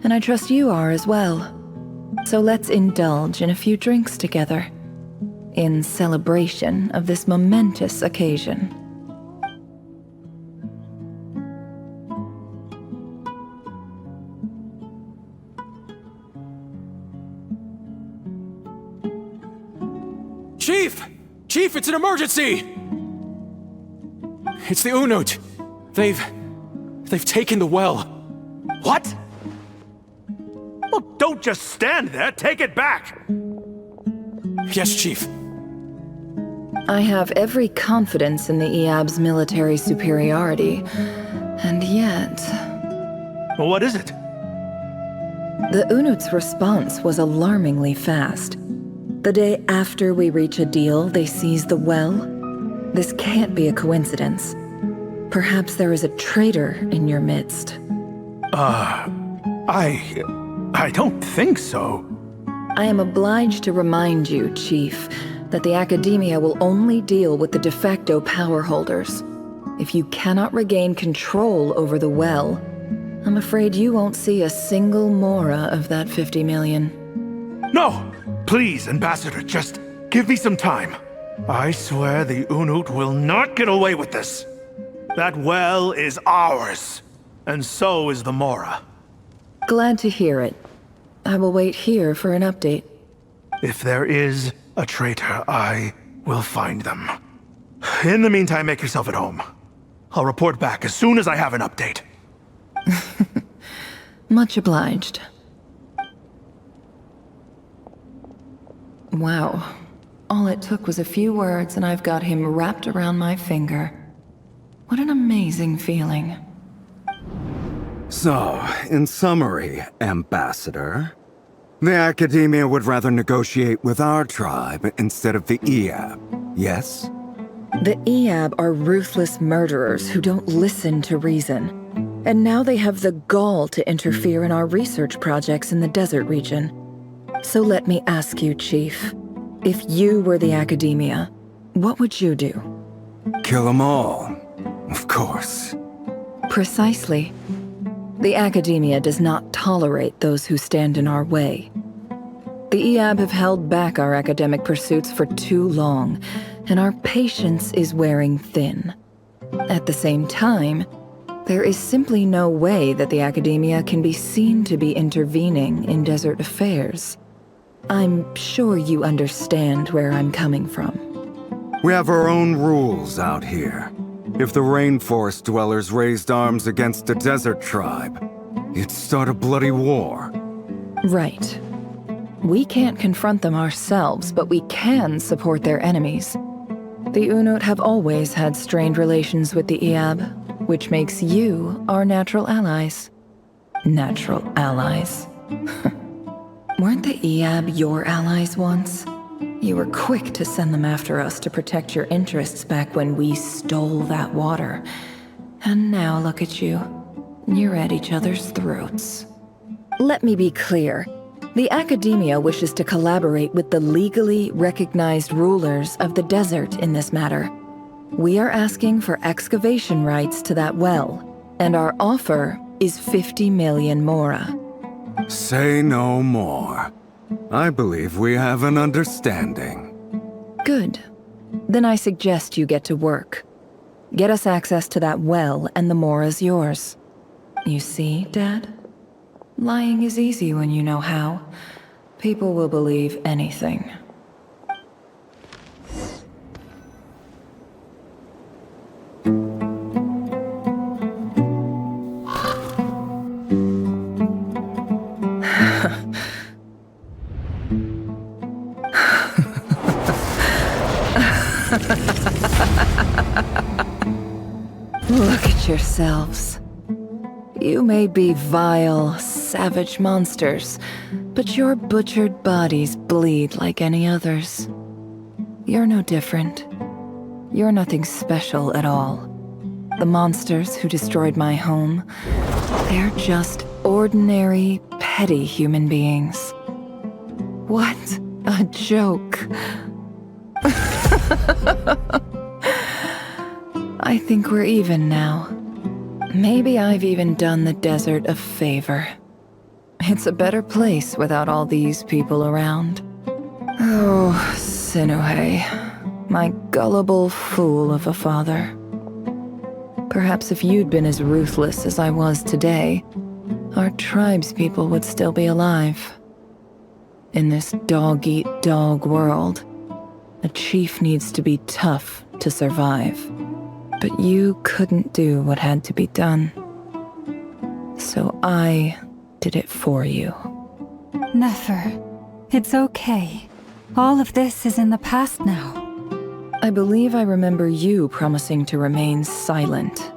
and I trust you are as well. So let's indulge in a few drinks together, in celebration of this momentous occasion. Chief! Chief, it's an emergency! It's the Unut. They've taken the well. What? Well, don't just stand there. Take it back. Yes, Chief. I have every confidence in the IAB's military superiority, and yet... Well, what is it? The Unut's response was alarmingly fast. The day after we reach a deal, they seize the well. This can't be a coincidence. Perhaps there is a traitor in your midst. I don't think so. I am obliged to remind you, Chief, that the Academia will only deal with the de facto power holders. If you cannot regain control over the well, I'm afraid you won't see a single mora of that 50 million. No! Please, Ambassador, just give me some time. I swear the Unut will not get away with this. That well is ours, and so is the mora. Glad to hear it. I will wait here for an update. If there is a traitor, I will find them. In the meantime, make yourself at home. I'll report back as soon as I have an update. Much obliged. Wow. All it took was a few words and I've got him wrapped around my finger. What an amazing feeling. So, in summary, Ambassador, the Academia would rather negotiate with our tribe instead of the IAB, yes? The IAB are ruthless murderers who don't listen to reason. And now they have the gall to interfere in our research projects in the desert region. So let me ask you, Chief. If you were the Academia, what would you do? Kill them all, of course. Precisely. The Academia does not tolerate those who stand in our way. The IAB have held back our academic pursuits for too long, and our patience is wearing thin. At the same time, there is simply no way that the Academia can be seen to be intervening in desert affairs. I'm sure you understand where I'm coming from. We have our own rules out here. If the rainforest dwellers raised arms against a desert tribe, it'd start a bloody war. Right. We can't confront them ourselves, but we can support their enemies. The Unut have always had strained relations with the IAB, which makes you our natural allies. Natural allies. Weren't the IAB your allies once? You were quick to send them after us to protect your interests back when we stole that water. And now look at you. You're at each other's throats. Let me be clear. The Academia wishes to collaborate with the legally recognized rulers of the desert in this matter. We are asking for excavation rights to that well, and our offer is 50 million mora. Say no more. I believe we have an understanding. Good. Then I suggest you get to work. Get us access to that well, and the more is yours. You see, Dad? Lying is easy when you know how. People will believe anything. Look at yourselves. You may be vile, savage monsters, but your butchered bodies bleed like any others. You're no different. You're nothing special at all. The monsters who destroyed my home, they're just ordinary, petty human beings. What a joke. I think we're even now. Maybe I've even done the desert a favor. It's a better place without all these people around. Oh, Sinuhe, my gullible fool of a father. Perhaps if you'd been as ruthless as I was today, our tribespeople would still be alive. In this dog-eat-dog world, a chief needs to be tough to survive. But you couldn't do what had to be done. So I did it for you. Nefer, it's okay. All of this is in the past now. I believe I remember you promising to remain silent.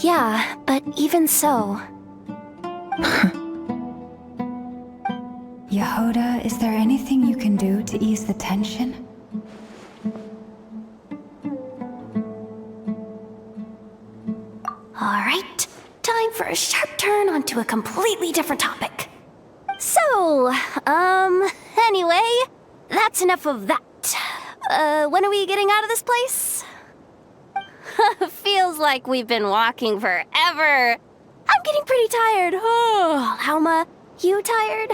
Yeah, but even so... Yehuda, is there anything you can do to ease the tension? Alright, time for a sharp turn onto a completely different topic. So, anyway, that's enough of that. When are we getting out of this place? Feels like we've been walking forever. I'm getting pretty tired. Oh, Alma, you tired?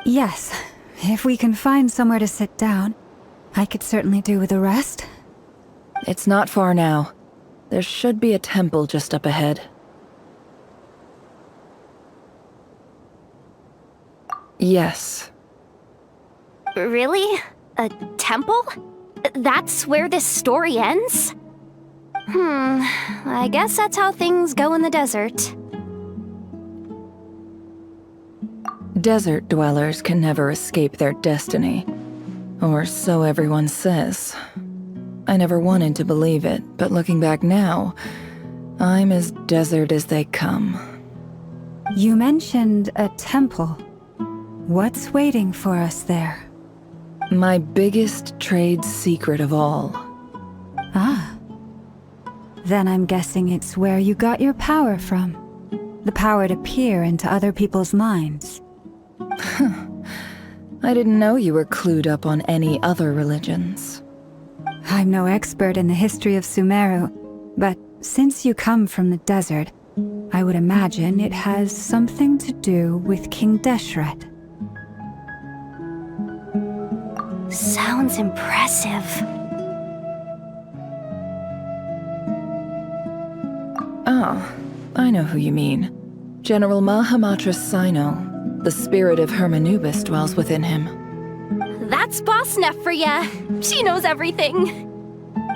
Yes, if we can find somewhere to sit down, I could certainly do with a rest. It's not far now. There should be a temple just up ahead. Yes. Really? A temple? That's where this story ends? I guess that's how things go in the desert. Desert dwellers can never escape their destiny. Or so everyone says. I never wanted to believe it, but looking back now, I'm as desert as they come. You mentioned a temple. What's waiting for us there? My biggest trade secret of all. Ah. Then I'm guessing it's where you got your power from. The power to peer into other people's minds. I didn't know you were clued up on any other religions. I'm no expert in the history of Sumeru, but since you come from the desert, I would imagine it has something to do with King Deshret. Sounds impressive. Ah, I know who you mean. General Mahamatra Sino. The spirit of Hermanubis dwells within him. That's Boss Neff for ya. She knows everything.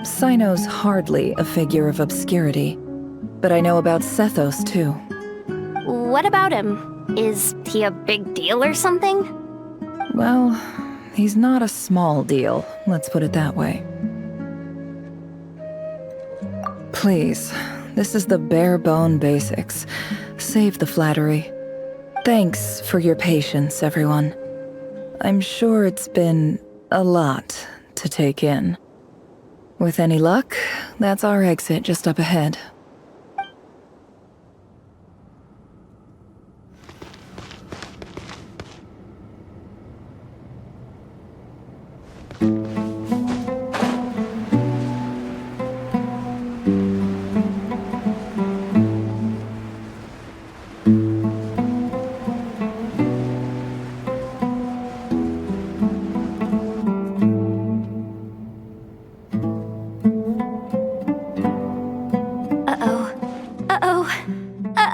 Sino's hardly a figure of obscurity, but I know about Sethos too. What about him? Is he a big deal or something? Well, he's not a small deal, let's put it that way. Please, this is the bare-bone basics. Save the flattery. Thanks for your patience, everyone. I'm sure it's been a lot to take in. With any luck, that's our exit just up ahead.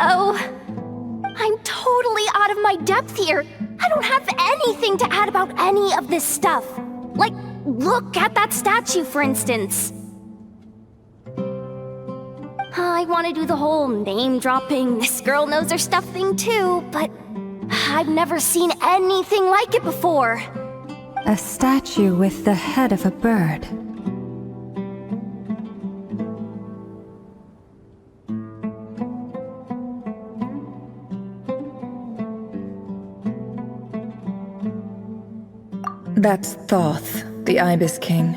Uh-oh. I'm totally out of my depth here. I don't have anything to add about any of this stuff. Like, look at that statue, for instance. I want to do the whole name-dropping, this girl knows her stuff thing too, but I've never seen anything like it before. A statue with the head of a bird. That's Thoth, the Ibis King,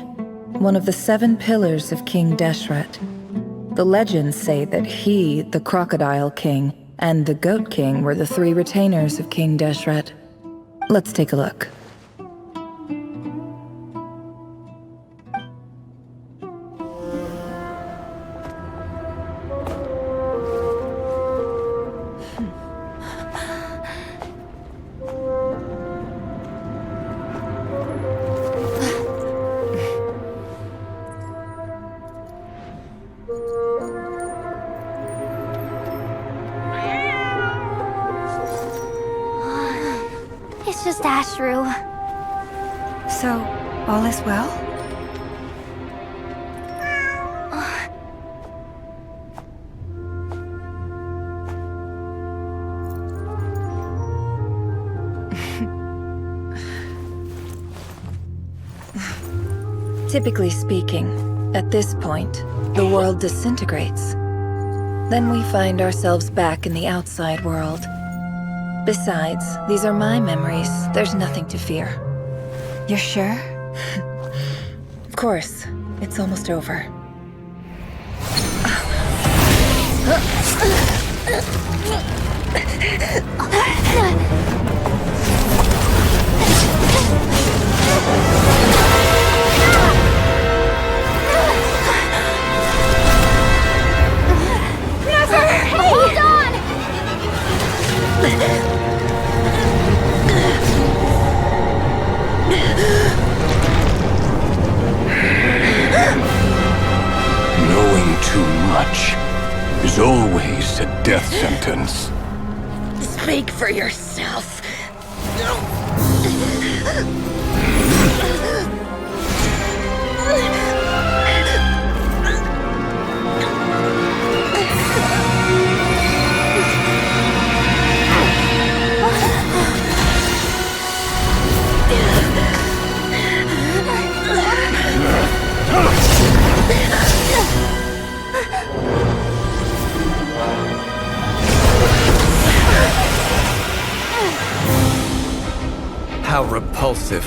one of the 7 pillars of King Deshret. The legends say that he, the Crocodile King, and the Goat King were the 3 retainers of King Deshret. Let's take a look. It's just Ashru. So, all is well? Typically speaking, at this point, the world disintegrates. Then we find ourselves back in the outside world. Besides, these are my memories. There's nothing to fear. You're sure? Of course. It's almost over. Hold on! Knowing too much is always a death sentence. Speak for yourself. How repulsive.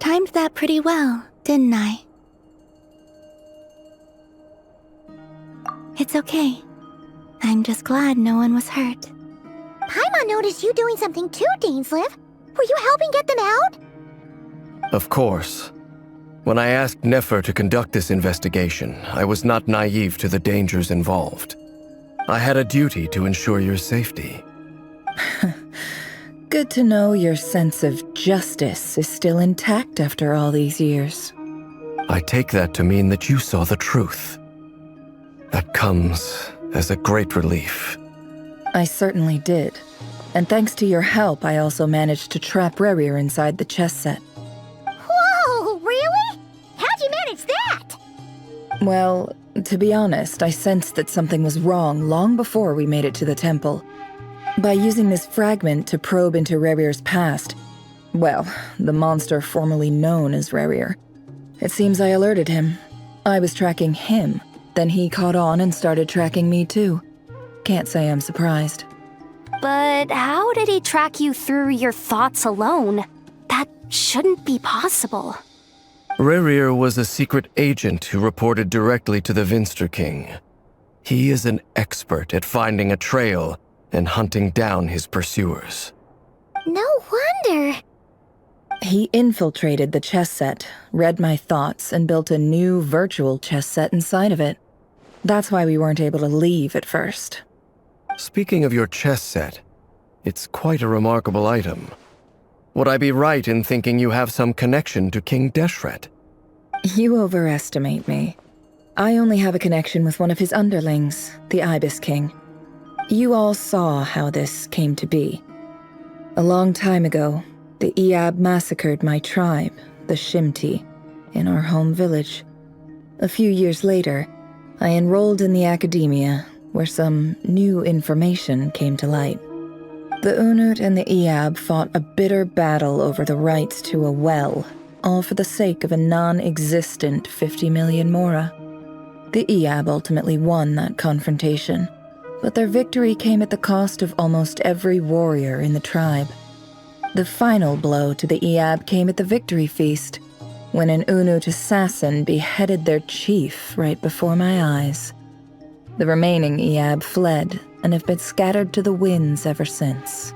Timed that pretty well, didn't I? It's okay. I'm just glad no one was hurt. Paimon noticed you doing something too, Dainsleif. Were you helping get them out? Of course. When I asked Nefer to conduct this investigation, I was not naive to the dangers involved. I had a duty to ensure your safety. Good to know your sense of justice is still intact after all these years. I take that to mean that you saw the truth. That comes as a great relief. I certainly did. And thanks to your help, I also managed to trap Rerir inside the chess set. Whoa, really? How'd you manage that? Well, to be honest, I sensed that something was wrong long before we made it to the temple. By using this fragment to probe into Rerir's past, well, the monster formerly known as Rerir, it seems I alerted him. I was tracking him, then he caught on and started tracking me too. Can't say I'm surprised. But how did he track you through your thoughts alone? That shouldn't be possible. Rerir was a secret agent who reported directly to the Vinster King. He is an expert at finding a trail and hunting down his pursuers. No wonder. He infiltrated the chess set, read my thoughts, and built a new virtual chess set inside of it. That's why we weren't able to leave at first. Speaking of your chess set, it's quite a remarkable item. Would I be right in thinking you have some connection to King Deshret? You overestimate me. I only have a connection with one of his underlings, the Ibis King. You all saw how this came to be. A long time ago, the Iab massacred my tribe, the Shimti, in our home village. A few years later, I enrolled in the academia, where some new information came to light. The Unut and the Iab fought a bitter battle over the rights to a well, all for the sake of a non-existent 50 million mora. The Iab ultimately won that confrontation, but their victory came at the cost of almost every warrior in the tribe. The final blow to the Iab came at the victory feast, when an Unut assassin beheaded their chief right before my eyes. The remaining Iab fled and have been scattered to the winds ever since.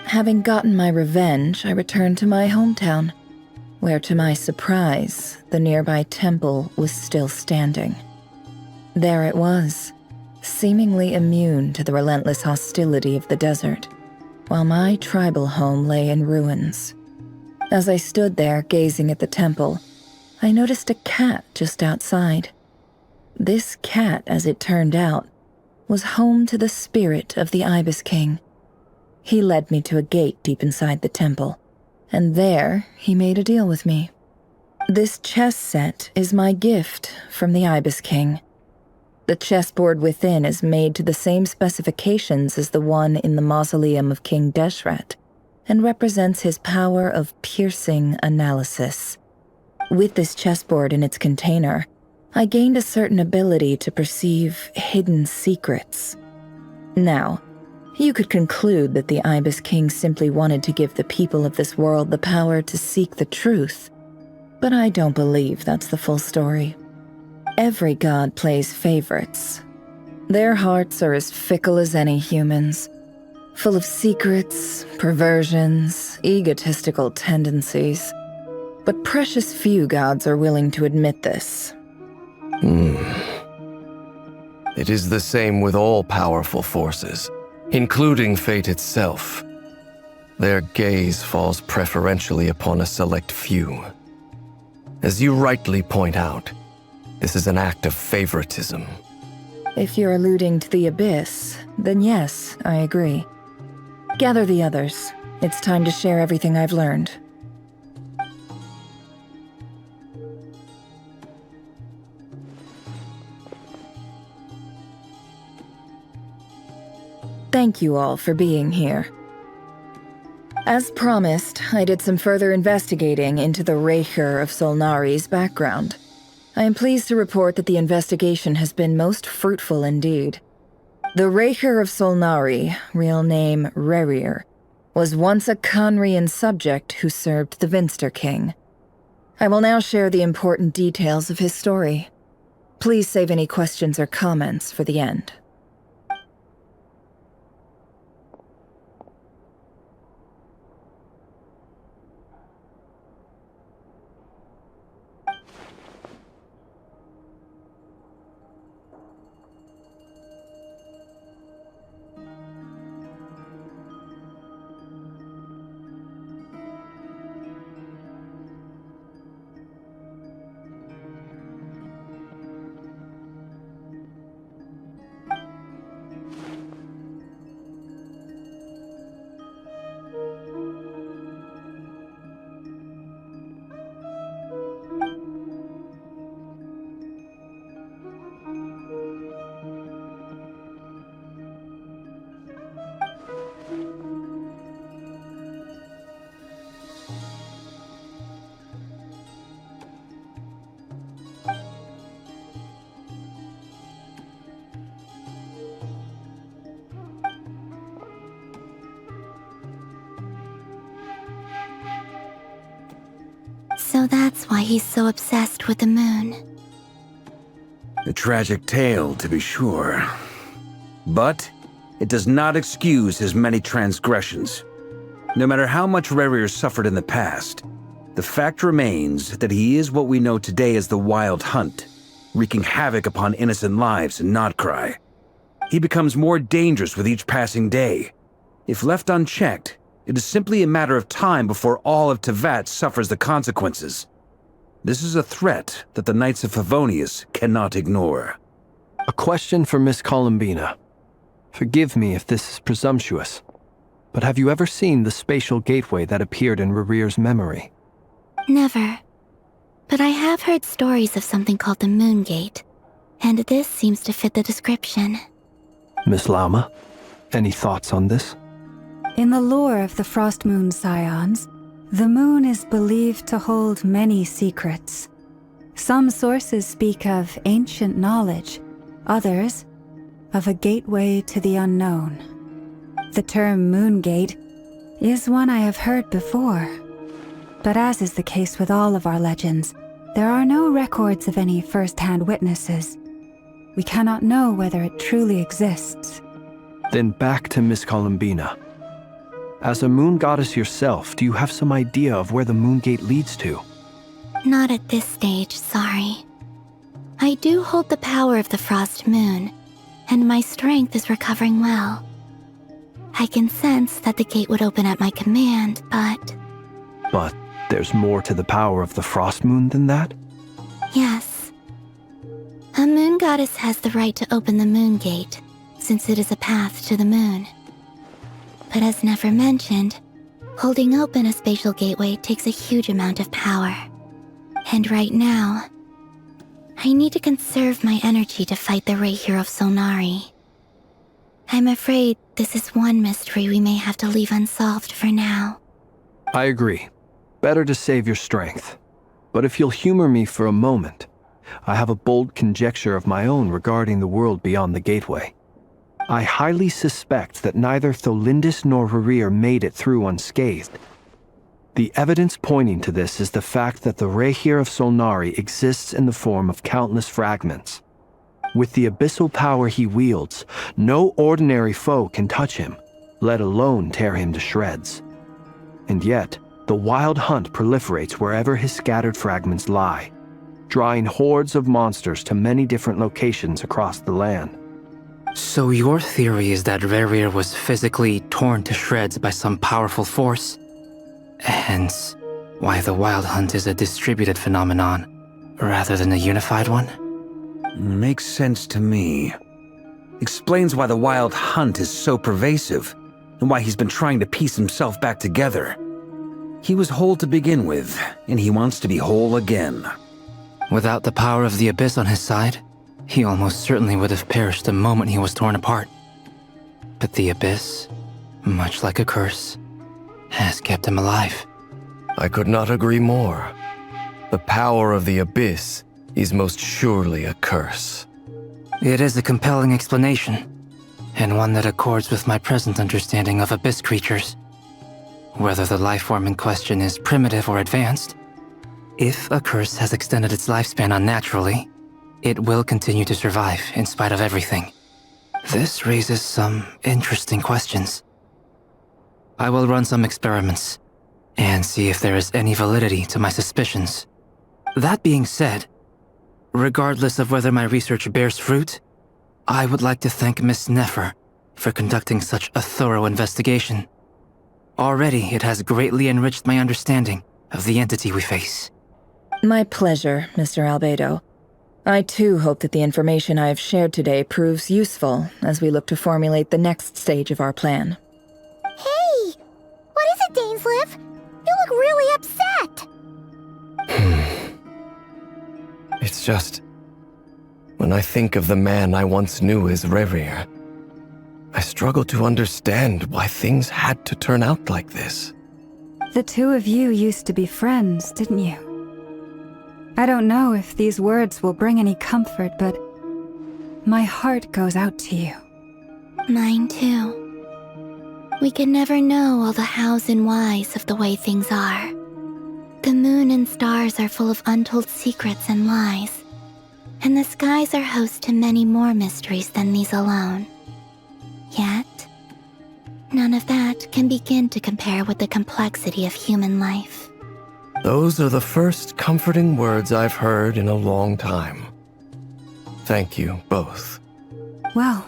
Having gotten my revenge, I returned to my hometown, where to my surprise, the nearby temple was still standing. There it was, seemingly immune to the relentless hostility of the desert, while my tribal home lay in ruins. As I stood there gazing at the temple, I noticed a cat just outside. This cat, as it turned out, was home to the spirit of the Ibis King. He led me to a gate deep inside the temple, and there he made a deal with me. This chess set is my gift from the Ibis King. The chessboard within is made to the same specifications as the one in the mausoleum of King Deshret, and represents his power of piercing analysis. With this chessboard in its container, I gained a certain ability to perceive hidden secrets. Now, you could conclude that the Ibis King simply wanted to give the people of this world the power to seek the truth, but I don't believe that's the full story. Every god plays favorites. Their hearts are as fickle as any human's, full of secrets, perversions, egotistical tendencies. But precious few gods are willing to admit this. It is the same with all powerful forces, including fate itself. Their gaze falls preferentially upon a select few. As you rightly point out, this is an act of favoritism. If you're alluding to the Abyss, then yes, I agree. Gather the others. It's time to share everything I've learned. Thank you all for being here. As promised, I did some further investigating into the Reicher of Solnari's background. I am pleased to report that the investigation has been most fruitful indeed. The Reicher of Solnari, real name Rerir, was once a Conrian subject who served the Vinster King. I will now share the important details of his story. Please save any questions or comments for the end. So that's why he's so obsessed with the moon. A tragic tale, to be sure. But it does not excuse his many transgressions. No matter how much Rerir suffered in the past, the fact remains that he is what we know today as the Wild Hunt, wreaking havoc upon innocent lives in Notcry. He becomes more dangerous with each passing day. If left unchecked, it is simply a matter of time before all of Tevat suffers the consequences. This is a threat that the Knights of Favonius cannot ignore. A question for Miss Columbina. Forgive me if this is presumptuous, but have you ever seen the spatial gateway that appeared in Rerir's memory? Never. But I have heard stories of something called the Moon Gate, and this seems to fit the description. Miss Lama, any thoughts on this? In the lore of the Frost Moon Scions, the moon is believed to hold many secrets. Some sources speak of ancient knowledge, others of a gateway to the unknown. The term Moon Gate is one I have heard before, but as is the case with all of our legends, there are no records of any first-hand witnesses. We cannot know whether it truly exists. Then back to Miss Columbina. As a moon goddess yourself, do you have some idea of where the Moon Gate leads to? Not at this stage, sorry. I do hold the power of the Frost Moon, and my strength is recovering well. I can sense that the gate would open at my command, but... But there's more to the power of the Frost Moon than that? Yes. A moon goddess has the right to open the Moon Gate, since it is a path to the moon. But as never mentioned, holding open a spatial gateway takes a huge amount of power. And right now, I need to conserve my energy to fight the Reihir of Solnari. I'm afraid this is one mystery we may have to leave unsolved for now. I agree. Better to save your strength. But if you'll humor me for a moment, I have a bold conjecture of my own regarding the world beyond the gateway. I highly suspect that neither Tholindis nor Rerir made it through unscathed. The evidence pointing to this is the fact that the Reihir of Solnari exists in the form of countless fragments. With the abyssal power he wields, no ordinary foe can touch him, let alone tear him to shreds. And yet, the Wild Hunt proliferates wherever his scattered fragments lie, drawing hordes of monsters to many different locations across the land. So your theory is that Rerir was physically torn to shreds by some powerful force? Hence, why the Wild Hunt is a distributed phenomenon, rather than a unified one? Makes sense to me. Explains why the Wild Hunt is so pervasive, and why he's been trying to piece himself back together. He was whole to begin with, and he wants to be whole again. Without the power of the Abyss on his side, he almost certainly would have perished the moment he was torn apart. But the Abyss, much like a curse, has kept him alive. I could not agree more. The power of the Abyss is most surely a curse. It is a compelling explanation, and one that accords with my present understanding of Abyss creatures. Whether the life form in question is primitive or advanced, if a curse has extended its lifespan unnaturally, it will continue to survive in spite of everything. This raises some interesting questions. I will run some experiments and see if there is any validity to my suspicions. That being said, regardless of whether my research bears fruit, I would like to thank Miss Nefer for conducting such a thorough investigation. Already, it has greatly enriched my understanding of the entity we face. My pleasure, Mr. Albedo. I too hope that the information I have shared today proves useful as we look to formulate the next stage of our plan. Hey! What is it, Dainsleif? You look really upset! It's just... when I think of the man I once knew as Rerir, I struggle to understand why things had to turn out like this. The two of you used to be friends, didn't you? I don't know if these words will bring any comfort, but my heart goes out to you. Mine too. We can never know all the hows and whys of the way things are. The moon moon and stars are full of untold secrets and lies, and the skies are host to many more mysteries than these alone. Yet, none of that can begin to compare with the complexity of human life. Those are the first comforting words I've heard in a long time. Thank you both. Well,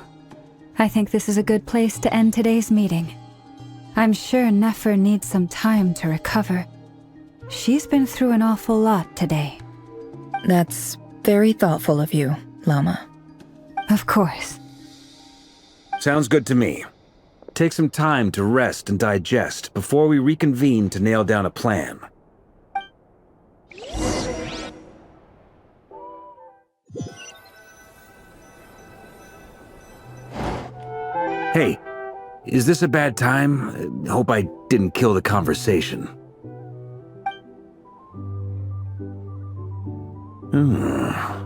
I think this is a good place to end today's meeting. I'm sure Nefer needs some time to recover. She's been through an awful lot today. That's very thoughtful of you, Llama. Of course. Sounds good to me. Take some time to rest and digest before we reconvene to nail down a plan. Hey, is this a bad time? Hope I didn't kill the conversation.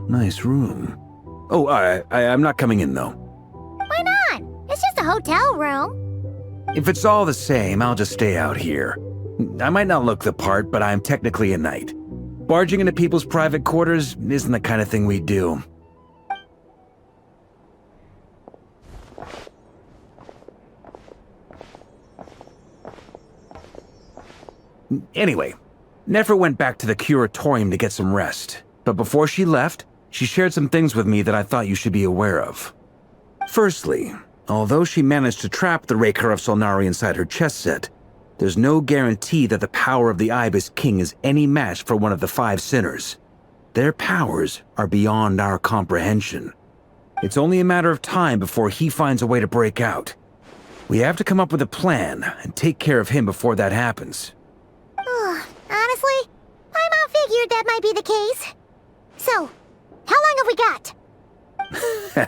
Nice room. Oh, I'm not coming in, though. Why not? It's just a hotel room. If it's all the same, I'll just stay out here. I might not look the part, but I'm technically a knight. Barging into people's private quarters isn't the kind of thing we do. Anyway, Nefer went back to the curatorium to get some rest. But before she left, she shared some things with me that I thought you should be aware of. Firstly, although she managed to trap the Raker of Solnari inside her chess set, there's no guarantee that the power of the Ibis King is any match for one of the 5 sinners. Their powers are beyond our comprehension. It's only a matter of time before he finds a way to break out. We have to come up with a plan and take care of him before that happens. Honestly, Paimon figured that might be the case. So, how long have we got?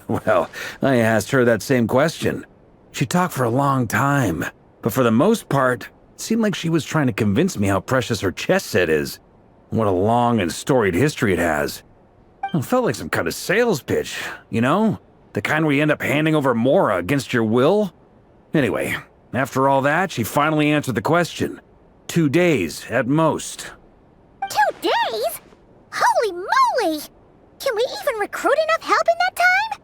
Well, I asked her that same question. She talked for a long time, but for the most part, it seemed like she was trying to convince me how precious her chess set is. What a long and storied history it has. It felt like some kind of sales pitch, you know? The kind where you end up handing over Mora against your will? Anyway, after all that, she finally answered the question. 2 days, at most. 2 days? Holy moly! Can we even recruit enough help in that time?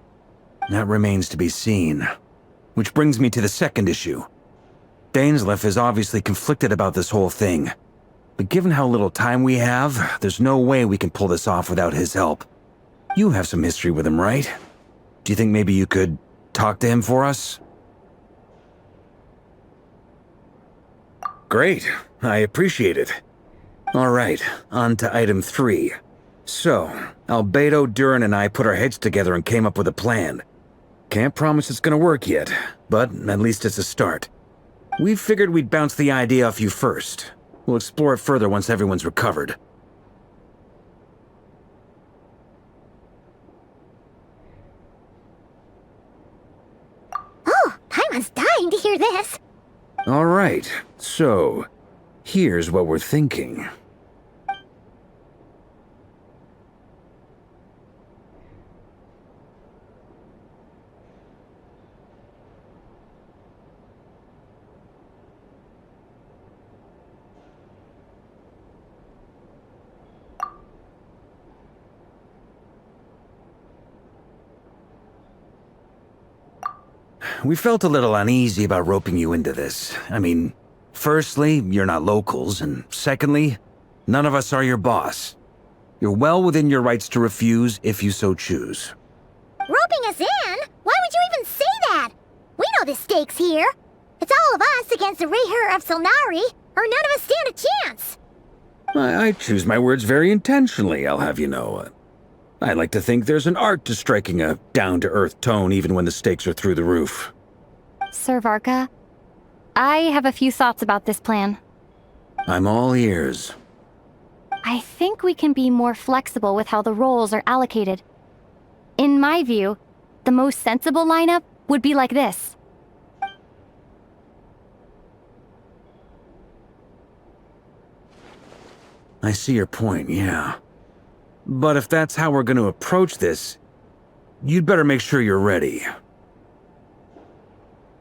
That remains to be seen. Which brings me to the second issue. Dainsleif is obviously conflicted about this whole thing. But given how little time we have, there's no way we can pull this off without his help. You have some history with him, right? Do you think maybe you could talk to him for us? Great. I appreciate it. All right, on to item 3. So, Albedo, Durin, and I put our heads together and came up with a plan. Can't promise it's gonna work yet, but at least it's a start. We figured we'd bounce the idea off you first. We'll explore it further once everyone's recovered. Oh, Paimon's dying to hear this. All right, so here's what we're thinking. We felt a little uneasy about roping you into this. I mean, firstly, you're not locals, and secondly, none of us are your boss. You're well within your rights to refuse if you so choose. Roping us in? Why would you even say that? We know the stakes here. It's all of us against the Rayher of Solnari, or none of us stand a chance. I choose my words very intentionally, I'll have you know. I like to think there's an art to striking a down-to-earth tone even when the stakes are through the roof. Sir Varka, I have a few thoughts about this plan. I'm all ears. I think we can be more flexible with how the roles are allocated. In my view, the most sensible lineup would be like this. I see your point, yeah. But if that's how we're going to approach this, you'd better make sure you're ready.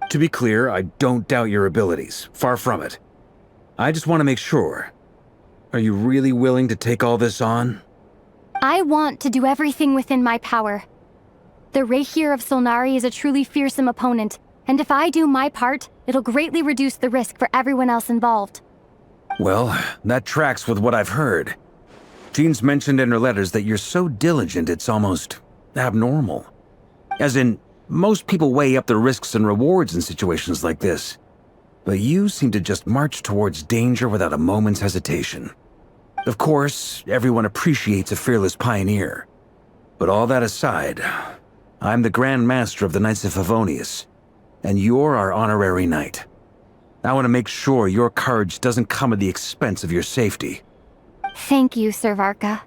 To be clear, I don't doubt your abilities. Far from it. I just want to make sure. Are you really willing to take all this on? I want to do everything within my power. The Rahier of Solnari is a truly fearsome opponent, and if I do my part, it'll greatly reduce the risk for everyone else involved. Well, that tracks with what I've heard. Jean's mentioned in her letters that you're so diligent it's almost abnormal. As in, most people weigh up the risks and rewards in situations like this. But you seem to just march towards danger without a moment's hesitation. Of course, everyone appreciates a fearless pioneer. But all that aside, I'm the Grand Master of the Knights of Favonius, and you're our honorary knight. I want to make sure your courage doesn't come at the expense of your safety. Thank you, Sir Varka.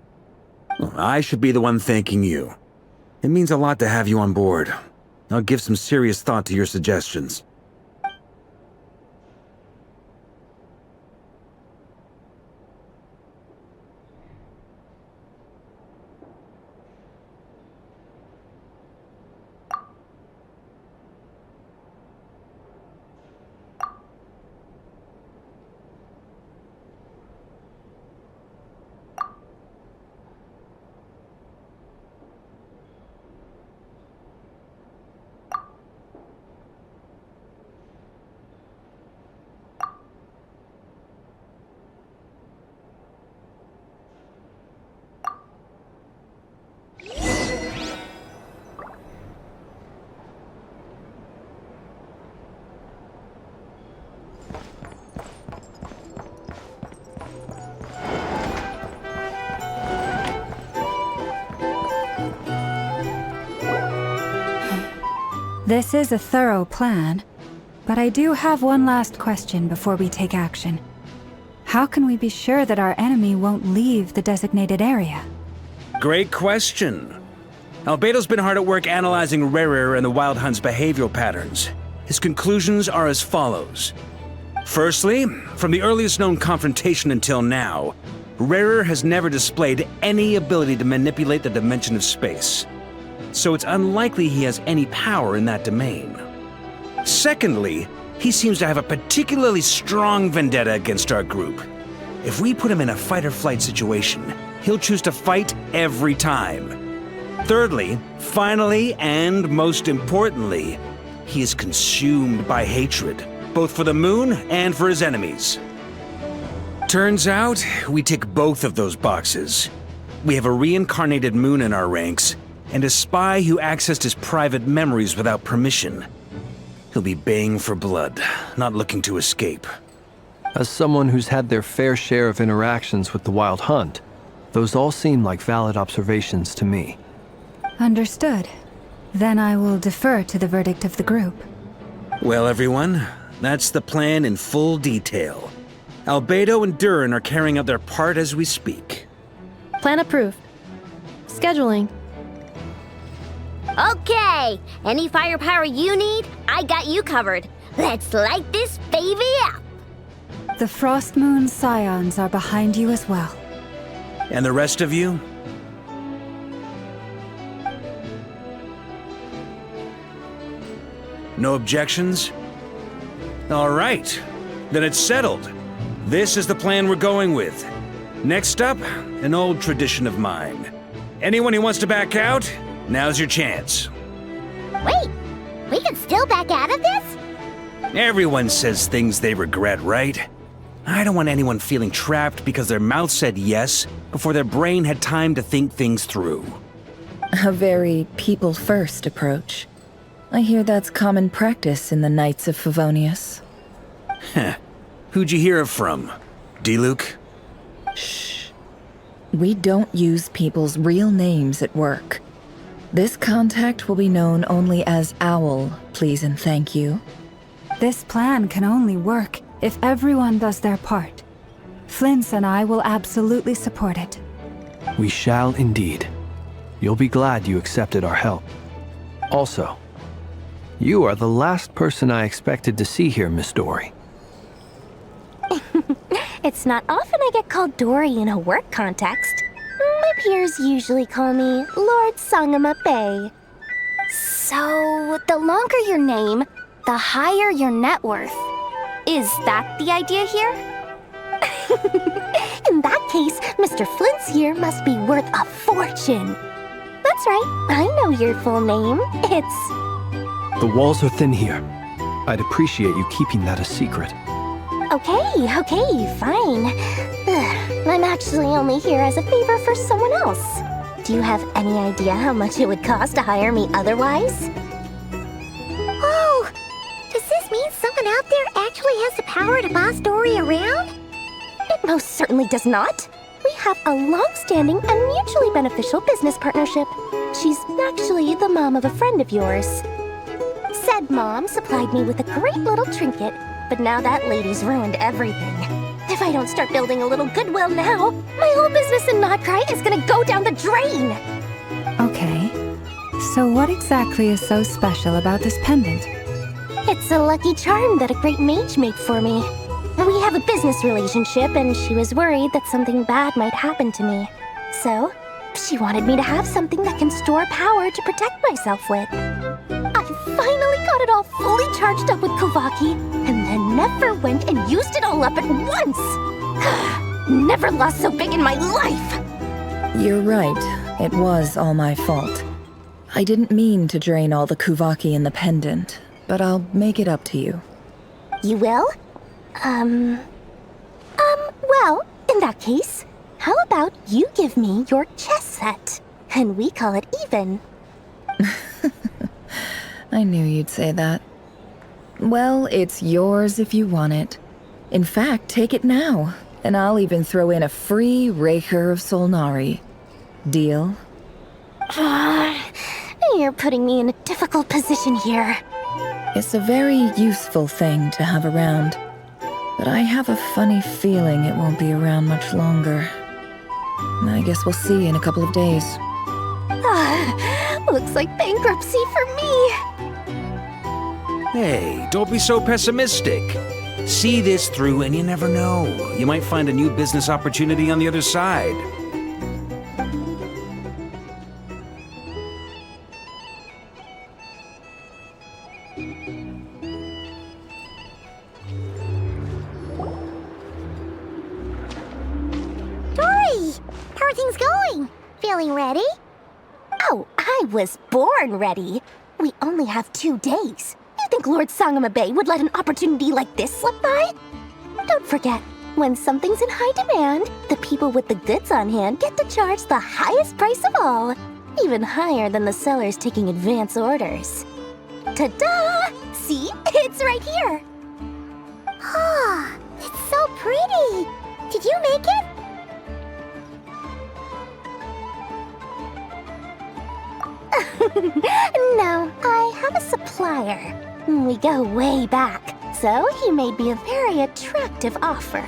I should be the one thanking you. It means a lot to have you on board. I'll give some serious thought to your suggestions. This is a thorough plan, but I do have one last question before we take action. How can we be sure that our enemy won't leave the designated area? Great question. Albedo's been hard at work analyzing Rarer and the Wild Hunt's behavioral patterns. His conclusions are as follows. Firstly, from the earliest known confrontation until now, Rarer has never displayed any ability to manipulate the dimension of space. So it's unlikely he has any power in that domain. Secondly, he seems to have a particularly strong vendetta against our group. If we put him in a fight-or-flight situation, he'll choose to fight every time. Thirdly, finally, and most importantly, he is consumed by hatred, both for the moon and for his enemies. Turns out, we tick both of those boxes. We have a reincarnated moon in our ranks, and a spy who accessed his private memories without permission. He'll be baying for blood, not looking to escape. As someone who's had their fair share of interactions with the Wild Hunt, those all seem like valid observations to me. Understood. Then I will defer to the verdict of the group. Well, everyone, that's the plan in full detail. Albedo and Durin are carrying out their part as we speak. Plan approved. Scheduling. Okay, any firepower you need, I got you covered. Let's light this baby up. The Frost Moon Scions are behind you as well. And the rest of you? No objections? All right, then it's settled. This is the plan we're going with. Next up, an old tradition of mine. Anyone who wants to back out, now's your chance. Wait, we can still back out of this? Everyone says things they regret, right? I don't want anyone feeling trapped because their mouth said yes before their brain had time to think things through. A very people-first approach. I hear that's common practice in the Knights of Favonius. Heh. Who'd you hear it from? D-Luke? Shh. We don't use people's real names at work. This contact will be known only as Owl, please and thank you. This plan can only work if everyone does their part. Flint's and I will absolutely support it. We shall indeed. You'll be glad you accepted our help. Also, you are the last person I expected to see here, Miss Dory. It's not often I get called Dory in a work context. My peers usually call me Lord Sangamabe. So, the longer your name, the higher your net worth. Is that the idea here? In that case, Mr. Flint's here must be worth a fortune. That's right, I know your full name. It's... The walls are thin here. I'd appreciate you keeping that a secret. Okay, fine. I'm actually only here as a favor for someone else. Do you have any idea how much it would cost to hire me otherwise? Oh! Does this mean someone out there actually has the power to boss Dory around? It most certainly does not. We have a long-standing and mutually beneficial business partnership. She's actually the mom of a friend of yours. Said mom supplied me with a great little trinket, but now that lady's ruined everything. If I don't start building a little goodwill now, my whole business in Notcry is gonna go down the drain! Okay. So what exactly is so special about this pendant? It's a lucky charm that a great mage made for me. We have a business relationship, and she was worried that something bad might happen to me. So, she wanted me to have something that can store power to protect myself with. I finally got it all fully charged up with Kovaki, and then never went and used it all up at once! Never lost so big in my life! You're right. It was all my fault. I didn't mean to drain all the Kuvaki in the pendant, but I'll make it up to you. You will? Well, in that case, how about you give me your chess set, and we call it even? I knew you'd say that. Well, it's yours if you want it. In fact, take it now, and I'll even throw in a free Raker of Solnari. Deal? You're putting me in a difficult position here. It's a very useful thing to have around, but I have a funny feeling it won't be around much longer. I guess we'll see in a couple of days. Looks like bankruptcy for me. Hey, don't be so pessimistic. See this through and you never know. You might find a new business opportunity on the other side. Dory! How are things going? Feeling ready? Oh, I was born ready. We only have 2 days. You think Lord Sangamabe would let an opportunity like this slip by? Don't forget, when something's in high demand, the people with the goods on hand get to charge the highest price of all, even higher than the sellers taking advance orders. Ta-da! See? It's right here! Ah, it's so pretty! Did you make it? No, I have a supplier. We go way back, so he made me a very attractive offer.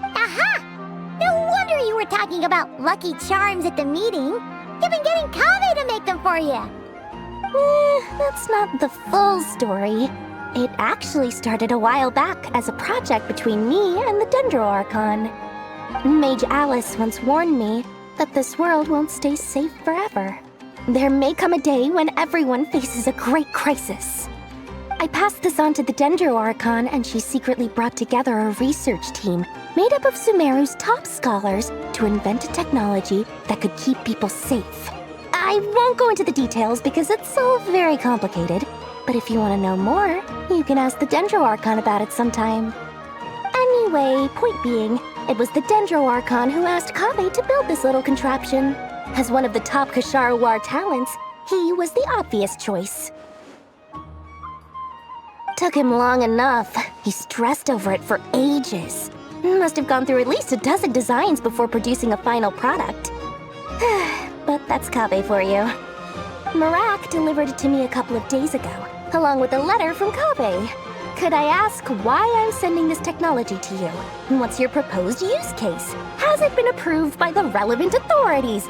Aha! No wonder you were talking about lucky charms at the meeting. You've been getting Kave to make them for you. That's not the full story. It actually started a while back as a project between me and the Dendro Archon. Mage Alice once warned me that this world won't stay safe forever. There may come a day when everyone faces a great crisis. I passed this on to the Dendro Archon, and she secretly brought together a research team made up of Sumeru's top scholars to invent a technology that could keep people safe. I won't go into the details because it's all very complicated, but if you want to know more, you can ask the Dendro Archon about it sometime. Anyway, point being, it was the Dendro Archon who asked Kave to build this little contraption. As one of the top Kasharu War talents, he was the obvious choice. Took him long enough. He stressed over it for ages. Must have gone through at least a dozen designs before producing a final product. But that's Kave for you. Marak delivered it to me a couple of days ago, along with a letter from Kave. Could I ask why I'm sending this technology to you? What's your proposed use case? Has it been approved by the relevant authorities?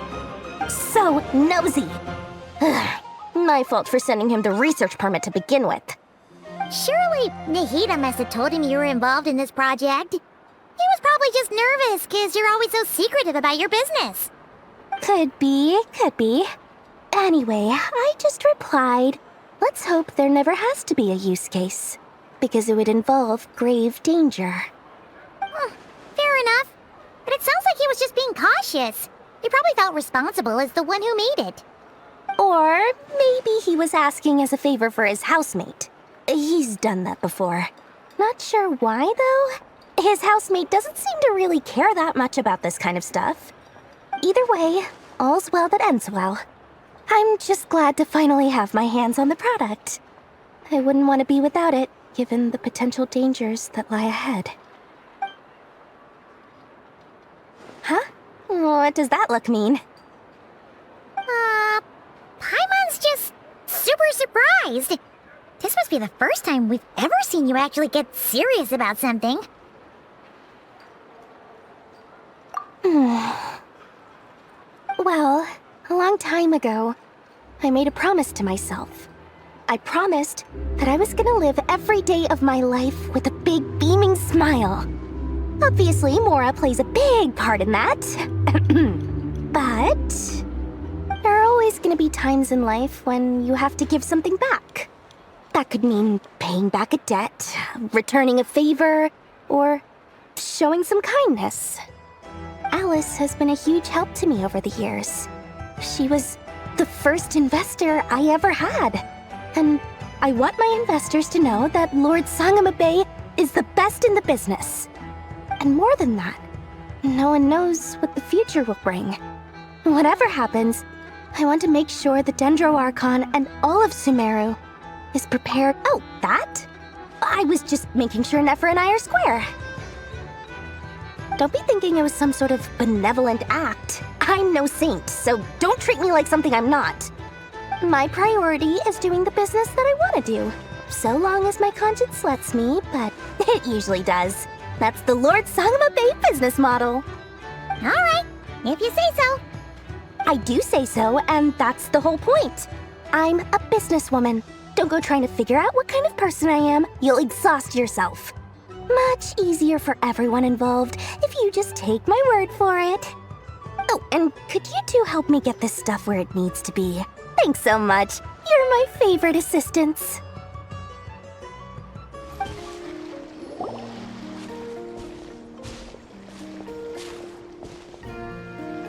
So nosy. My fault for sending him the research permit to begin with. Surely Nahida must have told him you were involved in this project. He was probably just nervous because you're always so secretive about your business. Could be. Anyway, I just replied, let's hope there never has to be a use case, because it would involve grave danger. Fair enough. But it sounds was just being cautious. He probably felt responsible as the one who made it. Or maybe he was asking as a favor for his housemate. He's done that before. Not sure why, though. His housemate doesn't seem to really care that much about this kind of stuff. Either way, all's well that ends well. I'm just glad to finally have my hands on the product. I wouldn't want to be without it, given the potential dangers that lie ahead. Huh? What does that look mean? Paimon's just super surprised. This must be the first time we've ever seen you actually get serious about something. Well, a long time ago, I made a promise to myself. I promised that I was gonna live every day of my life with a big beaming smile. Obviously, Mora plays a big part in that. But there are always gonna be times in life when you have to give something back. That could mean paying back a debt, returning a favor, or showing some kindness. Alice has been a huge help to me over the years. She was the first investor I ever had. And I want my investors to know that Lord Sangama Bay is the best in the business. And more than that, no one knows what the future will bring. Whatever happens, I want to make sure the Dendro Archon and all of Sumeru is prepared. Oh, that? I was just making sure Nefer and I are square. Don't be thinking it was some sort of benevolent act. I'm no saint, so don't treat me like something I'm not. My priority is doing the business that I want to do, so long as my conscience lets me, but it usually does. That's the Lord Sangama Bay business model. All right, if you say so. I do say so, and that's the whole point. I'm a businesswoman. Don't go trying to figure out what kind of person I am. You'll exhaust yourself. Much easier for everyone involved if you just take my word for it. Oh, and could you two help me get this stuff where it needs to be? Thanks so much. You're my favorite assistants.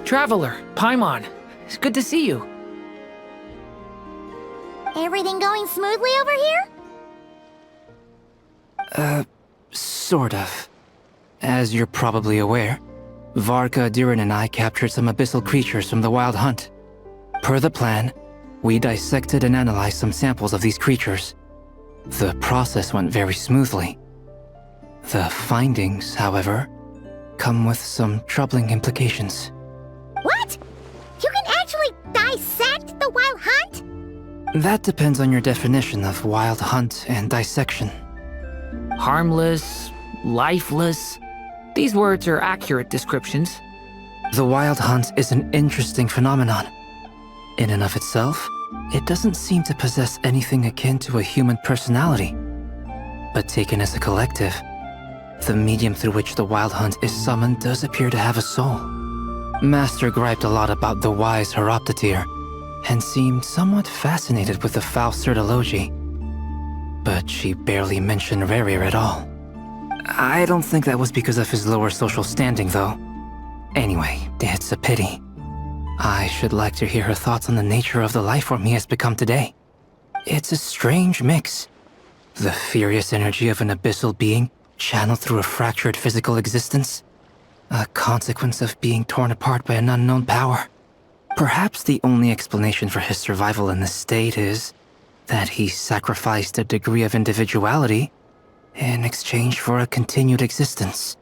Traveler, Paimon, it's good to see you. Everything going smoothly over here? Sort of. As you're probably aware, Varka, Durin, and I captured some abyssal creatures from the Wild Hunt. Per the plan, we dissected and analyzed some samples of these creatures. The process went very smoothly. The findings, however, come with some troubling implications. What? You can actually dissect the Wild Hunt? That depends on your definition of Wild Hunt and dissection. Harmless, lifeless. These words are accurate descriptions. The Wild Hunt is an interesting phenomenon. In and of itself, it doesn't seem to possess anything akin to a human personality. But taken as a collective, the medium through which the Wild Hunt is summoned does appear to have a soul. Master griped a lot about the wise Horoptotire, and seemed somewhat fascinated with the foul Certology. But she barely mentioned Rerir at all. I don't think that was because of his lower social standing, though. Anyway, it's a pity. I should like to hear her thoughts on the nature of the lifeform he has become today. It's a strange mix. The furious energy of an abyssal being channeled through a fractured physical existence. A consequence of being torn apart by an unknown power. Perhaps the only explanation for his survival in this state is that he sacrificed a degree of individuality in exchange for a continued existence.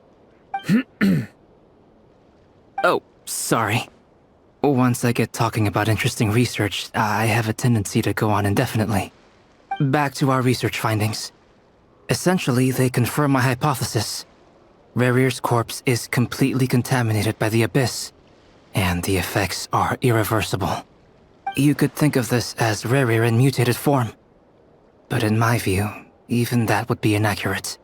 Oh, sorry. Once I get talking about interesting research, I have a tendency to go on indefinitely. Back to our research findings. Essentially, they confirm my hypothesis. Rerir's corpse is completely contaminated by the Abyss, and the effects are irreversible. You could think of this as Rerir in mutated form. But in my view, even that would be inaccurate.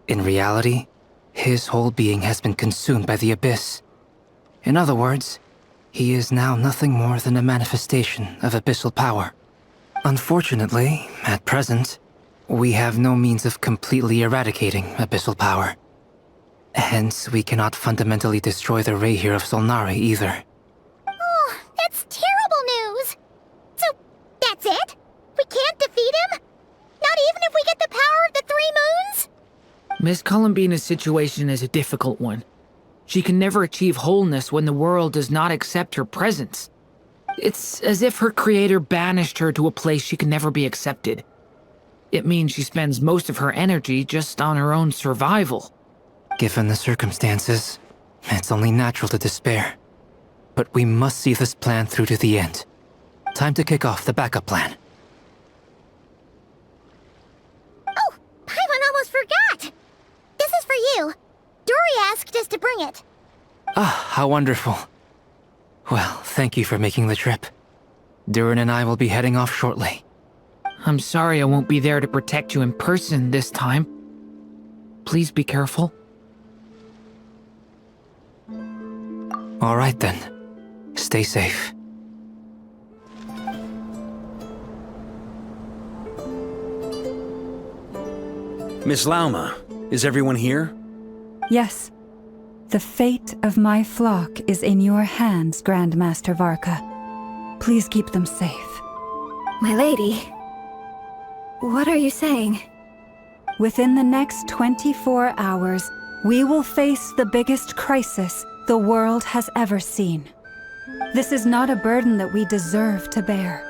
In reality, his whole being has been consumed by the Abyss. In other words, he is now nothing more than a manifestation of abyssal power. Unfortunately, at present, we have no means of completely eradicating abyssal power. Hence, we cannot fundamentally destroy the Rayhir of Solnari either. Oh, that's terrible news! So, that's it? We can't defeat him? Not even if we get the power of the 3 moons? Miss Columbina's situation is a difficult one. She can never achieve wholeness when the world does not accept her presence. It's as if her creator banished her to a place she can never be accepted. It means she spends most of her energy just on her own survival. Given the circumstances, it's only natural to despair. But we must see this plan through to the end. Time to kick off the backup plan. Oh, Paimon almost forgot! This is for you. Dory asked us to bring it. Ah, how wonderful. Well, thank you for making the trip. Durin and I will be heading off shortly. I'm sorry I won't be there to protect you in person this time. Please be careful. All right then. Stay safe. Miss Lauma, is everyone here? Yes. The fate of my flock is in your hands, Grandmaster Varka. Please keep them safe. My lady, what are you saying? Within the next 24 hours, we will face the biggest crisis the world has ever seen. This is not a burden that we deserve to bear,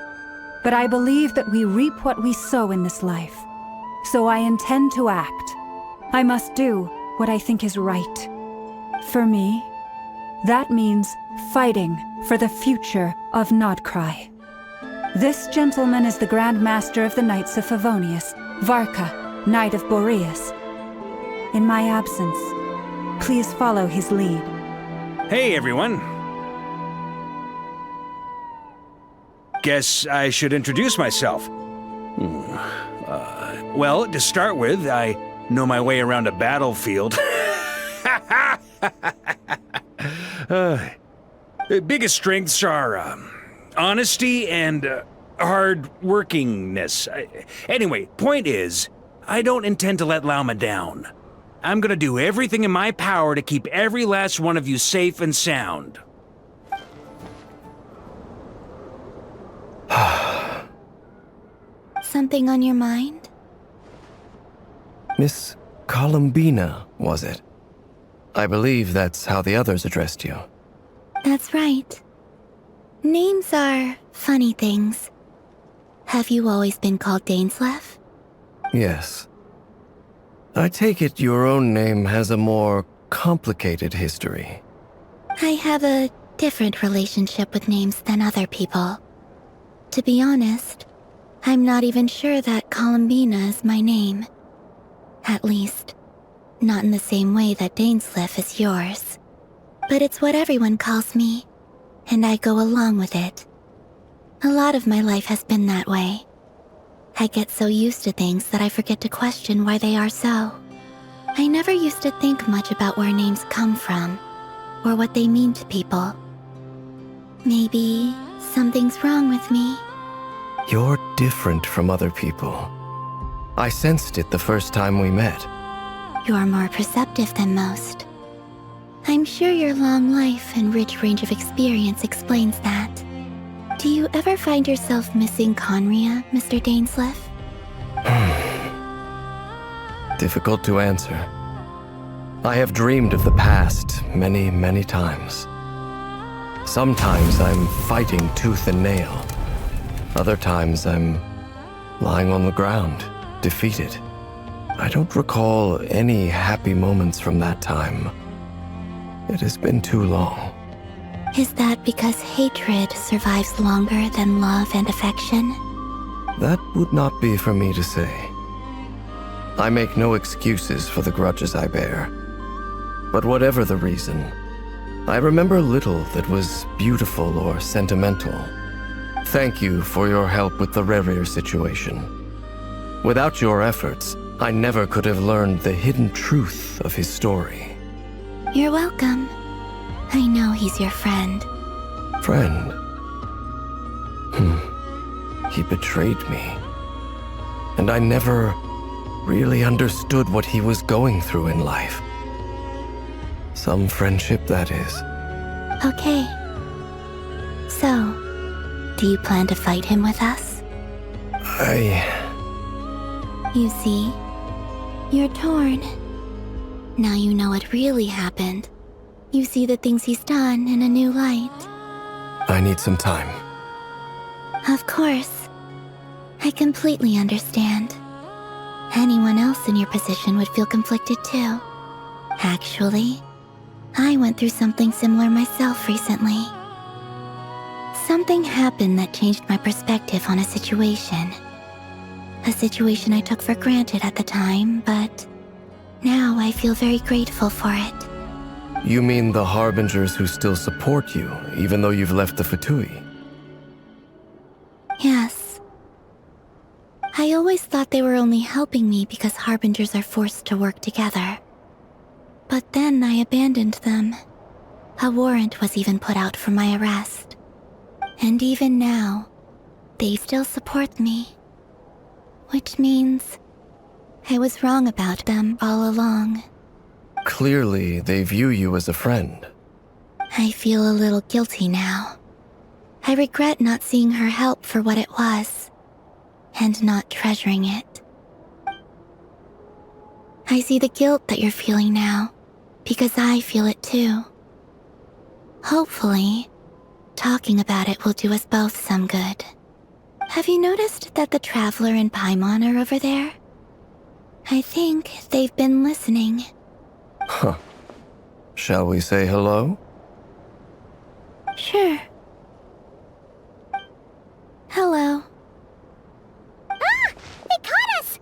but I believe that we reap what we sow in this life. So I intend to act. I must do what I think is right. For me, that means fighting for the future of Nodcry. This gentleman is the Grand Master of the Knights of Favonius, Varka, Knight of Boreas. In my absence, please follow his lead. Hey, everyone. Guess I should introduce myself. Well, to start with, I know my way around a battlefield. Biggest strengths are honesty and hard-workingness. Anyway, point is, I don't intend to let Lauma down. I'm gonna do everything in my power to keep every last one of you safe and sound. Something on your mind? Miss Columbina, was it? I believe that's how the others addressed you. That's right. Names are funny things. Have you always been called Dainsleif? Yes. I take it your own name has a more complicated history. I have a different relationship with names than other people. To be honest, I'm not even sure that Columbina is my name. At least, not in the same way that Dainsleif is yours. But it's what everyone calls me, and I go along with it. A lot of my life has been that way. I get so used to things that I forget to question why they are so. I never used to think much about where names come from, or what they mean to people. Maybe something's wrong with me. You're different from other people. I sensed it the first time we met. You're more perceptive than most. I'm sure your long life and rich range of experience explains that. Do you ever find yourself missing Conria, Mr. Dainsleif? Difficult to answer. I have dreamed of the past many, many times. Sometimes I'm fighting tooth and nail. Other times I'm lying on the ground, defeated. I don't recall any happy moments from that time. It has been too long. Is that because hatred survives longer than love and affection? That would not be for me to say. I make no excuses for the grudges I bear. But whatever the reason, I remember little that was beautiful or sentimental. Thank you for your help with the Rerir situation. Without your efforts, I never could have learned the hidden truth of his story. You're welcome. I know he's your friend. Friend? He betrayed me. And I never really understood what he was going through in life. Some friendship, that is. Okay. So, do you plan to fight him with us? You see, you're torn. Now you know what really happened. You see the things he's done in a new light. I need some time. Of course. I completely understand. Anyone else in your position would feel conflicted too. Actually, I went through something similar myself recently. Something happened that changed my perspective on a situation. A situation I took for granted at the time, but now I feel very grateful for it. You mean the Harbingers who still support you, even though you've left the Fatui? Yes. I always thought they were only helping me because Harbingers are forced to work together. But then I abandoned them. A warrant was even put out for my arrest. And even now, they still support me. Which means I was wrong about them all along. Clearly, they view you as a friend. I feel a little guilty now. I regret not seeing her help for what it was, and not treasuring it. I see the guilt that you're feeling now, because I feel it too. Hopefully, talking about it will do us both some good. Have you noticed that the Traveler and Paimon are over there? I think they've been listening. Huh. Shall we say hello? Sure. Hello. Ah! They caught us!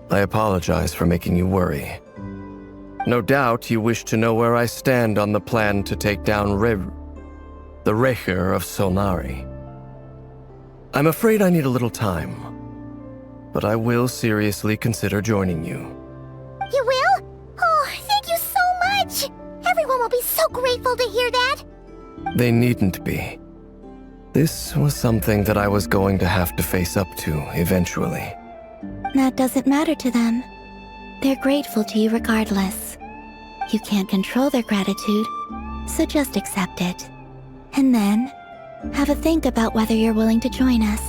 I apologize for making you worry. No doubt you wish to know where I stand on the plan to take down the Recher of Solnari. I'm afraid I need a little time, but I will seriously consider joining you. You will? Oh, thank you so much! Everyone will be so grateful to hear that! They needn't be. This was something that I was going to have to face up to eventually. That doesn't matter to them. They're grateful to you regardless. You can't control their gratitude, so just accept it. And then, have a think about whether you're willing to join us.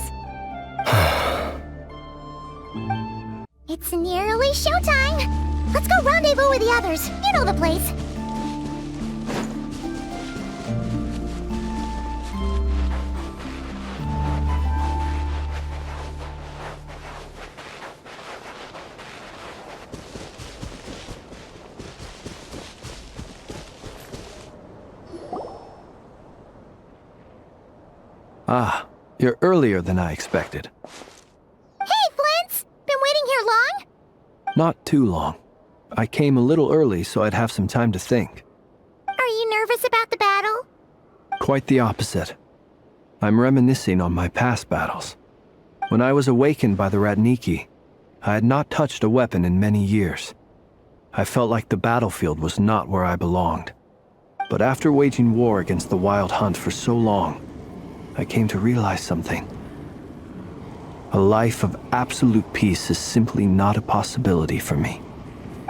It's nearly showtime! Let's go rendezvous with the others. You know the place. Ah, you're earlier than I expected. Hey, Flint's! Been waiting here long? Not too long. I came a little early so I'd have some time to think. Are you nervous about the battle? Quite the opposite. I'm reminiscing on my past battles. When I was awakened by the Ratniki, I had not touched a weapon in many years. I felt like the battlefield was not where I belonged. But after waging war against the Wild Hunt for so long, I came to realize something. A life of absolute peace is simply not a possibility for me.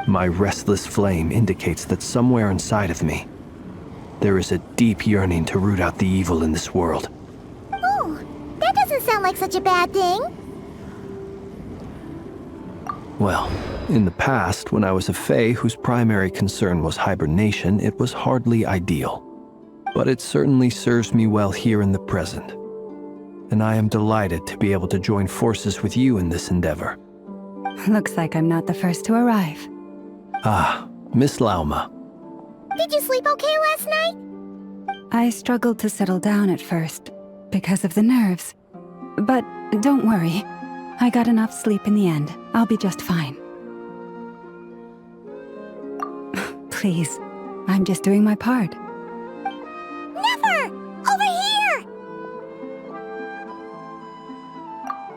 My restless flame indicates that somewhere inside of me, there is a deep yearning to root out the evil in this world. Oh, that doesn't sound like such a bad thing. Well, in the past, when I was a Fae whose primary concern was hibernation, it was hardly ideal. But it certainly serves me well here in the present. And I am delighted to be able to join forces with you in this endeavor. Looks like I'm not the first to arrive. Ah, Miss Lauma. Did you sleep okay last night? I struggled to settle down at first, because of the nerves. But don't worry, I got enough sleep in the end. I'll be just fine. Please, I'm just doing my part. Never! Over here!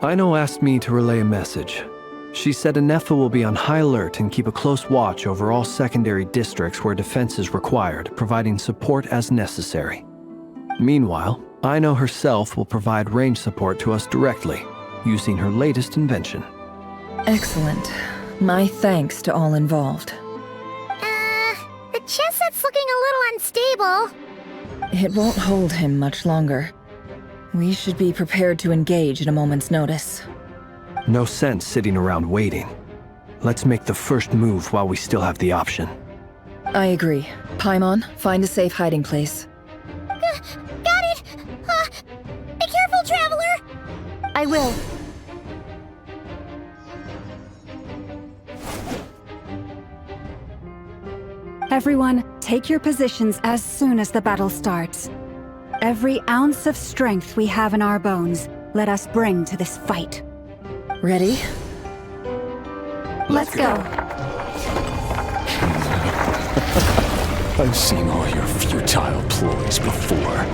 Aino asked me to relay a message. She said Anefa will be on high alert and keep a close watch over all secondary districts where defense is required, providing support as necessary. Meanwhile, Ino herself will provide range support to us directly, using her latest invention. Excellent. My thanks to all involved. The chess set's looking a little unstable. It won't hold him much longer. We should be prepared to engage at a moment's notice. No sense sitting around waiting. Let's make the first move while we still have the option. I agree. Paimon, find a safe hiding place. Got it! Be careful, Traveler! I will. Everyone, take your positions as soon as the battle starts. Every ounce of strength we have in our bones, let us bring to this fight. Ready? Let's go. I've seen all your futile ploys before.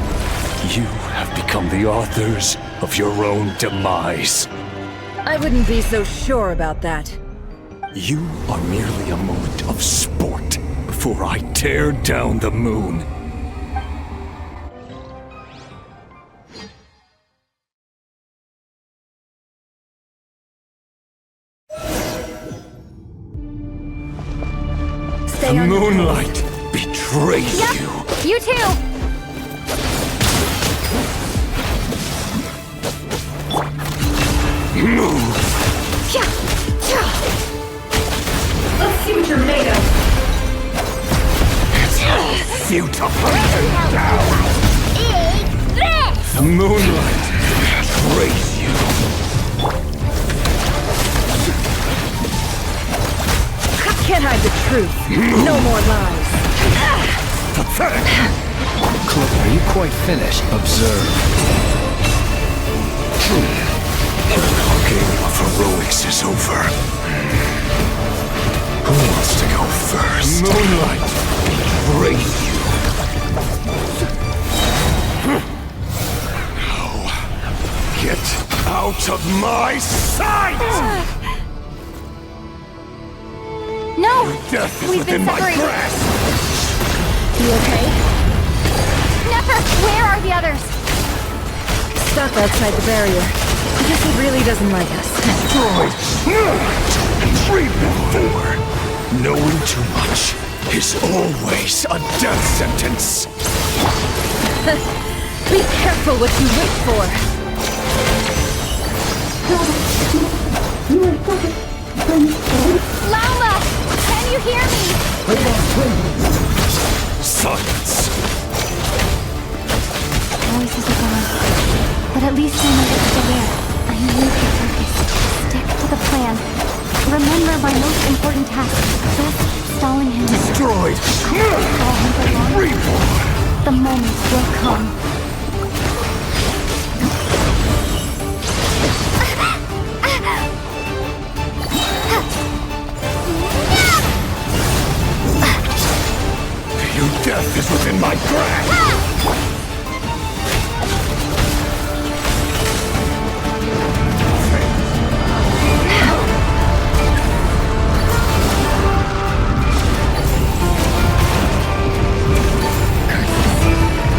You have become the authors of your own demise. I wouldn't be so sure about that. You are merely a moment of sport before I tear down the moon. Stay the on moonlight betrays you. You too! Move! Let's see what you're made of. Futile hunting down! The moonlight betrays you. Can't hide the truth. No more lies. Pathetic! Chloe, are you quite finished? Observe. The game of heroics is over. Who wants to go first? Moonlight betrays you. Now, get out of my sight! No! Death is We've within been my separated. grasp! You okay? Never! Where are the others? Stuck outside the barrier. I guess he really doesn't like us. Destroyed! Free before! Knowing too much is always a death sentence! Be careful what you wish for! Lauma! Can you hear me? Silence! Voices are gone. But at least I know that you're there. I need to focus. Stick to the plan. Remember my most important task. Just stalling him. Destroyed! Stall him for long. Reborn! The moment will come. Your death is within my grasp!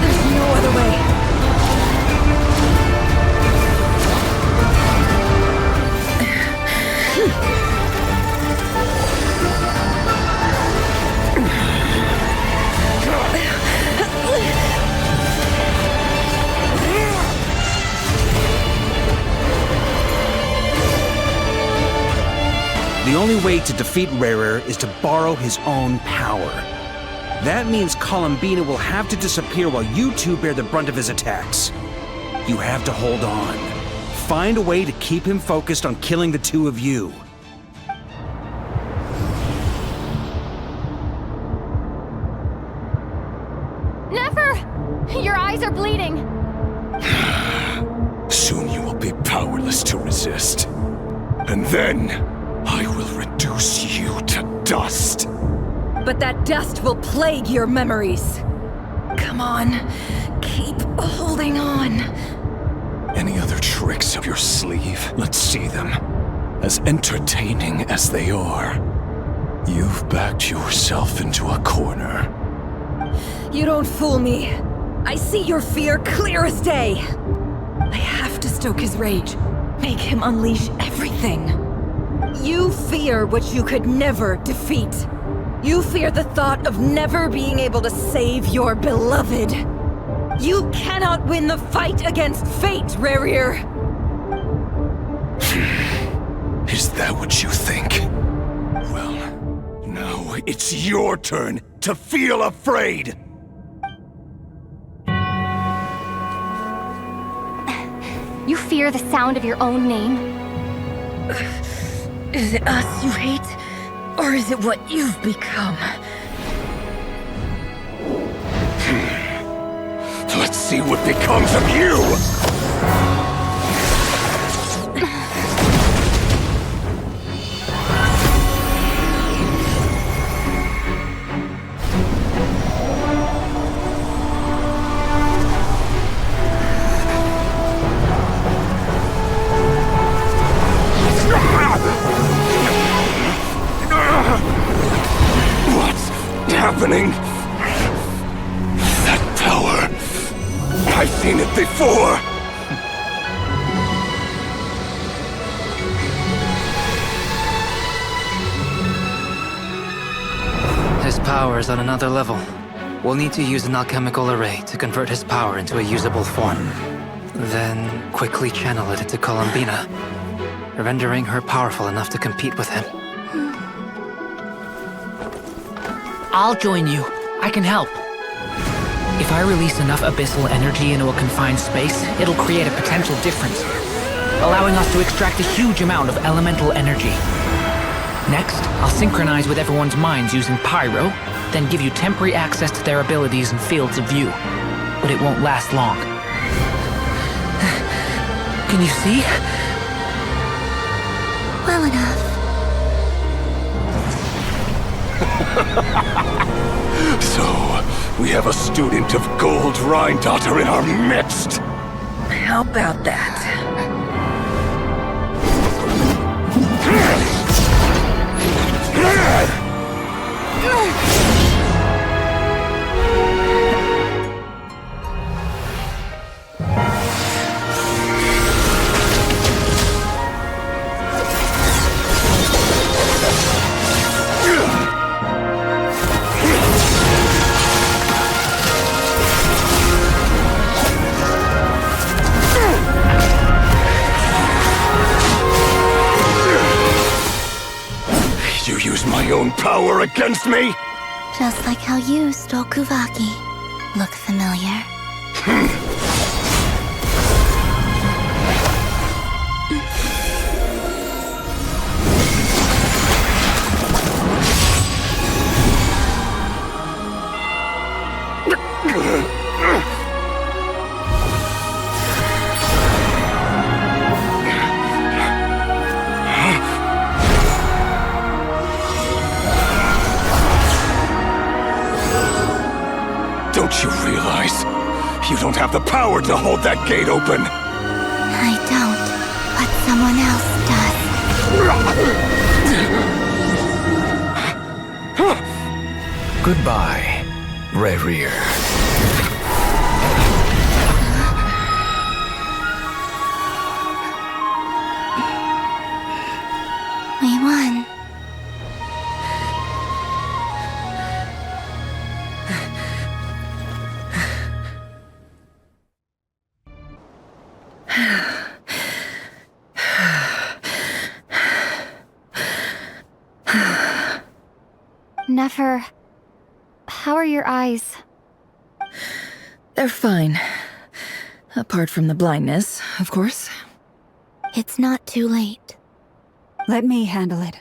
There's no other way. The only way to defeat Rarer is to borrow his own power. That means Columbina will have to disappear while you two bear the brunt of his attacks. You have to hold on. Find a way to keep him focused on killing the two of you. Never! Your eyes are bleeding. Soon you will be powerless to resist. And then, I will reduce you to dust. But that dust will plague your memories. Come on, keep holding on. Any other tricks up your sleeve? Let's see them. As entertaining as they are, you've backed yourself into a corner. You don't fool me. I see your fear clear as day. I have to stoke his rage. Make him unleash everything. You fear what you could never defeat. You fear the thought of never being able to save your beloved. You cannot win the fight against fate, Rerir. Is that what you think? Well, now it's your turn to feel afraid! You fear the sound of your own name? Is it us you hate? Or is it what you've become? Let's see what becomes of you! Happening? That power. I've seen it before. His power is on another level. We'll need to use an alchemical array to convert his power into a usable form. Then quickly channel it into Columbina, rendering her powerful enough to compete with him. I'll join you. I can help. If I release enough abyssal energy into a confined space, it'll create a potential difference, allowing us to extract a huge amount of elemental energy. Next, I'll synchronize with everyone's minds using Pyro, then give you temporary access to their abilities and fields of view. But it won't last long. Can you see? Well enough. So, we have a student of Gold Rhine-Daughter in our midst! How about that? My own power against me? Just like how you stole Kuvaki. Look familiar? Don't you realize? You don't have the power to hold that gate open! I don't, but someone else does. Goodbye, Rerir. We won. Nefer, how are your eyes? They're fine. Apart from the blindness, of course. It's not too late. Let me handle it.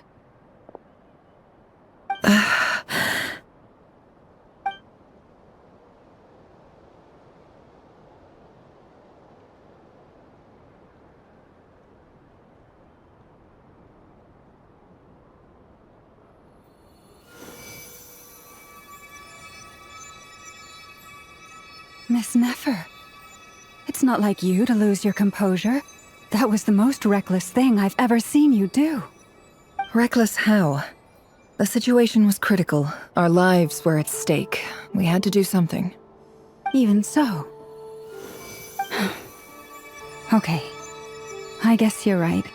Miss Nefer, it's not like you to lose your composure. That was the most reckless thing I've ever seen you do. Reckless how? The situation was critical. Our lives were at stake. We had to do something. Even so. Okay. I guess you're right.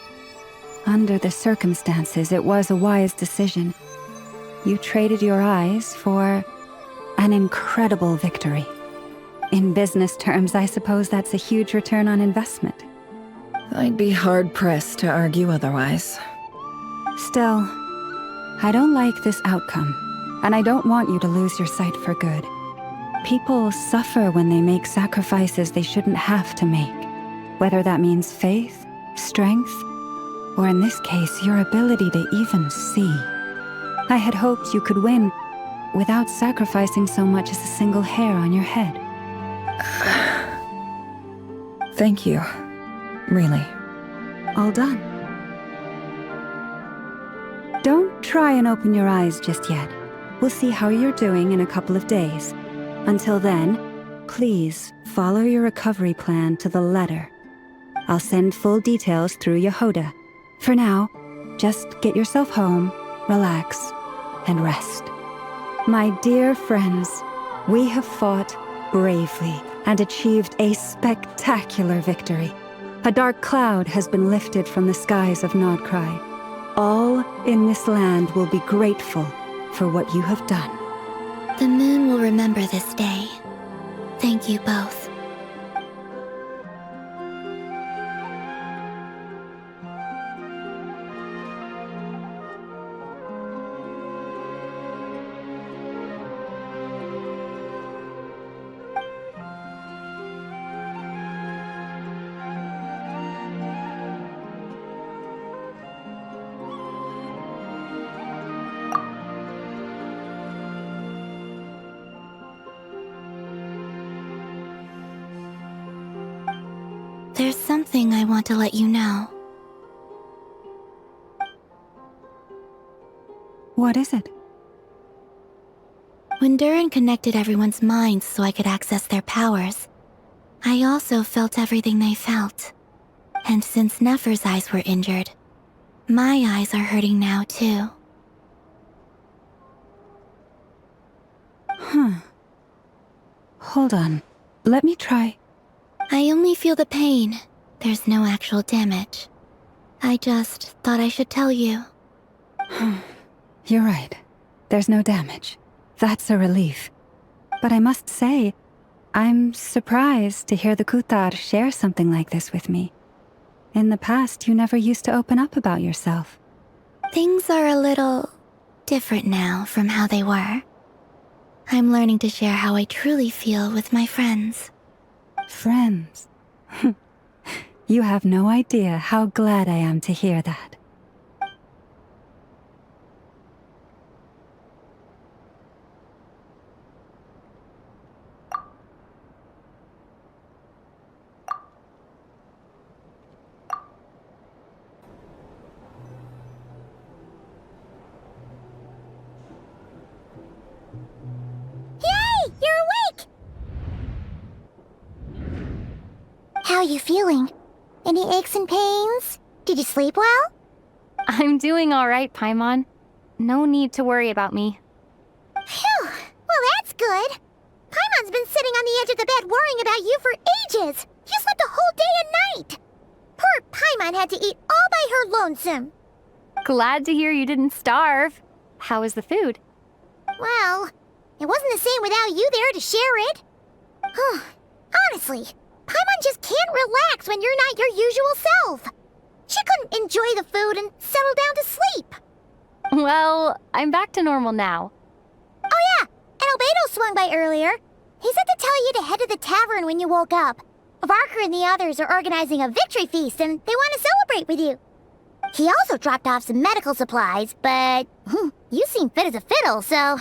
Under the circumstances, it was a wise decision. You traded your eyes for an incredible victory. In business terms, I suppose that's a huge return on investment. I'd be hard-pressed to argue otherwise. Still, I don't like this outcome, and I don't want you to lose your sight for good. People suffer when they make sacrifices they shouldn't have to make, whether that means faith, strength, or in this case, your ability to even see. I had hoped you could win without sacrificing so much as a single hair on your head. Thank you. Really. All done. Don't try and open your eyes just yet. We'll see how you're doing in a couple of days. Until then, please follow your recovery plan to the letter. I'll send full details through Yehoda. For now, just get yourself home, relax, and rest. My dear friends, we have fought bravely and achieved a spectacular victory. A dark cloud has been lifted from the skies of Nordkrai. All in this land will be grateful for what you have done. The moon will remember this day. Thank you both. There's something I want to let you know. What is it? When Durin connected everyone's minds so I could access their powers, I also felt everything they felt. And since Nefer's eyes were injured, my eyes are hurting now too. Huh. Hold on. Let me try. I only feel the pain. There's no actual damage. I just thought I should tell you. You're right. There's no damage. That's a relief. But I must say, I'm surprised to hear the Kutar share something like this with me. In the past, you never used to open up about yourself. Things are a little different now from how they were. I'm learning to share how I truly feel with my friends. Friends? You have no idea how glad I am to hear that. Yay! You're awake! How are you feeling? Any aches and pains? Did you sleep well? I'm doing all right, Paimon. No need to worry about me. Phew! Well, that's good. Paimon's been sitting on the edge of the bed worrying about you for ages. You slept a whole day and night. Poor Paimon had to eat all by her lonesome. Glad to hear you didn't starve. How was the food? Well, it wasn't the same without you there to share it. Honestly, Paimon just can't relax when you're not your usual self. She couldn't enjoy the food and settle down to sleep. Well, I'm back to normal now. Oh yeah, and Albedo swung by earlier. He said to tell you to head to the tavern when you woke up. Varker and the others are organizing a victory feast and they want to celebrate with you. He also dropped off some medical supplies, but you seem fit as a fiddle, so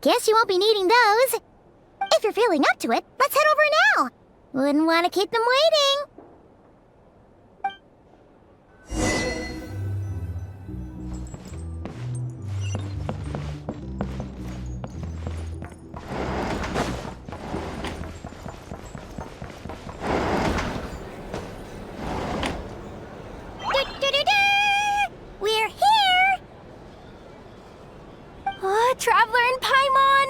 guess you won't be needing those. If you're feeling up to it, let's head over now. Wouldn't want to keep them waiting. We're here! Oh, Traveler and Paimon!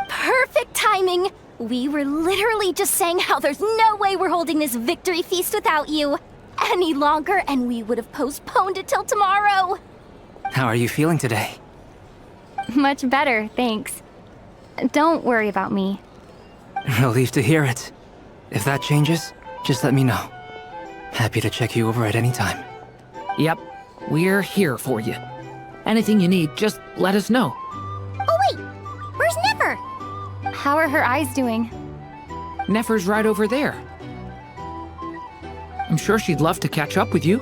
Perfect timing We were literally just saying how there's no way we're holding this victory feast without you any longer, and we would have postponed it till tomorrow. How are you feeling today? Much better, thanks. Don't worry about me. Relieved to hear it. If that changes, just let me know. Happy to check you over at any time. Yep, we're here for you. Anything you need, just let us know. Oh wait, where's Nefer? How are her eyes doing? Nefer's right over there. I'm sure she'd love to catch up with you.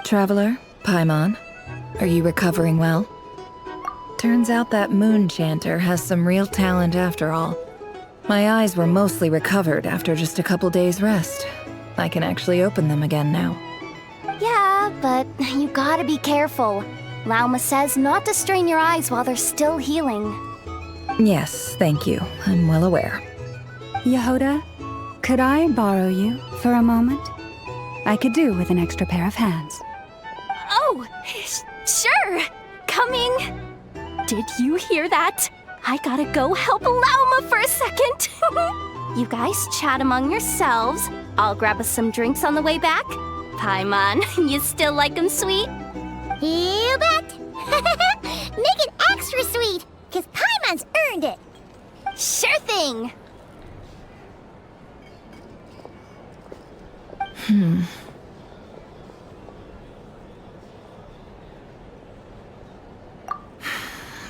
Traveler, Paimon, are you recovering well? Turns out that moon chanter has some real talent after all. My eyes were mostly recovered after just a couple days' rest. I can actually open them again now. Yeah, but you gotta be careful. Lauma says not to strain your eyes while they're still healing. Yes, thank you. I'm well aware. Yehuda, could I borrow you for a moment? I could do with an extra pair of hands. Oh, sure. Coming. Did you hear that? I gotta go help Lauma for a second. You guys chat among yourselves. I'll grab us some drinks on the way back. Paimon, you still like them sweet? You bet. Make it extra sweet, because Paimon's earned it. Sure thing.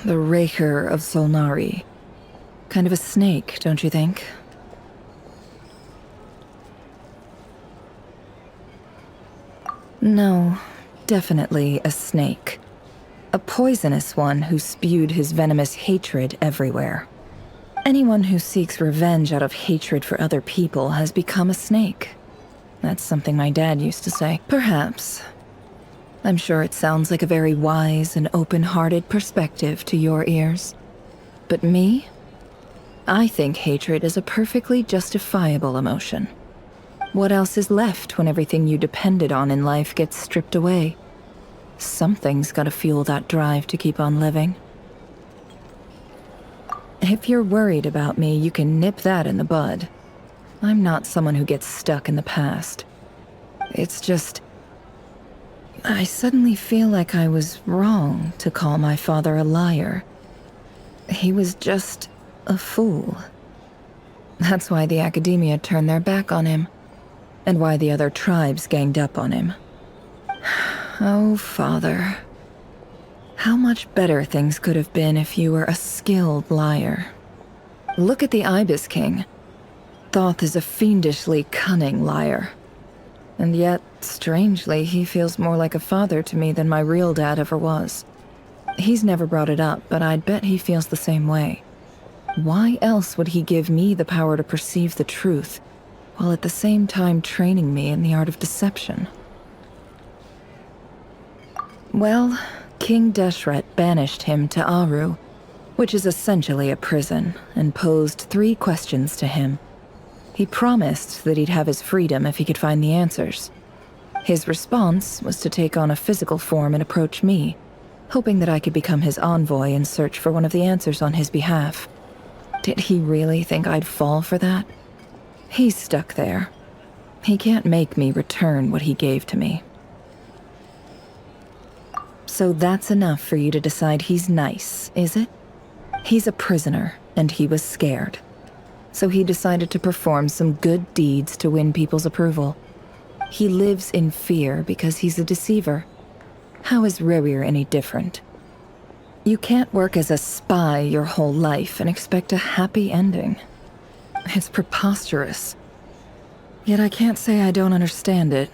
The Raker of Solnari. Kind of a snake, don't you think? No, definitely a snake. A poisonous one who spewed his venomous hatred everywhere. Anyone who seeks revenge out of hatred for other people has become a snake. That's something my dad used to say. Perhaps. I'm sure it sounds like a very wise and open-hearted perspective to your ears. But me? I think hatred is a perfectly justifiable emotion. What else is left when everything you depended on in life gets stripped away? Something's gotta fuel that drive to keep on living. If you're worried about me, you can nip that in the bud. I'm not someone who gets stuck in the past. It's just... I suddenly feel like I was wrong to call my father a liar. He was just a fool. That's why the academia turned their back on him, and why the other tribes ganged up on him. Oh, father. How much better things could have been if you were a skilled liar. Look at the Ibis King. Thoth is a fiendishly cunning liar. And yet, strangely, he feels more like a father to me than my real dad ever was. He's never brought it up, but I'd bet he feels the same way. Why else would he give me the power to perceive the truth, while at the same time training me in the art of deception? Well, King Deshret banished him to Aru, which is essentially a prison, and posed 3 questions to him. He promised that he'd have his freedom if he could find the answers. His response was to take on a physical form and approach me, hoping that I could become his envoy and search for one of the answers on his behalf. Did he really think I'd fall for that? He's stuck there. He can't make me return what he gave to me. So that's enough for you to decide he's nice, is it? He's a prisoner, and he was scared. So he decided to perform some good deeds to win people's approval. He lives in fear because he's a deceiver. How is Rerir any different? You can't work as a spy your whole life and expect a happy ending. It's preposterous. Yet I can't say I don't understand it.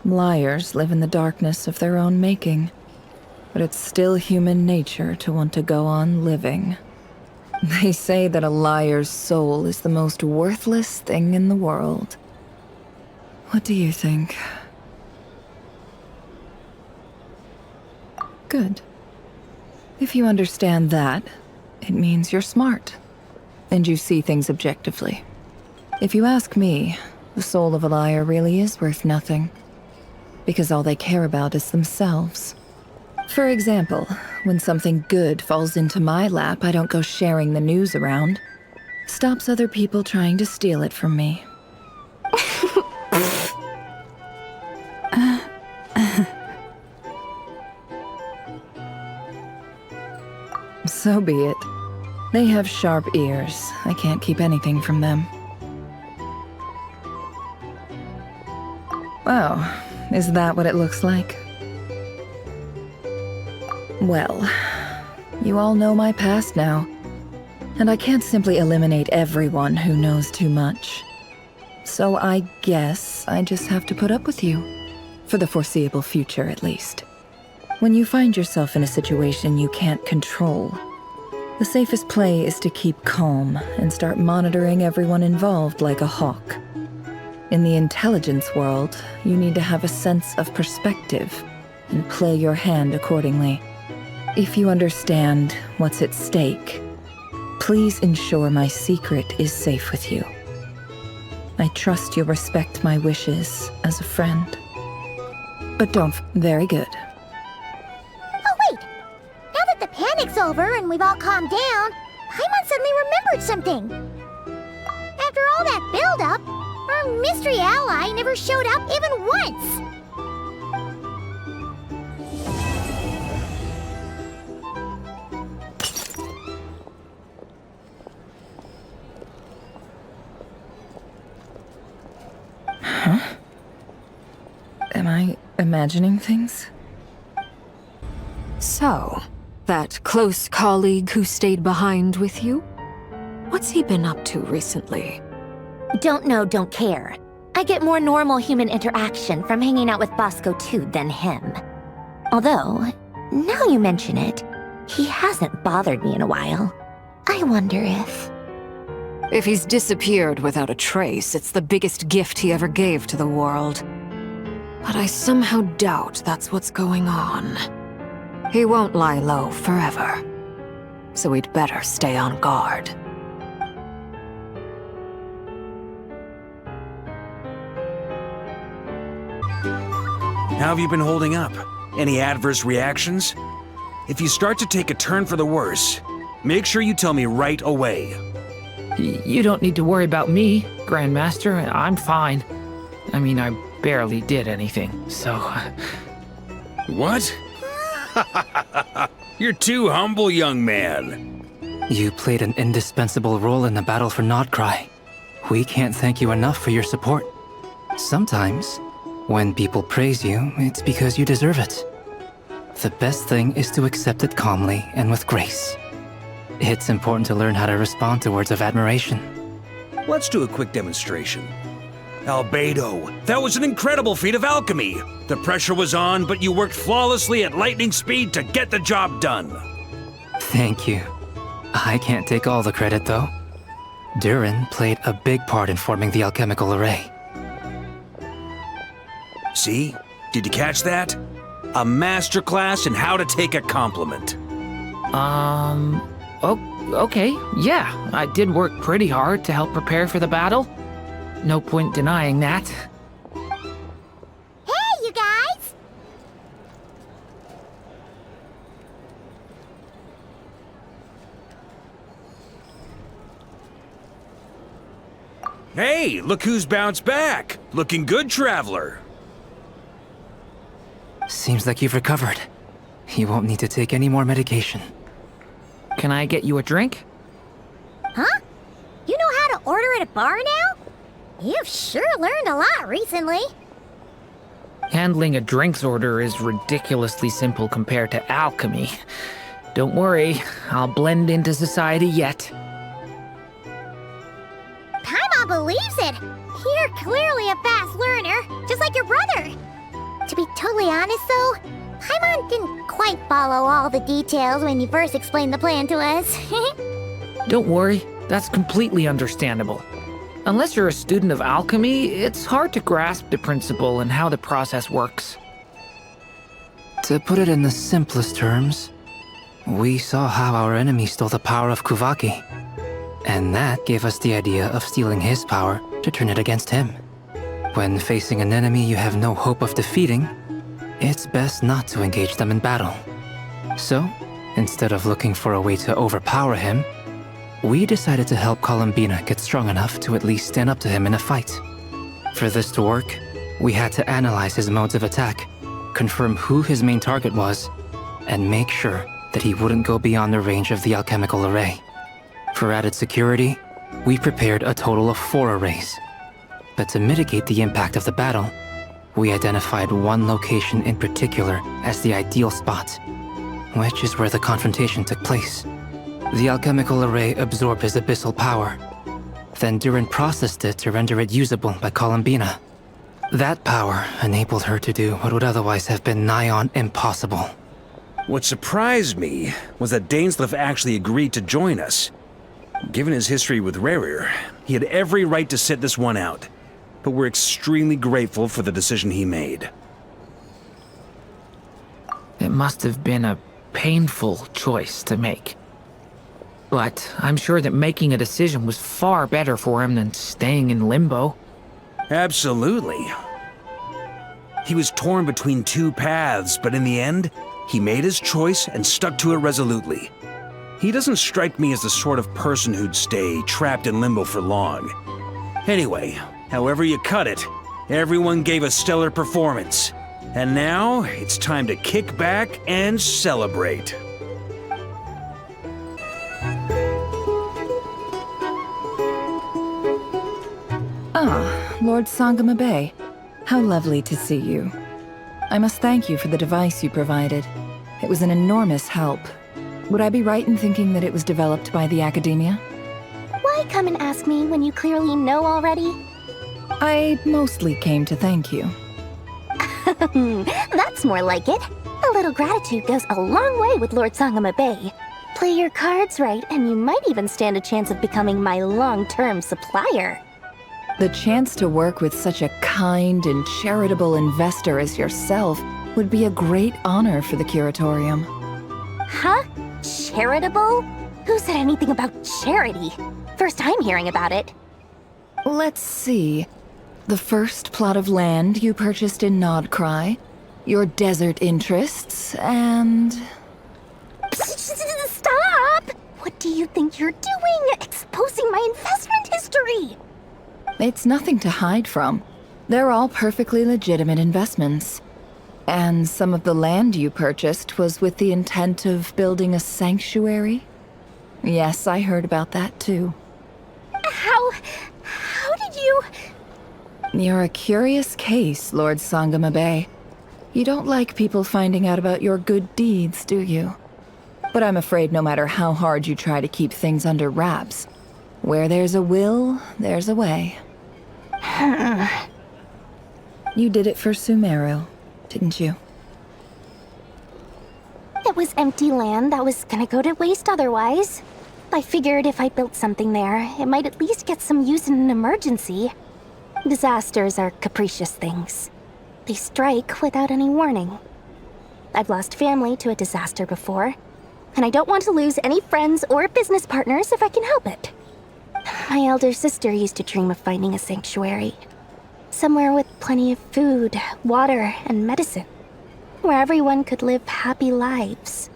Liars live in the darkness of their own making, but it's still human nature to want to go on living. They say that a liar's soul is the most worthless thing in the world. What do you think? Good. If you understand that, it means you're smart. and you see things objectively. If you ask me, the soul of a liar really is worth nothing, because all they care about is themselves. For example, when something good falls into my lap, I don't go sharing the news around. Stops other people trying to steal it from me. So be it. They have sharp ears. I can't keep anything from them. Oh, is that what it looks like? Well, you all know my past now, and I can't simply eliminate everyone who knows too much. So I guess I just have to put up with you, for the foreseeable future at least. When you find yourself in a situation you can't control, the safest play is to keep calm and start monitoring everyone involved like a hawk. In the intelligence world, you need to have a sense of perspective and play your hand accordingly. If you understand what's at stake, please ensure my secret is safe with you. I trust you'll respect my wishes as a friend. But don't... Very good. Oh, wait! Now that the panic's over and we've all calmed down, Paimon suddenly remembered something. After all that build-up, our mystery ally never showed up even once. Huh? Am I imagining things? So, that close colleague who stayed behind with you? What's he been up to recently? Don't know, don't care. I get more normal human interaction from hanging out with Bosco too than him. Although, now you mention it, he hasn't bothered me in a while. I wonder if... If he's disappeared without a trace, it's the biggest gift he ever gave to the world. But I somehow doubt that's what's going on. He won't lie low forever. So we'd better stay on guard. How have you been holding up? Any adverse reactions? If you start to take a turn for the worse, make sure you tell me right away. You don't need to worry about me, Grandmaster. I'm fine. I mean, I barely did anything, so... What? You're too humble, young man. You played an indispensable role in the battle for Nodcry. We can't thank you enough for your support. Sometimes, when people praise you, it's because you deserve it. The best thing is to accept it calmly and with grace. It's important to learn how to respond to words of admiration. Let's do a quick demonstration. Albedo, that was an incredible feat of alchemy. The pressure was on, but you worked flawlessly at lightning speed to get the job done. Thank you. I can't take all the credit, though. Durin played a big part in forming the alchemical array. See? Did you catch that? A masterclass in how to take a compliment. Okay, yeah. I did work pretty hard to help prepare for the battle. No point denying that. Hey, you guys! Hey, look who's bounced back. Looking good, traveler. Seems like you've recovered. You won't need to take any more medication. Can I get you a drink? Huh? You know how to order at a bar now? You've sure learned a lot recently. Handling a drinks order is ridiculously simple compared to alchemy. Don't worry, I'll blend into society yet. Paimon believes it! You're clearly a fast learner, just like your brother. To be totally honest though, Paimon didn't quite follow all the details when you first explained the plan to us. Don't worry, that's completely understandable. Unless you're a student of alchemy, it's hard to grasp the principle and how the process works. To put it in the simplest terms, we saw how our enemy stole the power of Kuvaki. And that gave us the idea of stealing his power to turn it against him. When facing an enemy you have no hope of defeating, it's best not to engage them in battle. So, instead of looking for a way to overpower him, we decided to help Columbina get strong enough to at least stand up to him in a fight. For this to work, we had to analyze his modes of attack, confirm who his main target was, and make sure that he wouldn't go beyond the range of the alchemical array. For added security, we prepared a total of 4 arrays. But to mitigate the impact of the battle, we identified one location in particular as the ideal spot, which is where the confrontation took place. The alchemical array absorbed his abyssal power. Then Durin processed it to render it usable by Columbina. That power enabled her to do what would otherwise have been nigh on impossible. What surprised me was that Dainsleif actually agreed to join us. Given his history with Rerir, he had every right to sit this one out. But we're extremely grateful for the decision he made. It must have been a painful choice to make. But I'm sure that making a decision was far better for him than staying in limbo. Absolutely. He was torn between 2 paths, but in the end, he made his choice and stuck to it resolutely. He doesn't strike me as the sort of person who'd stay trapped in limbo for long. Anyway, however you cut it, everyone gave a stellar performance. And now, it's time to kick back and celebrate. Ah, Lord Sangama Bay. How lovely to see you. I must thank you for the device you provided. It was an enormous help. Would I be right in thinking that it was developed by the Academia? Why come and ask me when you clearly know already? I mostly came to thank you. That's more like it. A little gratitude goes a long way with Lord Sangama Bay. Play your cards right, and you might even stand a chance of becoming my long-term supplier. The chance to work with such a kind and charitable investor as yourself would be a great honor for the Curatorium. Huh? Charitable? Who said anything about charity? First time hearing about it. Let's see. The first plot of land you purchased in Nodcry, your desert interests, and... Stop! What do you think you're doing? Exposing my investment history! It's nothing to hide from. They're all perfectly legitimate investments. And some of the land you purchased was with the intent of building a sanctuary? Yes, I heard about that too. How did you... You're a curious case, Lord Sangama Bay. You don't like people finding out about your good deeds, do you? But I'm afraid no matter how hard you try to keep things under wraps, where there's a will, there's a way. You did it for Sumeru, didn't you? It was empty land that was gonna go to waste otherwise. I figured if I built something there, it might at least get some use in an emergency. Disasters are capricious things. They strike without any warning. I've lost family to a disaster before, and I don't want to lose any friends or business partners if I can help it. My elder sister used to dream of finding a sanctuary. Somewhere with plenty of food, water, and medicine. Where everyone could live happy lives.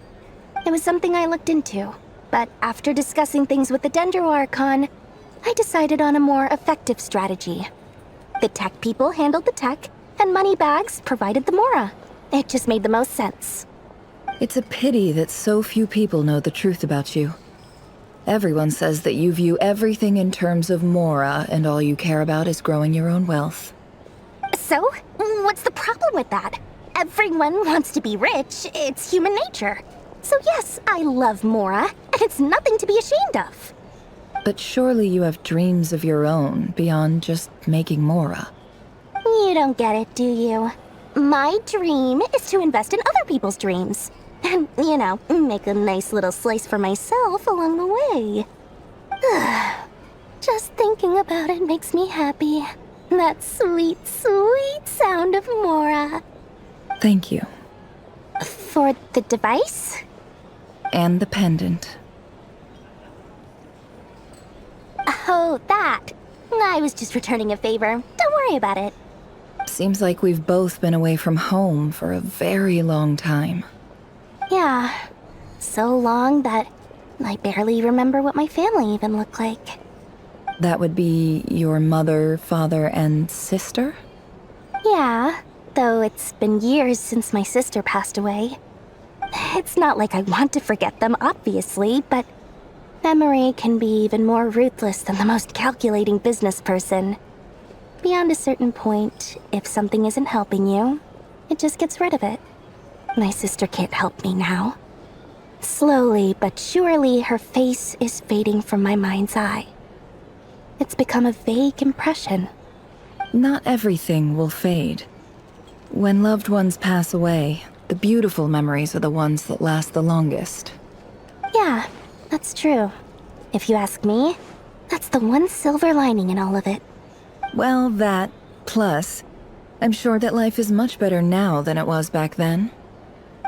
It was something I looked into, but after discussing things with the Dendro Archon, I decided on a more effective strategy. The tech people handled the tech, and Moneybags provided the Mora. It just made the most sense. It's a pity that so few people know the truth about you. Everyone says that you view everything in terms of Mora, and all you care about is growing your own wealth. So, what's the problem with that? Everyone wants to be rich. It's human nature. So yes, I love Mora, and it's nothing to be ashamed of. But surely you have dreams of your own beyond just making Mora. You don't get it, do you? My dream is to invest in other people's dreams. And, you know, make a nice little slice for myself along the way. Just thinking about it makes me happy. That sweet, sweet sound of Mora. Thank you. For the device? And the pendant. Oh, that. I was just returning a favor. Don't worry about it. Seems like we've both been away from home for a very long time. Yeah. So long that I barely remember what my family even looked like. That would be your mother, father, and sister? Yeah, though it's been years since my sister passed away. It's not like I want to forget them, obviously, but memory can be even more ruthless than the most calculating business person. Beyond a certain point, if something isn't helping you, it just gets rid of it. My sister can't help me now. Slowly but surely, her face is fading from my mind's eye. It's become a vague impression. Not everything will fade. When loved ones pass away, the beautiful memories are the ones that last the longest. Yeah, that's true. If you ask me, that's the one silver lining in all of it. Well, that, plus, I'm sure that life is much better now than it was back then.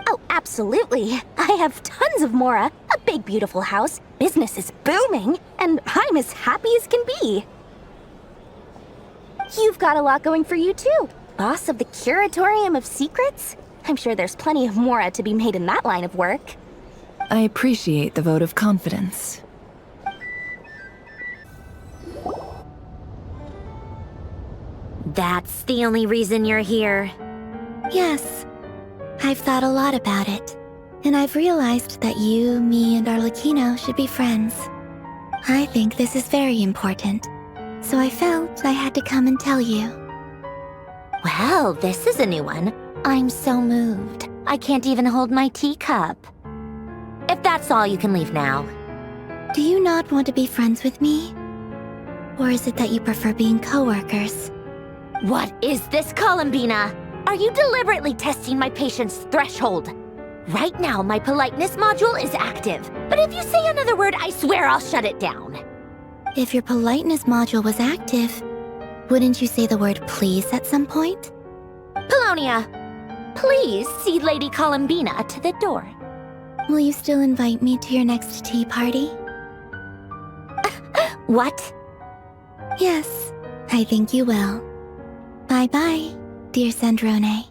Oh, absolutely. I have tons of Mora, a big beautiful house, business is booming, and I'm as happy as can be. You've got a lot going for you too. Boss of the Curatorium of Secrets? I'm sure there's plenty of Mora to be made in that line of work. I appreciate the vote of confidence. That's the only reason you're here. Yes. I've thought a lot about it. And I've realized that you, me, and Arlecchino should be friends. I think this is very important. So I felt I had to come and tell you. Well, this is a new one. I'm so moved. I can't even hold my teacup. If that's all, you can leave now. Do you not want to be friends with me? Or is it that you prefer being co-workers? What is this, Columbina? Are you deliberately testing my patience threshold? Right now, my politeness module is active. But if you say another word, I swear I'll shut it down. If your politeness module was active, wouldn't you say the word please at some point? Polonia, please see Lady Columbina to the door. Will you still invite me to your next tea party? What? Yes, I think you will. Bye-bye, dear Sandrone.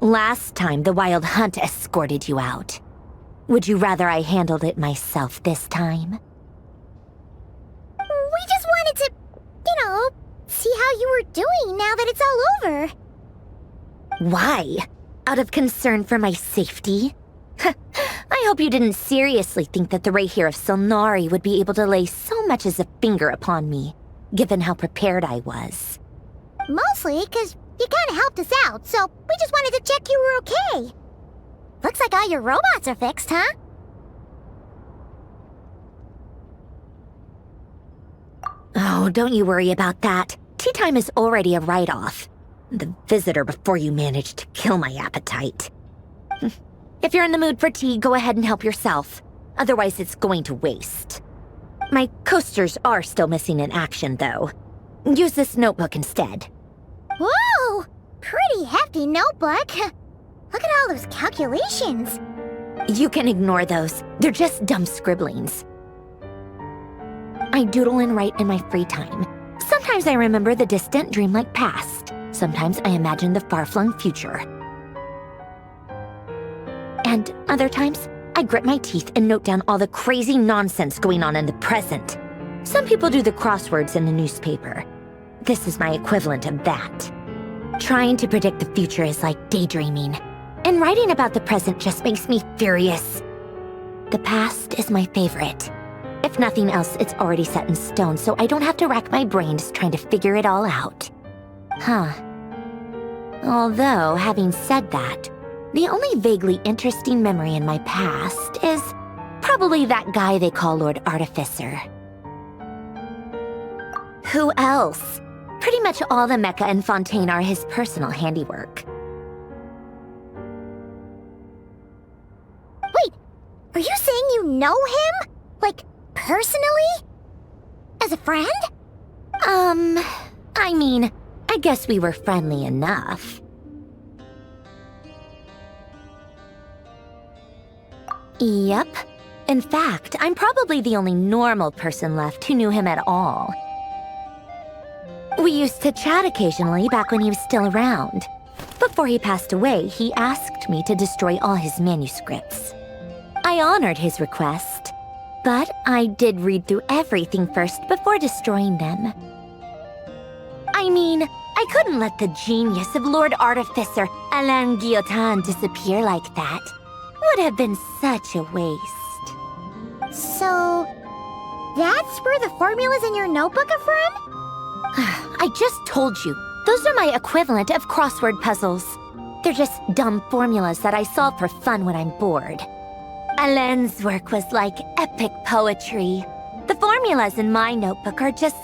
Last time, the Wild Hunt escorted you out. Would you rather I handled it myself this time? We just wanted to, see how you were doing now that it's all over. Why? Out of concern for my safety? I hope you didn't seriously think that the Rayhir of Silnari would be able to lay so much as a finger upon me, given how prepared I was. Mostly because you kind of helped us out, so we just wanted to check you were okay. Looks like all your robots are fixed, huh? Oh, don't you worry about that. Tea time is already a write-off. The visitor before you managed to kill my appetite. If you're in the mood for tea, go ahead and help yourself. Otherwise, it's going to waste. My coasters are still missing in action, though. Use this notebook instead. Whoa! Pretty hefty notebook. Look at all those calculations. You can ignore those. They're just dumb scribblings. I doodle and write in my free time. Sometimes I remember the distant dreamlike past. Sometimes I imagine the far-flung future. And other times, I grit my teeth and note down all the crazy nonsense going on in the present. Some people do the crosswords in the newspaper. This is my equivalent of that. Trying to predict the future is like daydreaming. And writing about the present just makes me furious. The past is my favorite. If nothing else, it's already set in stone, so I don't have to rack my brains trying to figure it all out. Huh. Although, having said that, the only vaguely interesting memory in my past is probably that guy they call Lord Artificer. Who else? Pretty much all the mecha in Fontaine are his personal handiwork. Wait, are you saying you know him? Like, personally? As a friend? I mean, I I guess we were friendly enough. Yep. In fact, I'm probably the only normal person left who knew him at all. We used to chat occasionally back when he was still around. Before he passed away, he asked me to destroy all his manuscripts. I honored his request, but I did read through everything first before destroying them. I mean, I couldn't let the genius of Lord Artificer Alain Guillotin disappear like that. Would have been such a waste. So, that's where the formulas in your notebook are from? I just told you. Those are my equivalent of crossword puzzles. They're just dumb formulas that I solve for fun when I'm bored. Alain's work was like epic poetry. The formulas in my notebook are just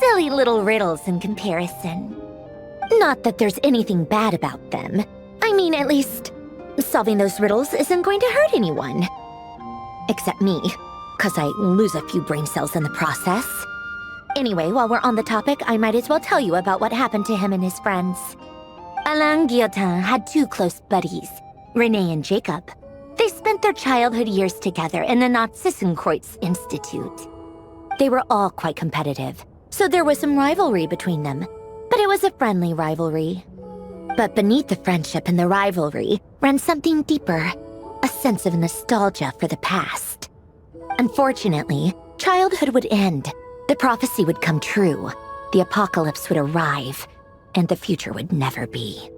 silly little riddles in comparison. Not that there's anything bad about them. I mean, at least, solving those riddles isn't going to hurt anyone. Except me, 'cause I lose a few brain cells in the process. Anyway, while we're on the topic, I might as well tell you about what happened to him and his friends. Alain Guillotin had two close buddies, René and Jacob. They spent their childhood years together in the Narzissenkreuz Institute. They were all quite competitive, so there was some rivalry between them, but it was a friendly rivalry. But beneath the friendship and the rivalry ran something deeper, a sense of nostalgia for the past. Unfortunately, childhood would end. The prophecy would come true, the apocalypse would arrive, and the future would never be.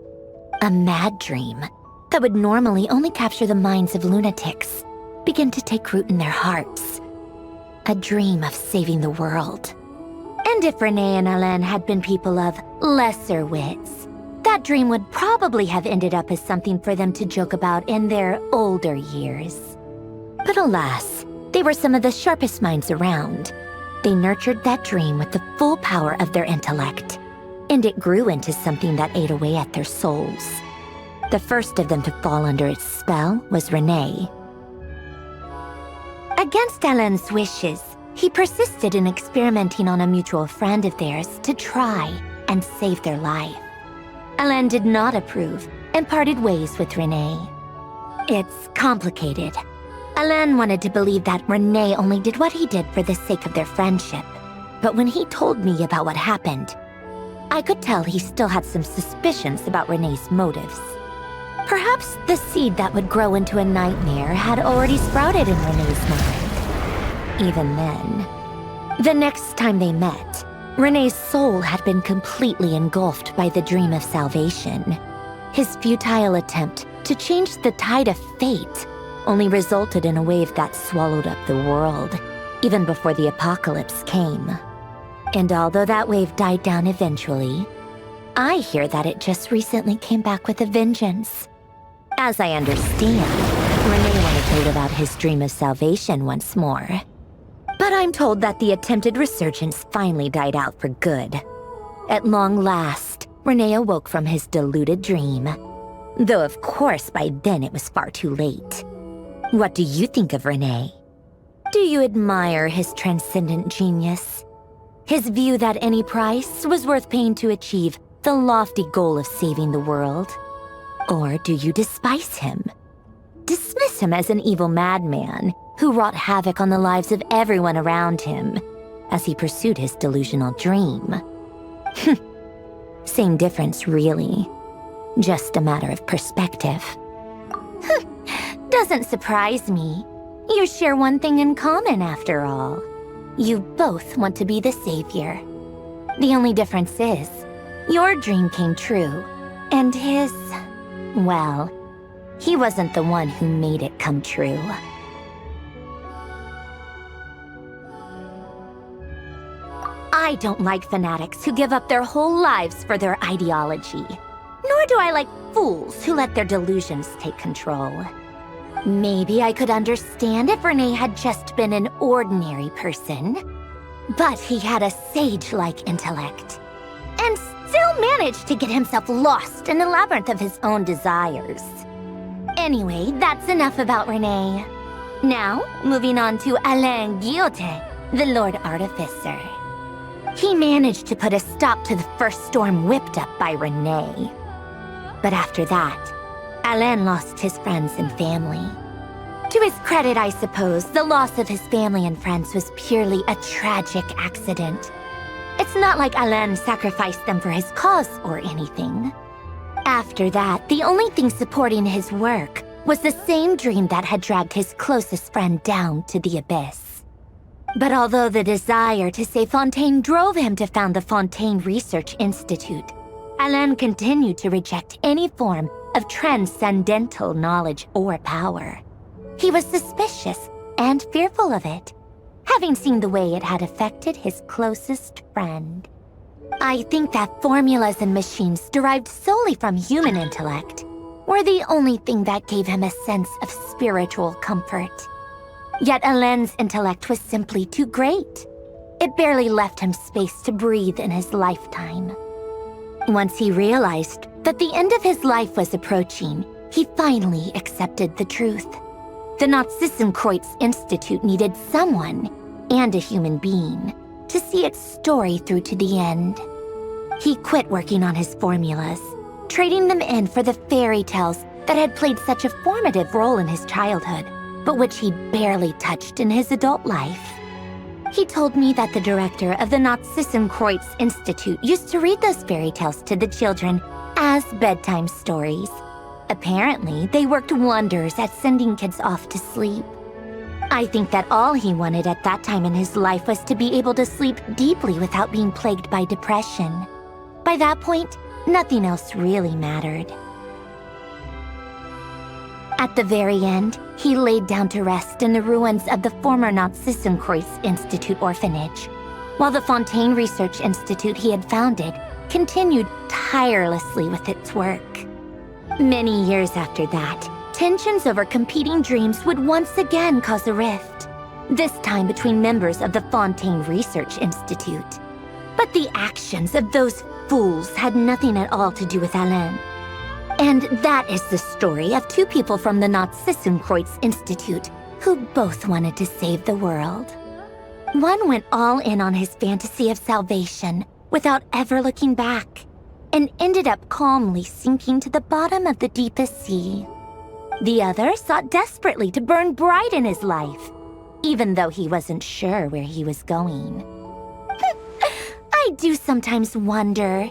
A mad dream that would normally only capture the minds of lunatics began to take root in their hearts. A dream of saving the world. And if René and Alain had been people of lesser wits, that dream would probably have ended up as something for them to joke about in their older years. But alas, they were some of the sharpest minds around. They nurtured that dream with the full power of their intellect, and it grew into something that ate away at their souls. The first of them to fall under its spell was René. Against Alain's wishes, he persisted in experimenting on a mutual friend of theirs to try and save their life. Alain did not approve and parted ways with René. It's complicated. Alain wanted to believe that René only did what he did for the sake of their friendship. But when he told me about what happened, I could tell he still had some suspicions about René's motives. Perhaps the seed that would grow into a nightmare had already sprouted in René's mind. Even then. The next time they met, René's soul had been completely engulfed by the dream of salvation. His futile attempt to change the tide of fate only resulted in a wave that swallowed up the world, even before the apocalypse came. And although that wave died down eventually, I hear that it just recently came back with a vengeance. As I understand, René wanted to live out his dream of salvation once more. But I'm told that the attempted resurgence finally died out for good. At long last, René awoke from his deluded dream. Though of course by then it was far too late. What do you think of René? Do you admire his transcendent genius? His view that any price was worth paying to achieve the lofty goal of saving the world? Or do you despise him? Dismiss him as an evil madman who wrought havoc on the lives of everyone around him as he pursued his delusional dream? Same difference, really. Just a matter of perspective. Doesn't surprise me. You share one thing in common, after all. You both want to be the savior. The only difference is, your dream came true, and his, well, he wasn't the one who made it come true. I don't like fanatics who give up their whole lives for their ideology. Nor do I like fools who let their delusions take control. Maybe I could understand if René had just been an ordinary person. But he had a sage-like intellect, and still managed to get himself lost in the labyrinth of his own desires. Anyway, that's enough about René. Now, moving on to Alain Guillotin, the Lord Artificer. He managed to put a stop to the first storm whipped up by Renee. But after that, Alain lost his friends and family. To his credit, I suppose, the loss of his family and friends was purely a tragic accident. It's not like Alain sacrificed them for his cause or anything. After that, the only thing supporting his work was the same dream that had dragged his closest friend down to the abyss. But although the desire to save Fontaine drove him to found the Fontaine Research Institute, Alain continued to reject any form of transcendental knowledge or power. He was suspicious and fearful of it, having seen the way it had affected his closest friend. I think that formulas and machines derived solely from human intellect were the only thing that gave him a sense of spiritual comfort. Yet Alain's intellect was simply too great. It barely left him space to breathe in his lifetime. Once he realized that the end of his life was approaching, he finally accepted the truth. The Nazissenkreuz Institute needed someone, and a human being, to see its story through to the end. He quit working on his formulas, trading them in for the fairy tales that had played such a formative role in his childhood, but which he'd barely touched in his adult life. He told me that the director of the Nazissenkreuz Institute used to read those fairy tales to the children as bedtime stories. Apparently, they worked wonders at sending kids off to sleep. I think that all he wanted at that time in his life was to be able to sleep deeply without being plagued by depression. By that point, nothing else really mattered. At the very end, he laid down to rest in the ruins of the former Nazissenkreuz Institute orphanage, while the Fontaine Research Institute he had founded continued tirelessly with its work. Many years after that, tensions over competing dreams would once again cause a rift, this time between members of the Fontaine Research Institute. But the actions of those fools had nothing at all to do with Alain. And that is the story of two people from the Nazissenkreuz Institute who both wanted to save the world. One went all in on his fantasy of salvation without ever looking back, and ended up calmly sinking to the bottom of the deepest sea. The other sought desperately to burn bright in his life, even though he wasn't sure where he was going. I do sometimes wonder,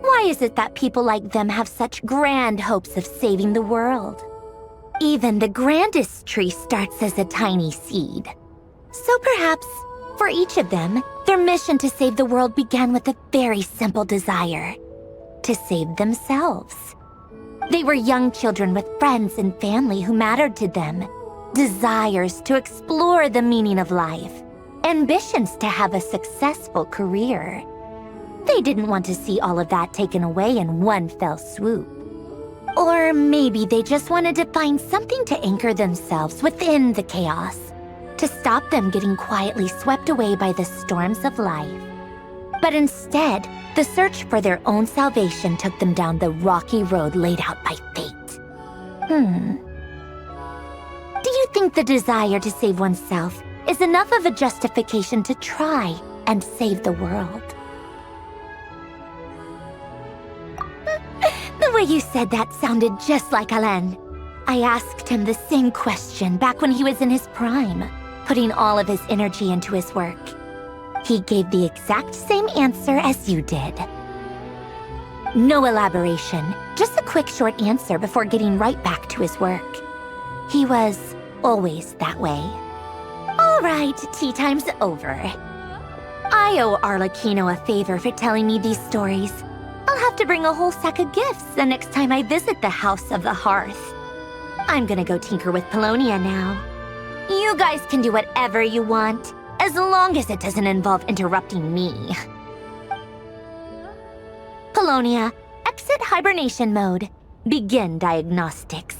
why is it that people like them have such grand hopes of saving the world? Even the grandest tree starts as a tiny seed. So perhaps, for each of them, their mission to save the world began with a very simple desire: to save themselves. They were young children with friends and family who mattered to them, desires to explore the meaning of life, ambitions to have a successful career. They didn't want to see all of that taken away in one fell swoop. Or maybe they just wanted to find something to anchor themselves within the chaos, to stop them getting quietly swept away by the storms of life. But instead, the search for their own salvation took them down the rocky road laid out by fate. Do you think the desire to save oneself is enough of a justification to try and save the world? The way you said that sounded just like Alain. I asked him the same question back when he was in his prime, putting all of his energy into his work. He gave the exact same answer as you did. No elaboration, just a quick short answer before getting right back to his work. He was always that way. All right, tea time's over. I owe Arlecchino a favor for telling me these stories. I'll have to bring a whole sack of gifts the next time I visit the House of the Hearth. I'm gonna go tinker with Polonia now. You guys can do whatever you want, as long as it doesn't involve interrupting me. Polonia, exit hibernation mode. Begin diagnostics.